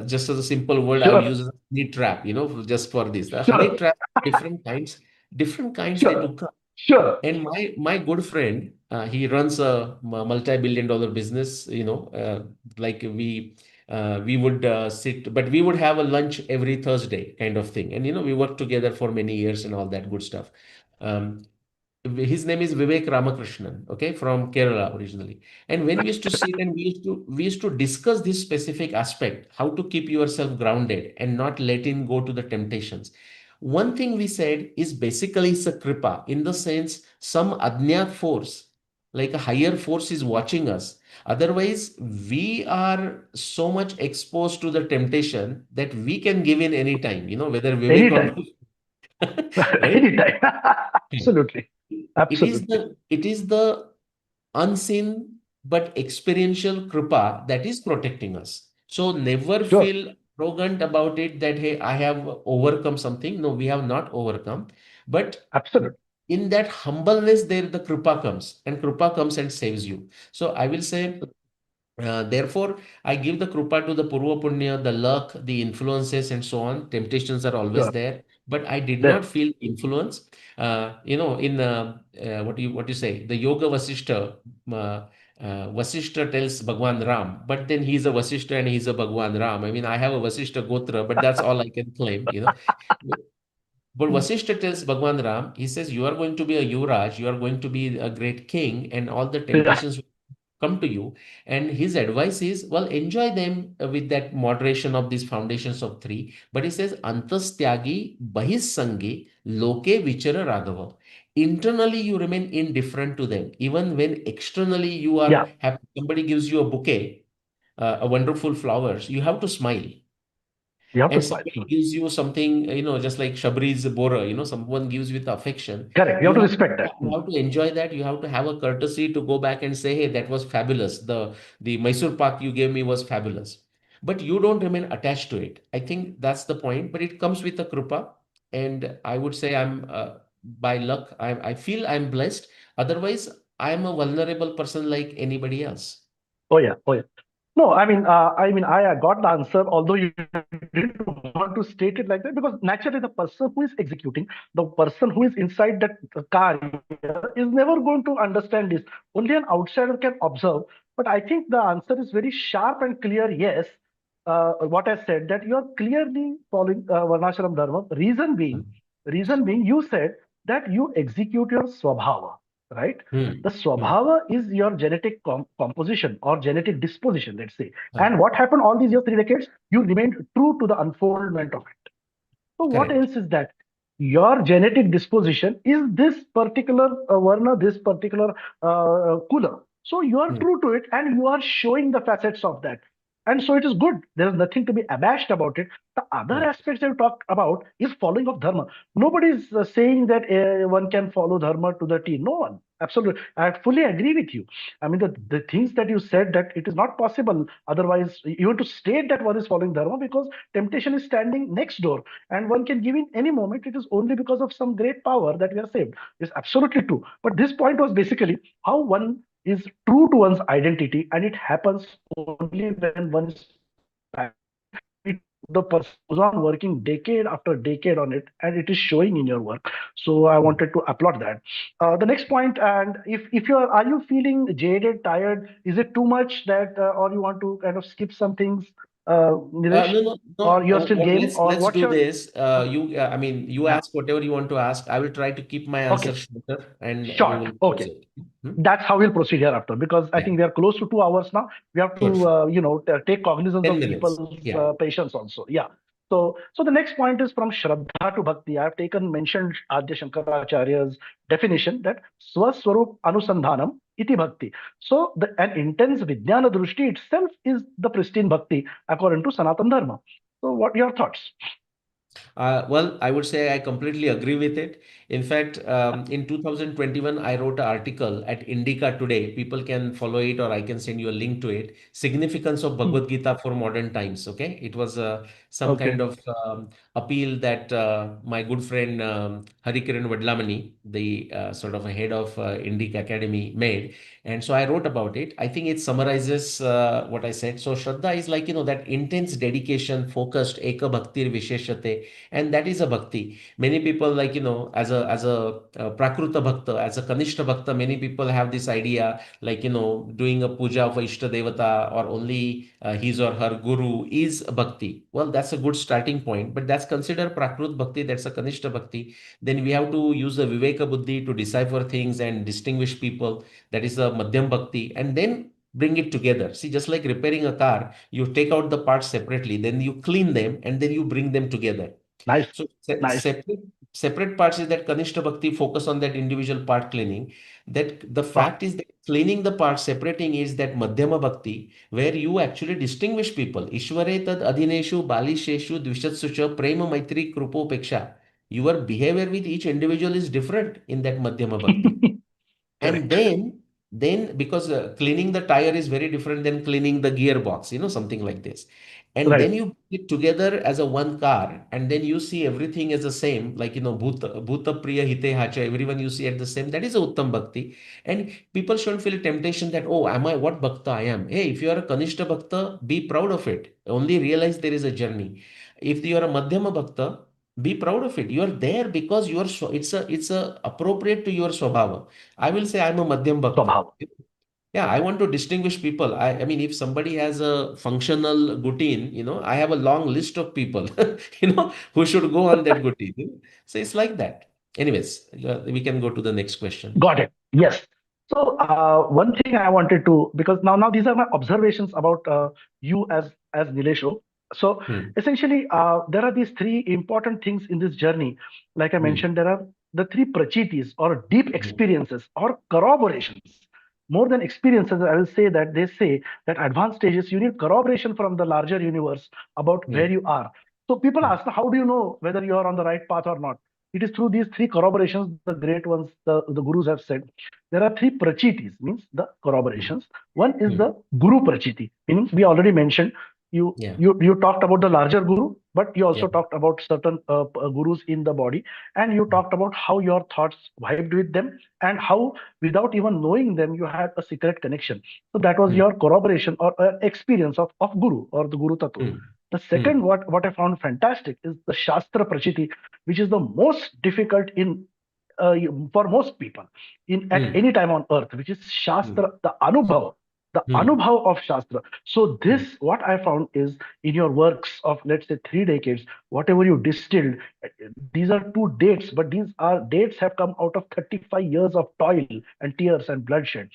just as a simple word I'll Sure. use as a honey trap, just for this. The honey Sure. trap, different kinds they do Sure. come. Sure. And my good friend, he runs a multi-billion-dollar business, like we would sit, but we would have a lunch every Thursday kind of thing. And, we worked together for many years and all that good stuff. Um, his name is Vivek Ramakrishnan, okay, from Kerala originally. And when we used to sit and we used to discuss this specific aspect, how to keep yourself grounded and not letting go to the temptations. One thing we said is basically it's a kripa, in the sense some adnyat force, like a higher force is watching us. Otherwise, we are so much exposed to the temptation that we can give in any time, whether Vivek or Anytime. not. Right? Anytime. Absolutely. It is Absolutely. the unseen but experiential kripa that is protecting us. So never Sure. feel arrogant about it that, hey, I have overcome something. No, we have not overcome. But Absolutely. in that humbleness, there the kripa comes, and kripa comes and saves you. So I will say, therefore, I give the krupa to the purva punya, the luck, the influences, and so on. Temptations are always Sure. there, but I did not There. feel influence. In what you say, the Yoga Vasishta, Vasishta tells Bhagwan Ram, but then he's a Vasishta and he's a Bhagwan Ram. I mean, I have a Vasishta Gotra, but that's all I can claim. But Vasishta tells Bhagwan Ram, he says, you are going to be a Yuvraj, you are going to be a great king, and all the temptations come to you. And his advice is, well, enjoy them with that moderation of these foundations of three. But he says, antastyagi bahissangi loke vichara raghava. Internally, you remain indifferent to them. Even when externally you are Yeah, happy, somebody gives you a bouquet, a wonderful flowers, you have to smile. you have to And smile. somebody gives you something, just like Shabri's Bora, someone gives with affection. Correct. You have You to have respect that. you have to enjoy that. You have to have a courtesy to go back and say, hey, that was fabulous. The Mysore Pak you gave me was fabulous. But you don't remain attached to it. I think that's the point. But it comes with a krupa. And I would say I'm by luck, I feel I'm blessed. Otherwise, I'm a vulnerable person like anybody else. Oh yeah. Oh yeah. No, I got the answer, although you didn't want to state it like that, because naturally the person who is executing, the person who is inside that car is never going to understand this. Only an outsider can observe. But I think the answer is very sharp and clear. Yes, what I said, that you are clearly following Varnashram Dharma. Reason being, you said that you execute your swabhava, right? The Hmm. Hmm. swabhava is your genetic composition or genetic disposition, let's say. Ah, And what happened all these years, 3 decades? You remained true to the unfoldment of it. So what correct. else is that? Your genetic disposition is this particular varna, this particular cooler. So you are Hmm. true to it, and you are showing the facets of that. And so it is good. There is nothing to be abashed about it. The other Right. aspects that you talked about is following of dharma. Nobody is saying that one can follow dharma to the T. No one. Absolutely. I fully agree with you. I mean, the things that you said, that it is not possible otherwise, even to state that one is following dharma, because temptation is standing next door and one can give in any moment. It is only because of some great power that we are saved. It's absolutely true. But this point was basically how one is true to one's identity, and it happens only when one is parallel it to the person who goes on working decade after decade on it, and it is showing in your work. So I wanted to applaud that. The next point, and if you're are you feeling jaded, tired? Is it too much that, or you want to kind of skip some things, Nilesh, No, no, no. or you're still What? game, or Let's what's do your? this. I mean, you Yeah. ask whatever you want to ask. I will try to keep my answer Okay. shorter, and we Short. will close Okay. it. Hmm? That's how we'll proceed hereafter, because I Yeah, think we are close to 2 hours now. We have sure, to, sure. take cognizance of 10 minutes. people's Yeah. patience also. Yeah. So the next point is from Shraddha to Bhakti. I have taken mentioned Adya Shankaracharya's definition that Swaswarup Anusandhanam iti Bhakti. So an intense Vijnana Drushti itself is the pristine Bhakti according to Sanatan Dharma. So what are your thoughts? Well, I would say I completely agree with it. In fact, in 2021, I wrote an article at Indica Today. People can follow it, or I can send you a link to it. Significance of Hmm. Bhagavad Gita for modern times. Okay, it was some kind Okay. of appeal that my good friend Harikiran Vadlamani, the sort of a head of Indica Academy, made, and so I wrote about it. I think it summarizes what I said. So Shraddha is like that intense dedication, focused, Eka Bhaktir Visheshate, and that is a bhakti. Many people, like as a prakruta bhakta, as a kanishta bhakta, many people have this idea, like doing a puja of a ishta devata, or only his or her guru is a bhakti. Well, that's a good starting point, but that's considered prakrut bhakti, that's a kanishta bhakti. Then we have to use the viveka buddhi to decipher things and distinguish people, that is a madhyam bhakti, and then bring it together. See, just like repairing a car, you take out the parts separately, then you clean them, and then you bring them together. Nice. So Nice. separate parts is that Kanishta Bhakti focus on that individual part cleaning. That the Ah. fact is that cleaning the part, separating is that Madhyama Bhakti, where you actually distinguish people. Ishvare tad adhineshu balisheshu dvishatsucha prema maitri krupo peksha. Your behavior with each individual is different in that Madhyama Bhakti. And Correct. then because cleaning the tire is very different than cleaning the gearbox, something like this. and then Right. you put it together as a one car, and then you see everything as the same, like bhuta priya hite hacha, everyone you see at the same. That is a uttam bhakti. And people shouldn't feel a temptation that, oh, am I what bhakta I am? Hey, if you are a kanishta bhakta, be proud of it. Only realize there is a journey. If you are a madhyama bhakta, be proud of it. You are there because you are it's a appropriate to your swabhava. I will say I'm a madhyam bhakta. Swabhava. Yeah, I want to distinguish people. I mean, if somebody has a functional gutin, I have a long list of people, who should go on that gutin. So it's like that. Anyways, we can go to the next question. Got it. Yes. So one thing I wanted to, because now these are my observations about you as Nilesh Oak. So Hmm. essentially, there are these three important things in this journey. Like I Hmm. mentioned, there are the three prachitis or deep Hmm. experiences or corroborations. More than experiences, I will say that they say that advanced stages you need corroboration from the larger universe about Hmm. where you are. So people Hmm. ask, how do you know whether you are on the right path or not? It is through these three corroborations, the great ones, the gurus have said. There are three prachitis, means the Hmm. corroborations. One is Hmm. the guru prachiti, meaning we already mentioned, you Yeah. you talked about the larger guru, but you Yeah. also talked about certain gurus in the body, and you Hmm. talked about how your thoughts vibed with them and how without even knowing them you had a secret connection. So that was Hmm. your corroboration or experience of guru or the guru tattva. Hmm. The Hmm. second, what I found fantastic is the Shastra Prachiti, which is the most difficult in for most people in at Hmm. any time on earth, which is Hmm. Shastra, the Hmm. Anubhav of Shastra. So Hmm. this, what I found is in your works of let's say 3 decades, whatever you distilled, these are two dates, but these are dates have come out of 35 years of toil and tears and bloodshed.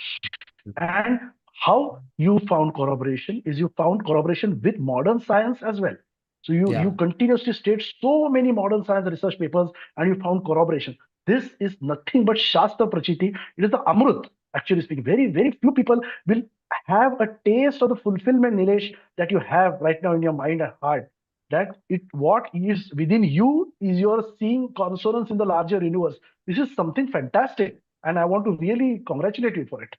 And how you found corroboration is you found corroboration with modern science as well. So you Yeah. continuously state so many modern science research papers and you found corroboration. This is nothing but Shastra Prachiti. It is the Amrut, actually speaking. Very, very few people will have a taste of the fulfillment, Nilesh, that you have right now in your mind and heart. That it what is within you is your seeing consonance in the larger universe. This is something fantastic. And I want to really congratulate you for it.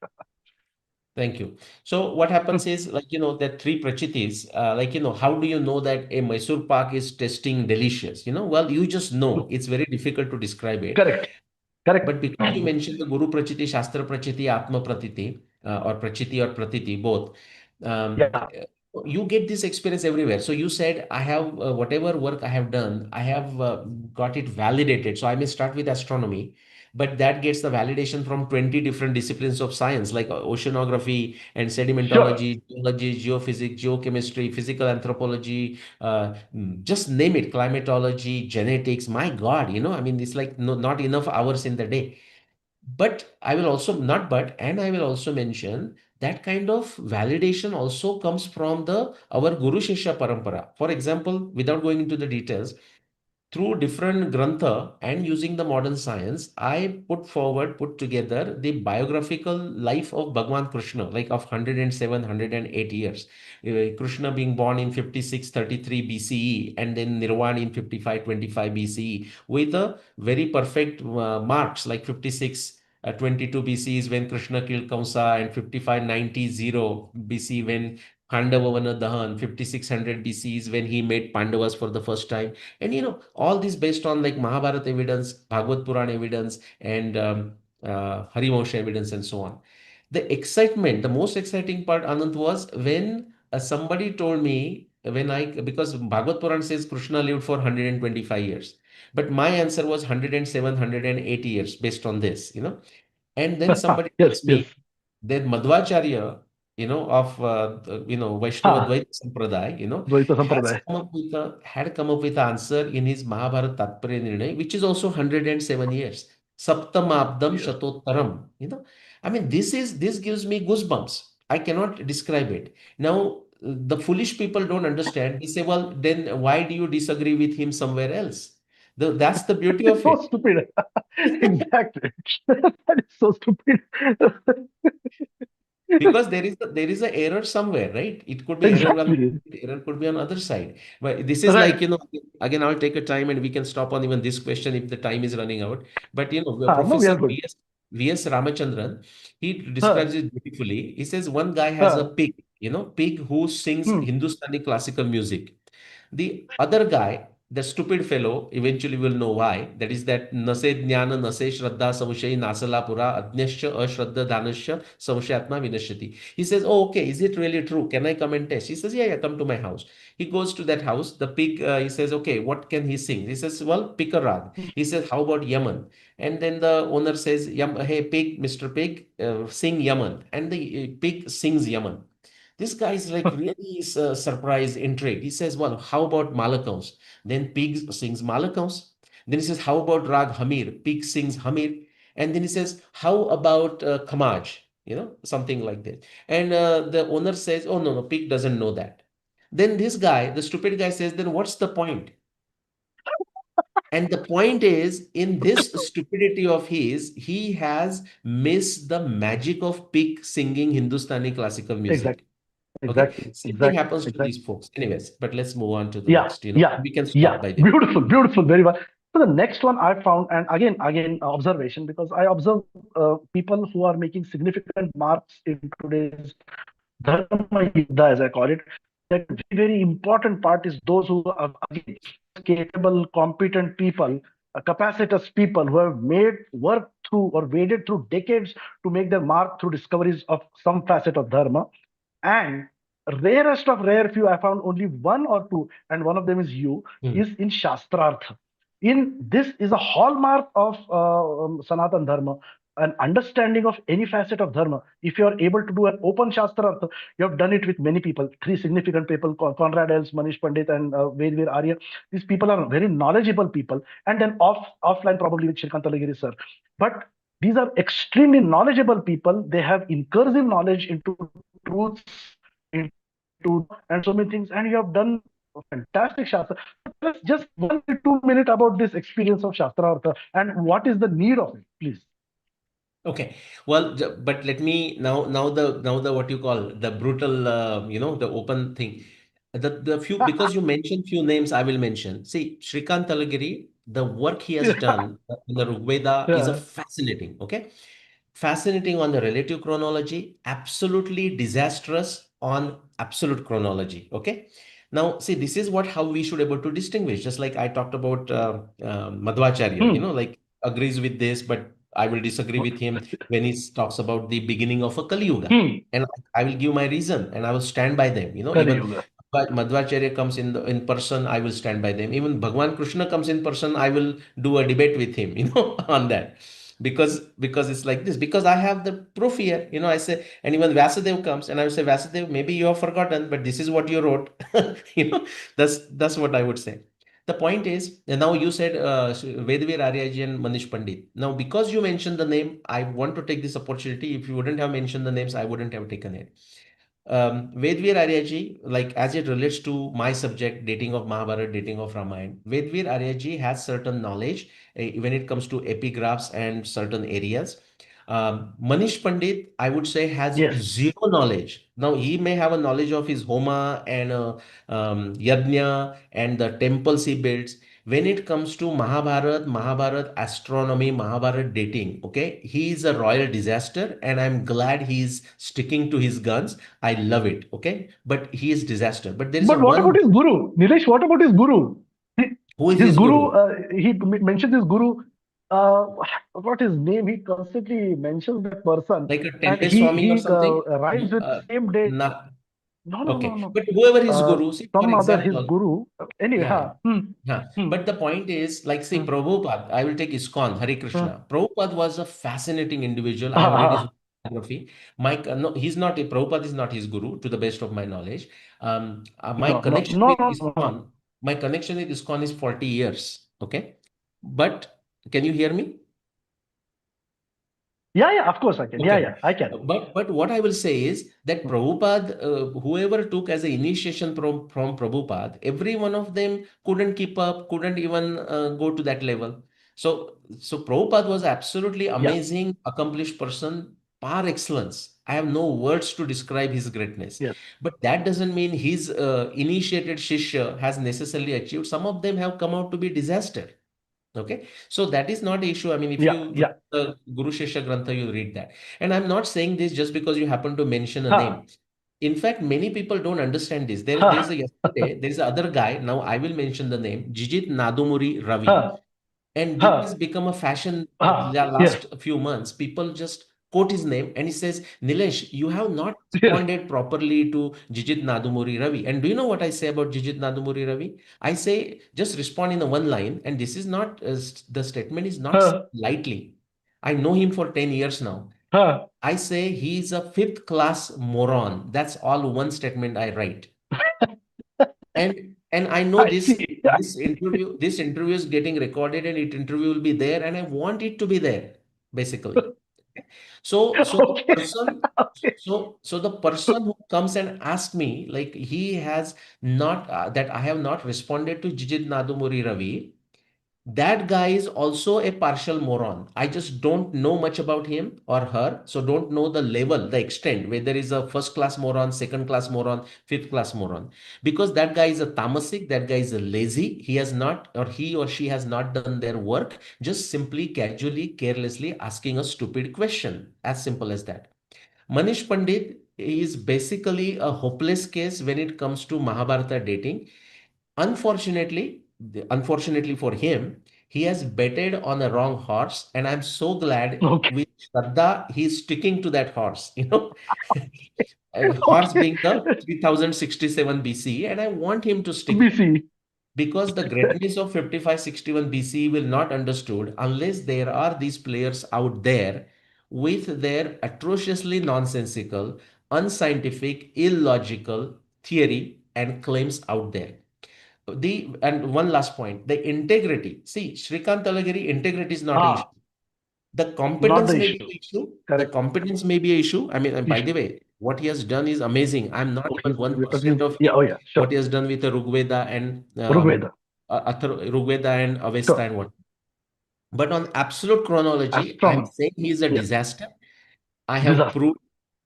Thank you. So what happens is, like, that three prachitis, how do you know that a Mysore pak is tasting delicious? Well, you just know. It's very difficult to describe it. Correct. Correct. But because you mentioned the Guru Prachiti, Shastra Prachiti, Atma Pratiti, or Prachiti or Pratiti, both, um, Yeah. you get this experience everywhere. So you said, I have whatever work I have done, I have got it validated. So I may start with astronomy, but that gets the validation from 20 different disciplines of science, like oceanography and Sure. sedimentology, geology, geophysics, geochemistry, physical anthropology, just name it, climatology, genetics. My God, I mean, it's like no, not enough hours in the day. But I will also, not but, and I will also mention that kind of validation also comes from the our Guru Shishya Parampara. For example, without going into the details, through different grantha and using the modern science, I put together the biographical life of Bhagwan Krishna, like of 107, 108 years. Krishna being born in 5633 BCE and then Nirvana in 5525 BCE with a very perfect marks like 56. 22 BC is when Krishna killed Kamsa, and 5590 BC when Pandava Dahan, 5600 BC is when he made Pandavas for the first time. And all this based on like Mahabharata evidence, Bhagavad Puran evidence, and Harivansh evidence, and so on. The excitement, the most exciting part, Anand, was when somebody told me, because Bhagavad Puran says Krishna lived for 125 years, but my answer was 107, 180 years based on this. And then somebody Yes. tells Yes. me that Madhvacharya, of Vaishnava Ha. Dvaita Sampradaya, Dvaita has Sampradaya. come up with an answer in his Mahabharata Tatparya Nirnay, which is also 107 years. Saptamabdam Yes. Shatottaram. I mean, this gives me goosebumps. I cannot describe it. Now, the foolish people don't understand. They say, well, then why do you disagree with him somewhere else? That's the beauty It's of so it. stupid. Exactly. That is so stupid. Because there is a error somewhere, right? It could be error on Exactly. error could be on other side. But this is like, Right. again, I'll take a time and we can stop on even this question if the time is running out. But No, we Professor are good. V.S. Ramachandran, he Huh. describes it beautifully. He says one guy has a Huh. pig. pig who sings Hmm. Hindustani classical music. The other guy, the stupid fellow, eventually will know why. That is that nase jnana nase shraddha samshay nasala pura adnyasya ashraddha dhanasya samshayatma vinashyati. He says, oh, okay, is it really true? Can I come and test? He says, yeah, yeah, come to my house. He goes to that house. The pig, he says, okay, what can he sing? He says, well, pick a rag. He says, how about Yaman? And then the owner says, hey, pig, Mr. Pig, sing Yaman. And the pig sings Yaman. This guy is like really surprised, intrigued. He says, well, how about Malakans? Then pig sings Malakans. Then he says, how about Rag Hamir? Pig sings Hamir. And then he says, how about Khamaj? Something like that. And the owner says, oh, no, no, pig doesn't know that. Then this guy, the stupid guy says, then what's the point? And the point is, in this stupidity of his, he has missed the magic of pig singing Hindustani classical music. Exactly. Okay, Exactly. same thing Exactly. happens to Exactly. these folks. Anyways, but let's move on to the Yeah. next. Yeah. We can stop Yeah. by there. Beautiful. Beautiful. Very well. So the next one I found, and again, observation, because I observe people who are making significant marks in today's Dharma Yuddha, as I call it. That very, very important part is those who are, again, capable, competent people, capacitous people who have made work through or waded through decades to make their mark through discoveries of some facet of Dharma. And rarest of rare few, I found only one or two, and one of them is you, Hmm. is in Shastrartha. In this is a hallmark of Sanatan Dharma, an understanding of any facet of Dharma. If you are able to do an open Shastrartha, you have done it with many people, three significant people, Conrad Els, Manish Pandit, and Vedvir Arya. These people are very knowledgeable people, and then offline probably with Shrikant Talagiri sir. But these are extremely knowledgeable people. They have incursive knowledge into truths, into dharma, and so many things. And you have done a fantastic Shastra. Tell us just 1 to 2 minutes about this experience of Shastra Artha and what is the need of it, please. Okay. Well, but let me now the what you call the brutal, the open thing. The few, because you mentioned few names, I will mention. See, Shrikant Talagiri, the work he has done in the Rigveda is a Yeah. fascinating. Okay, fascinating on the relative chronology, absolutely disastrous on absolute chronology. Okay. Now, see, this is what how we should able to distinguish. Just like I talked about Madhvacharya, Hmm. like agrees with this, but I will disagree with him when he talks about the beginning of a Kali Yuga. Hmm. And I will give my reason and I will stand by them. Kali Even Yuga. Madhvacharya comes in person, I will stand by them. Even Bhagwan Krishna comes in person, I will do a debate with him, on that. Because it's like this, because I have the proof here. I say, and even Vasudev comes and I will say, Vasudev, maybe you have forgotten, but this is what you wrote. you know that's what I would say. The point is, and now you said Vedvir Aryaji and Manish Pandit. Now, because you mentioned the name, I want to take this opportunity. If you wouldn't have mentioned the names, I wouldn't have taken it. Vedvir Aryaji, like as it relates to my subject, dating of Mahabharata, dating of Ramayana, Vedvir Aryaji has certain knowledge when it comes to epigraphs and certain areas. Manish Pandit, I would say, has Yes. zero knowledge. Now, he may have a knowledge of his Homa and Yajna and the temples he builds. When it comes to Mahabharat astronomy, Mahabharat dating, okay, he is a royal disaster, and I'm glad he's sticking to his guns. I love it, okay, but he is disaster. But there is a But what about one his guru? Nilesh, what about his guru? He- who is His his guru, guru, mentioned his guru. Uh, what his name? He constantly mentions that person, like a and Tende Swami or he something. arrives with same date. Nah, No, no, no, okay, no. but whoever his guru, see, for Some other his example, guru. Anyway, yeah, yeah. huh? Hmm, Yeah, hmm, but the point is, like, say, hmm, Prabhupada, I will take ISKCON, Hare hmm. Krishna. Prabhupada was a fascinating individual. I have Ah, read his ah, biography. No, he's not, Prabhupada is not his guru, to the best of my knowledge. My no, no, connection no, with no, no. ISKCON, my connection with ISKCON is 40 years. Okay. But can you hear me? Yeah, yeah. Of course I can. Yeah, Okay. yeah. I can. But what I will say is that Hmm. Prabhupada, whoever took as an initiation from Prabhupada, every one of them couldn't keep up, couldn't even go to that level. So Prabhupada was absolutely Yeah. amazing, accomplished person, par excellence. I have no words to describe his greatness. Yes. But that doesn't mean his initiated Shishya has necessarily achieved. Some of them have come out to be disaster. Okay, so that is not the issue. I mean, if Yeah. you read Yeah. the Guru Shishya Grantha, you'll read that. And I'm not saying this just because you happen to mention a Huh. name. In fact, many people don't understand this. There's Huh. a yesterday, there's other guy. Now I will mention the name, Jijit Nadumuri Ravi. Huh. And this has Huh. become a fashion Huh. the Yes. last few months. People just quote his name and he says, Nilesh, you have not Yes. responded properly to Jijit Nadumuri Ravi. And do you know what I say about Jijit Nadumuri Ravi? I say, just respond in a one line. And this is not, the statement is not said Huh. lightly. I know him for 10 years now. Huh. I say he's a fifth class moron. That's all one statement I write. And I know I this see. I this see. interview this interview is getting recorded and it interview will be there and I want it to be there basically. So the Okay. person Okay. so the person who comes and asks me like he has not that I have not responded to Jijit Nadumuri Ravi, that guy is also a partial moron. I just don't know much about him or her, so don't know the level, the extent, whether is a first class moron, second class moron, fifth class moron. Because that guy is a tamasic, that guy is a lazy. He has not, or he or she has not done their work, just simply, casually, carelessly asking a stupid question. As simple as that. Manish Pandit is basically a hopeless case when it comes to Mahabharata dating. Unfortunately for him, he has betted on the wrong horse, and I'm so glad Okay. with Shraddha he's sticking to that horse. A horse Okay. being the 3067 BC, and I want him to stick BC. because the greatness of 5561 BC will not understood unless there are these players out there with their atrociously nonsensical, unscientific, illogical theory and claims out there. And one last point, the integrity. See, Shrikant Talagiri, integrity is not an issue. Ah, The not competence the may be issue. an issue. The Correct. competence may be an issue. I mean, and by Issue. the way, what he has done is amazing. I'm not Okay. even We're 1% talking. of Yeah. him. Oh, yeah. What Sure. he has done with the Rigveda and Rugveda. Rigveda and Avesta Sure. and what. But on absolute chronology, I'm Astronomy. saying he is a Yeah. disaster. I have Disaster. proved,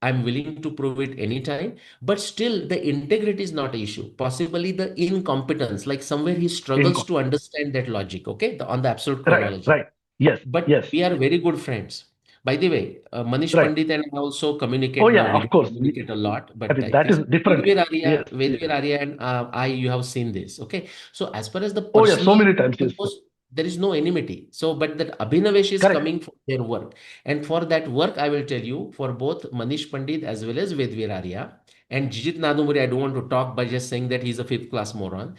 I'm willing to prove it anytime, but still the integrity is not an issue. Possibly the incompetence, like somewhere he struggles Income. to understand that logic, okay, on the absolute Right. chronology. Right. Yes. But Yes. we are very good friends. By the way, Manish Right. Pandit and I also Oh communicate now. yeah. We Of don't course. communicate a lot, I but mean, that if is different. Yes. Yes. Vedvir Arya and you have seen this. Okay. So as far as the Oh yeah. So personal, many times. Yes. suppose there is no enmity. So, but that Abhinavesh is Correct. coming for their work. And for that work, I will tell you, for both Manish Pandit as well as Vedvir Arya and Jijit Nadumuri, I don't want to talk by just saying that he's a fifth class moron.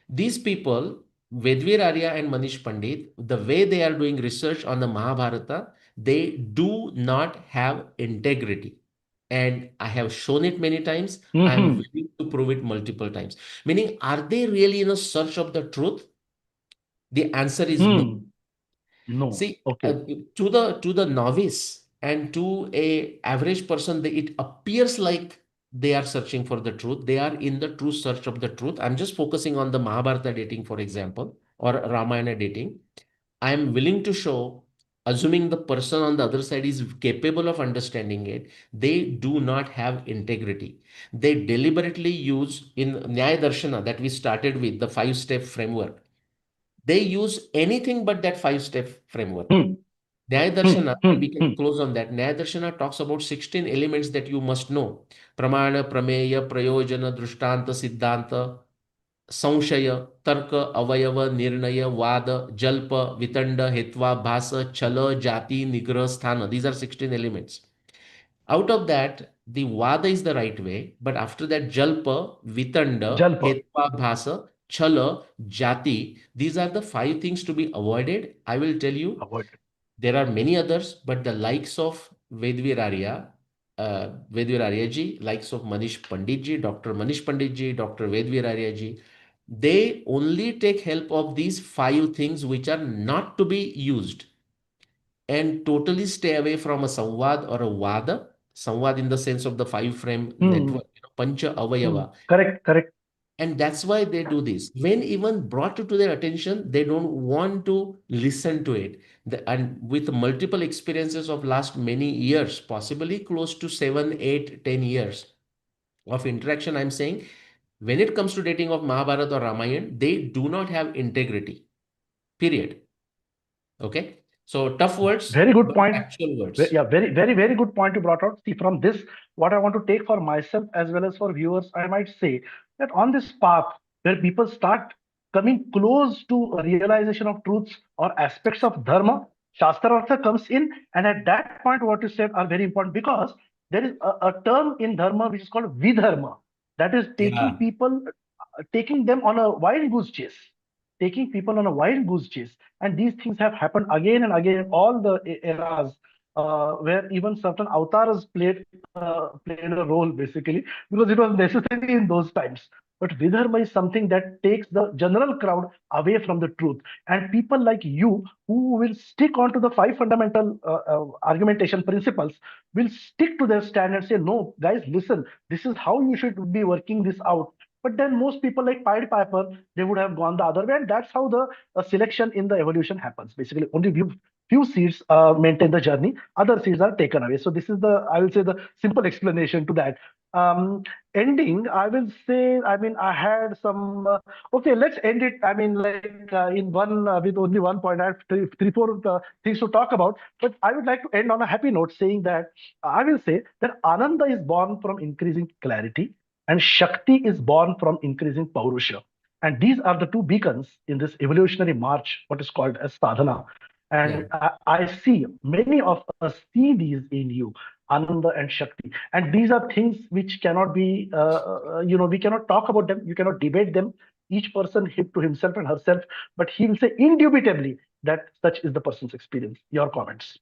These people, Vedvir Arya and Manish Pandit, the way they are doing research on the Mahabharata, they do not have integrity. And I have shown it many times. I am Hmm. willing to prove it multiple times. Meaning, are they really in a search of the truth? The answer is no. Hmm. No. See, Okay. to the novice and to a average person, it appears like they are searching for the truth. They are in the true search of the truth. I'm just focusing on the Mahabharata dating, for example, or Ramayana dating. I am willing to show, assuming the person on the other side is capable of understanding it, they do not have integrity. They deliberately use in Nyaya Darshana that we started with, the five-step framework. They use anything but that five-step framework. Hmm. Nyaya Hmm. Darshana, and Hmm. we can Hmm. close on that. Nyaya Darshana talks about 16 elements that you must know. Pramana, Prameya, Prayojana, Drishtanta, Siddhanta, संशय तर्क अवयव निर्णय वाद जल्प वितंड हेत्वा भास छल जाति निग्रह स्थान these are 16 elements. Out of that, the vada is the right way, but after that jalpa vitanda Jalpa. hetva bhasa chala jati, these are the five things to be avoided. I will tell you, Avoid. there are many others, but the likes of Vedvir Arya ji, likes of Manish Pandit ji, Dr. Manish Pandit ji, Dr. Vedvir Arya ji, they only take help of these five things which are not to be used and totally stay away from a samvad or a vada. Samvad in the sense of the five frame Hmm. network, pancha Hmm. avayava. Correct. Correct. And that's why they do this. When even brought to their attention, they don't want to listen to it. And with multiple experiences of last many years, possibly close to 7, 8, 10 years of interaction, I'm saying, when it comes to dating of Mahabharata or Ramayana, they do not have integrity. Period. Okay. So tough words, Very good but point. actual words. Yeah, very, very, very good point you brought out. See, from this, what I want to take for myself as well as for viewers, I might say that on this path where people start coming close to a realization of truths or aspects of dharma, Shastra Artha comes in. And at that point, what you said are very important because there is a term in dharma which is called vidharma. That is taking Yeah, people, taking them on a wild goose chase, taking people on a wild goose chase. And these things have happened again and again in all the eras, where even certain avatars played a role basically because it was necessary in those times. But Vidharma is something that takes the general crowd away from the truth. And people like you who will stick on to the five fundamental argumentation principles will stick to their stand and say, no, guys, listen, this is how you should be working this out. But then most people like Pied Piper, they would have gone the other way. And that's how the selection in the evolution happens. Basically, only few seeds maintain the journey, other seeds are taken away. So this is the, I will say, the simple explanation to that. um, Ending, I will say, I mean, I had some okay, let's end it, I mean, like in one with only one point. I have three four things to talk about, but I would like to end on a happy note saying that I will say that Ananda is born from increasing clarity and Shakti is born from increasing Paurusha. And these are the two beacons in this evolutionary march, what is called as sadhana. yeah. And I see many of us see these in you, Ananda and Shakti. And these are things which cannot be, we cannot talk about them, you cannot debate them. Each person to himself and herself, but he will say indubitably that such is the person's experience. Your comments.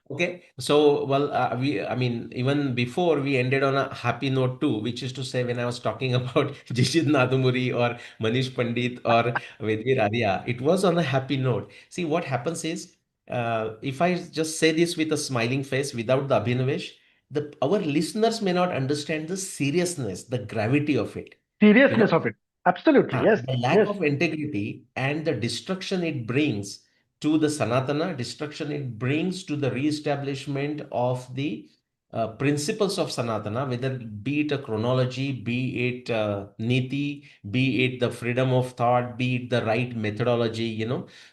Okay, so well, I mean, even before we ended on a happy note too, which is to say, when I was talking about Jishit Nadumuri or Manish Pandit or Vedvir Arya, it was on a happy note. See, what happens is, if I just say this with a smiling face without the Abhinavesh, our listeners may not understand the seriousness, the gravity of it. You know, Seriousness of it. Absolutely. Yes. the lack Yes. of integrity and the destruction it brings to the Sanatana, destruction it brings to the re-establishment of the principles of Sanatana, whether be it a chronology, be it niti, be it the freedom of thought, be it the right methodology,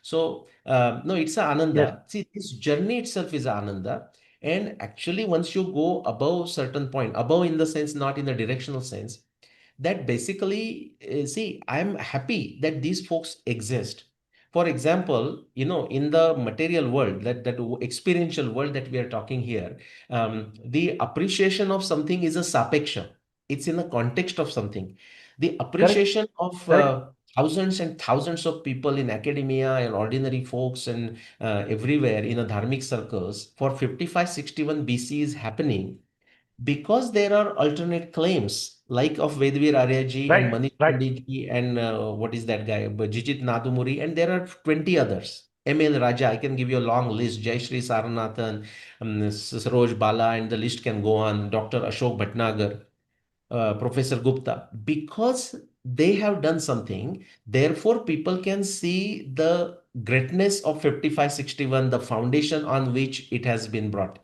So, no, it's a Yes. Ananda. See, this journey itself is a Ananda. And actually, once you go above certain point, above in the sense, not in the directional sense, that basically see, I'm happy that these folks exist. For example, in the material world, that experiential world that we are talking here, the appreciation of something is a sapeksha. It's in the context of something. The Correct. appreciation of Correct. thousands and thousands of people in academia and ordinary folks and everywhere in a dharmic circles for 5561 BC is happening because there are alternate claims like of Vedvir Aryaji and Right. Manish Right. Panditji and what is that guy, Jijit Nadumuri, and there are 20 others. ML Raja, I can give you a long list. Jai Shri Saranathan, Saroj Bala, and the list can go on. Dr. Ashok Bhatnagar, Professor Gupta, because they have done something, therefore people can see the greatness of 5561, the foundation on which it has been brought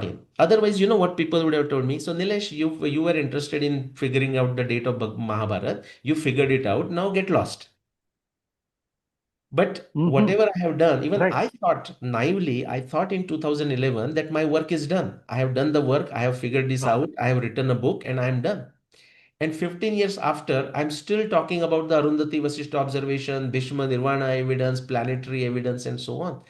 in. Otherwise, you know what people would have told me? So, Nilesh, you were interested in figuring out the date of Mahabharat. You figured it out. Now get lost. But Hmm. whatever I have done, even Right. I thought naively, I thought in 2011 that my work is done. I have done the work. I have figured this No. out. I have written a book and I am done. And 15 years after, I'm still talking about the Arundhati Vasishtha observation, Bhishma Nirvana evidence, planetary evidence, and so on.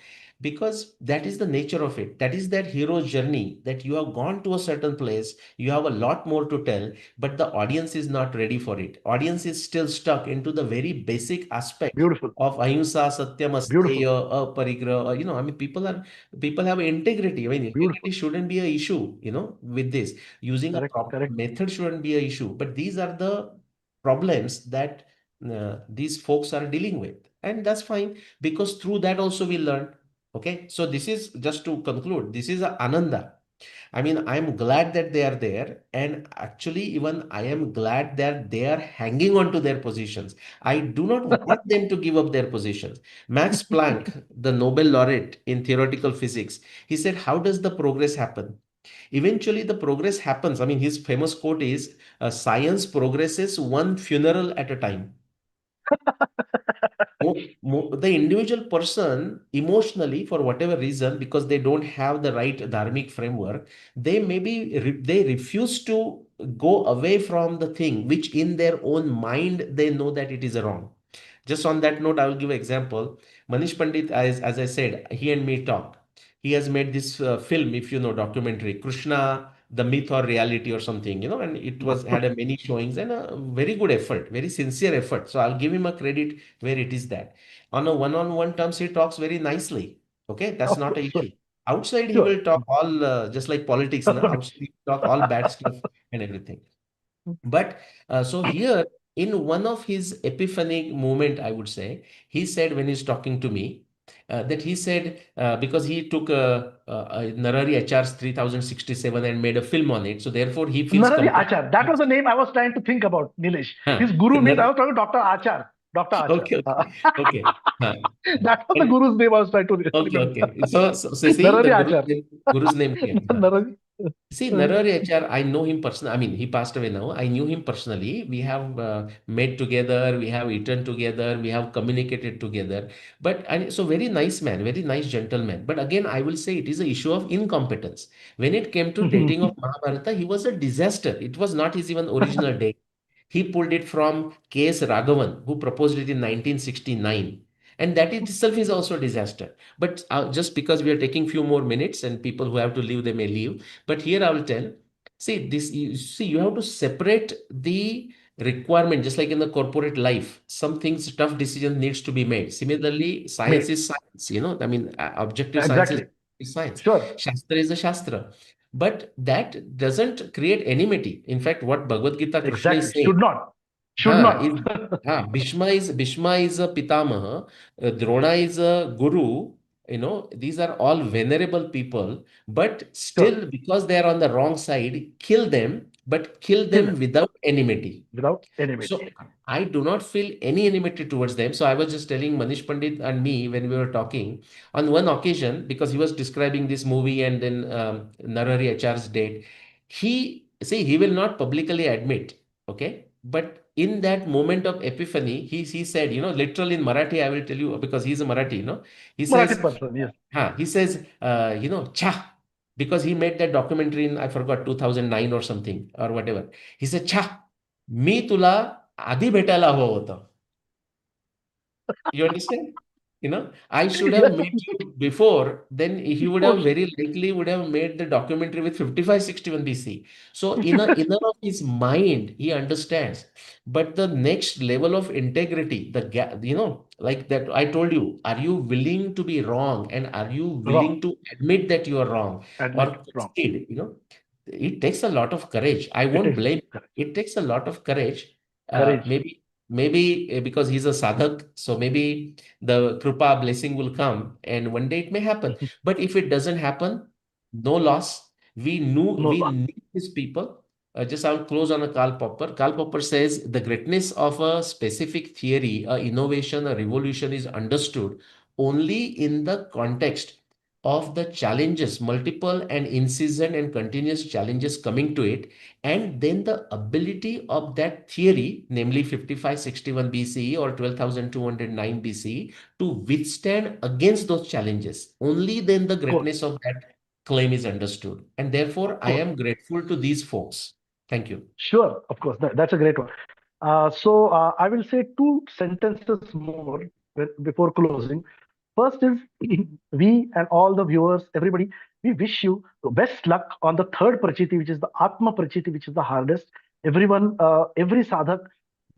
Because that is the nature of it. That is that hero's journey, that you have gone to a certain place, you have a lot more to tell, but the audience is not ready for it. Audience is still stuck into the very basic aspects Beautiful. of ahimsa, satyam, Beautiful. asteya, aparigraha. I mean, people have integrity. I mean, integrity Beautiful. shouldn't be an issue, with this. Using a Correct. proper Correct. method shouldn't be an issue. But these are the problems that these folks are dealing with. And that's fine because through that also we learn. Okay. So this is just to conclude. This is a Ananda. I mean, I'm glad that they are there. And actually, even I am glad that they are hanging on to their positions. I do not want them to give up their positions. Max Planck, the Nobel laureate in theoretical physics, he said, how does the progress happen? Eventually, the progress happens. I mean, his famous quote is science progresses one funeral at a time. the individual person emotionally, for whatever reason, because they don't have the right dharmic framework, they maybe they refuse to go away from the thing which in their own mind they know that it is wrong. Just on that note, I will give an example. Manish Pandit, as I said, he and me talked. He has made this film, if you know, documentary, Krishna, the myth or reality or something, and it was had a many showings and a very good effort, very sincere effort. So I'll give him a credit where it is that. On a one-on-one terms, he talks very nicely. Okay, that's Of not an course, issue. Outside, he sure. will talk all just like politics, na? Outside, he will talk all bad stuff and everything. But so here, in one of his epiphanic moment, I would say, he said when he's talking to me, that he said because he took a Narari HR's 3067 and made a film on it, so therefore he feels Narari compelled. Achar. That was the name I was trying to think about, Nilesh. His Huh. guru means I Nar- was talking Dr. Achar. Dr. Achar. okay, okay, okay. Huh. That was the And guru's name I was trying to okay, remember. okay. So see, the Narari Achar. Guru's name came. Huh. Narari. See, Narari HR, I know him personally. I mean, he passed away now. I knew him personally. We have met together, we have eaten together, we have communicated together. But and so very nice man, very nice gentleman. But again, I will say it is an issue of incompetence. When it came to dating of Mahabharata, he was a disaster. It was not his even original date. He pulled it from K.S. Raghavan, who proposed it in 1969. And that itself is also a disaster. But just because we are taking few more minutes and people who have to leave, they may leave. But here I will tell, see, you have to separate the requirement, just like in the corporate life, some things, tough decision needs to be made. Similarly, science Mate, is science, I mean, objective science exactly. is science. Sure. Shastra is a shastra. But that doesn't create enmity. In fact, what Bhagavad Gita Krishna is Exactly. saying, Should not. Should Ha, not. is Bhishma is a Pitamaha, Drona is a Guru. These are all venerable people, but Sure. still, because they are on the wrong side, kill them, but kill Kill them him without enmity. without enmity. So I do not feel any enmity towards them. So I was just telling Manish Pandit and me when we were talking on one occasion, because he was describing this movie and then Narari HR's date. He will not publicly admit, okay? But in that moment of epiphany, he said, literally in Marathi, I will tell you because he's a Marathi, he Marathi says, person, yes. cha, because he made that documentary in, I forgot, 2009 or something or whatever. He said, cha, मी तुला आधी भेटायला हवं होतं. You understand? I should have Yes. met you before, then he would Oh, have very likely would have made the documentary with 5561 BC. So in a inner of his mind, he understands. But the next level of integrity, the gap, like that I told you, are you willing to be wrong and are you wrong. willing to admit that you are wrong Admit or wrong. concede, it takes a lot of courage. I It won't is blame. correct. It takes a lot of courage. Courage. Maybe because he's a sadhak, so maybe the krupa blessing will come and one day it may happen. But if it doesn't happen, no loss. No We loss. need these people. Just I'll close on a Karl Popper. Karl Popper says the greatness of a specific theory, a innovation, a revolution is understood only in the context of the challenges, multiple and incessant and continuous challenges coming to it, and then the ability of that theory, namely 5561 BCE or 12,209 BCE, to withstand against those challenges. Only then the Of course. greatness of that claim is understood. And therefore, Of I course. am grateful to these folks. Thank you. Sure. Of course. That's a great one. I will say two sentences more before closing. First is we and all the viewers, everybody, we wish you the best luck on the third prachiti, which is the Atma prachiti, which is the hardest. Everyone, every sadhak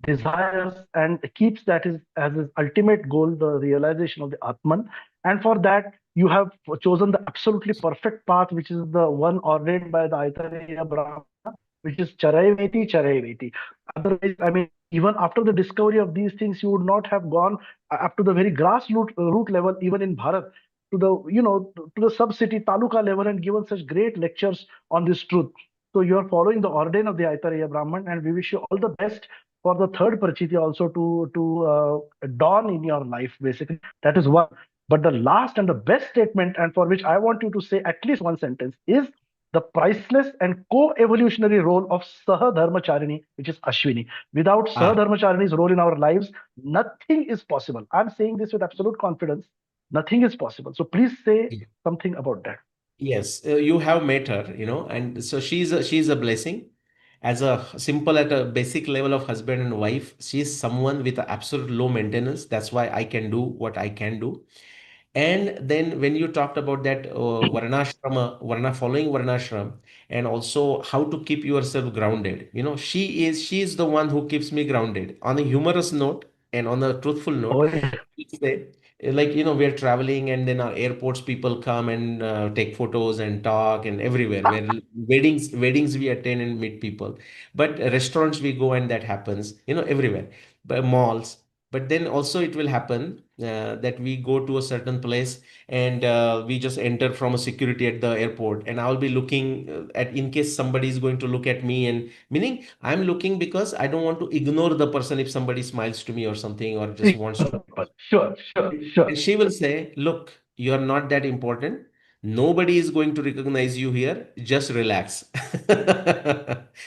desires and keeps that is as his ultimate goal, the realization of the Atman. And for that, you have chosen the absolutely perfect path, which is the one ordained by the Aitareya Brahmana, which is Charaiveti, Charaiveti. Otherwise, I mean, even after the discovery of these things, you would not have gone up to the very grassroots root level, even in Bharat, to the to the sub city taluka level, and given such great lectures on this truth. So you are following the ordain of the Aitareya Brahman, and we wish you all the best for the third Prachiti also to dawn in your life. Basically, that is one. But the last and the best statement, and for which I want you to say at least one sentence, is the priceless and co-evolutionary role of Sahadharmacharini, which is Ashwini. Without Ah, Sahadharmacharini's role in our lives, nothing is possible. I'm saying this with absolute confidence. Nothing is possible. So please say something about that. yes, you have met her, and so she's a blessing. As a simple at a basic level of husband and wife, she's someone with a absolute low maintenance. That's why I can do what I can do. And then when you talked about that following varnashram, and also how to keep yourself grounded, she is the one who keeps me grounded on a humorous note and on a truthful note. Oh, yeah. Say, like, we're traveling and then our airports people come and take photos and talk and everywhere where weddings we attend and meet people, but restaurants we go and that happens, everywhere, but malls. But then also it will happen that we go to a certain place and we just enter from a security at the airport, and I'll be looking at in case somebody is going to look at me, and meaning I'm looking because I don't want to ignore the person if somebody smiles to me or something or just wants to. Sure, sure, sure. And she will say, look, you are not that important. Nobody is going to recognize you here. Just relax.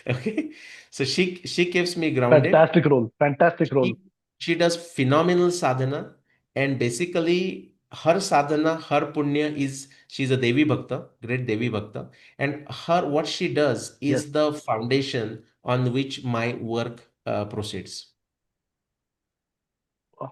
Okay. So she keeps me grounded. Fantastic role. Fantastic role. She she does phenomenal sadhana. And basically her sadhana, her punya is she's a Devi Bhakta, great Devi Bhakta. And her what she does Yes. is the foundation on which my work proceeds. Oh,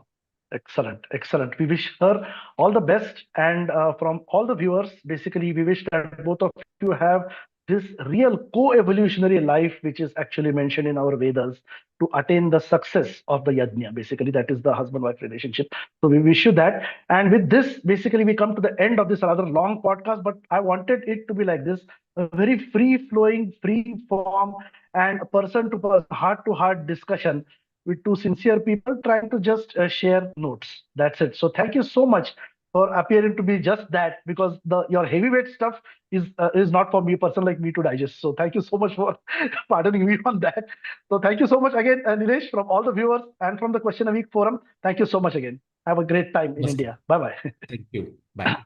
excellent, excellent. We wish her all the best. And from all the viewers, basically, we wish that both of you have this real co-evolutionary life, which is actually mentioned in our Vedas, to attain the success of the yajna. Basically, that is the husband-wife relationship. So we wish you that. And with this, basically, we come to the end of this rather long podcast, but I wanted it to be like this, a very free-flowing, free-form, and person-to-person, heart-to-heart discussion with two sincere people trying to just share notes. That's it. So thank you so much for appearing to be just that, because the your heavyweight stuff is not for me, person like me, to digest. So thank you so much for pardoning me on that. So thank you so much again, Nilesh, from all the viewers and from the Question a Week forum. Thank you so much again. Have a great time in Namaste. India. Bye bye. Thank you. Bye.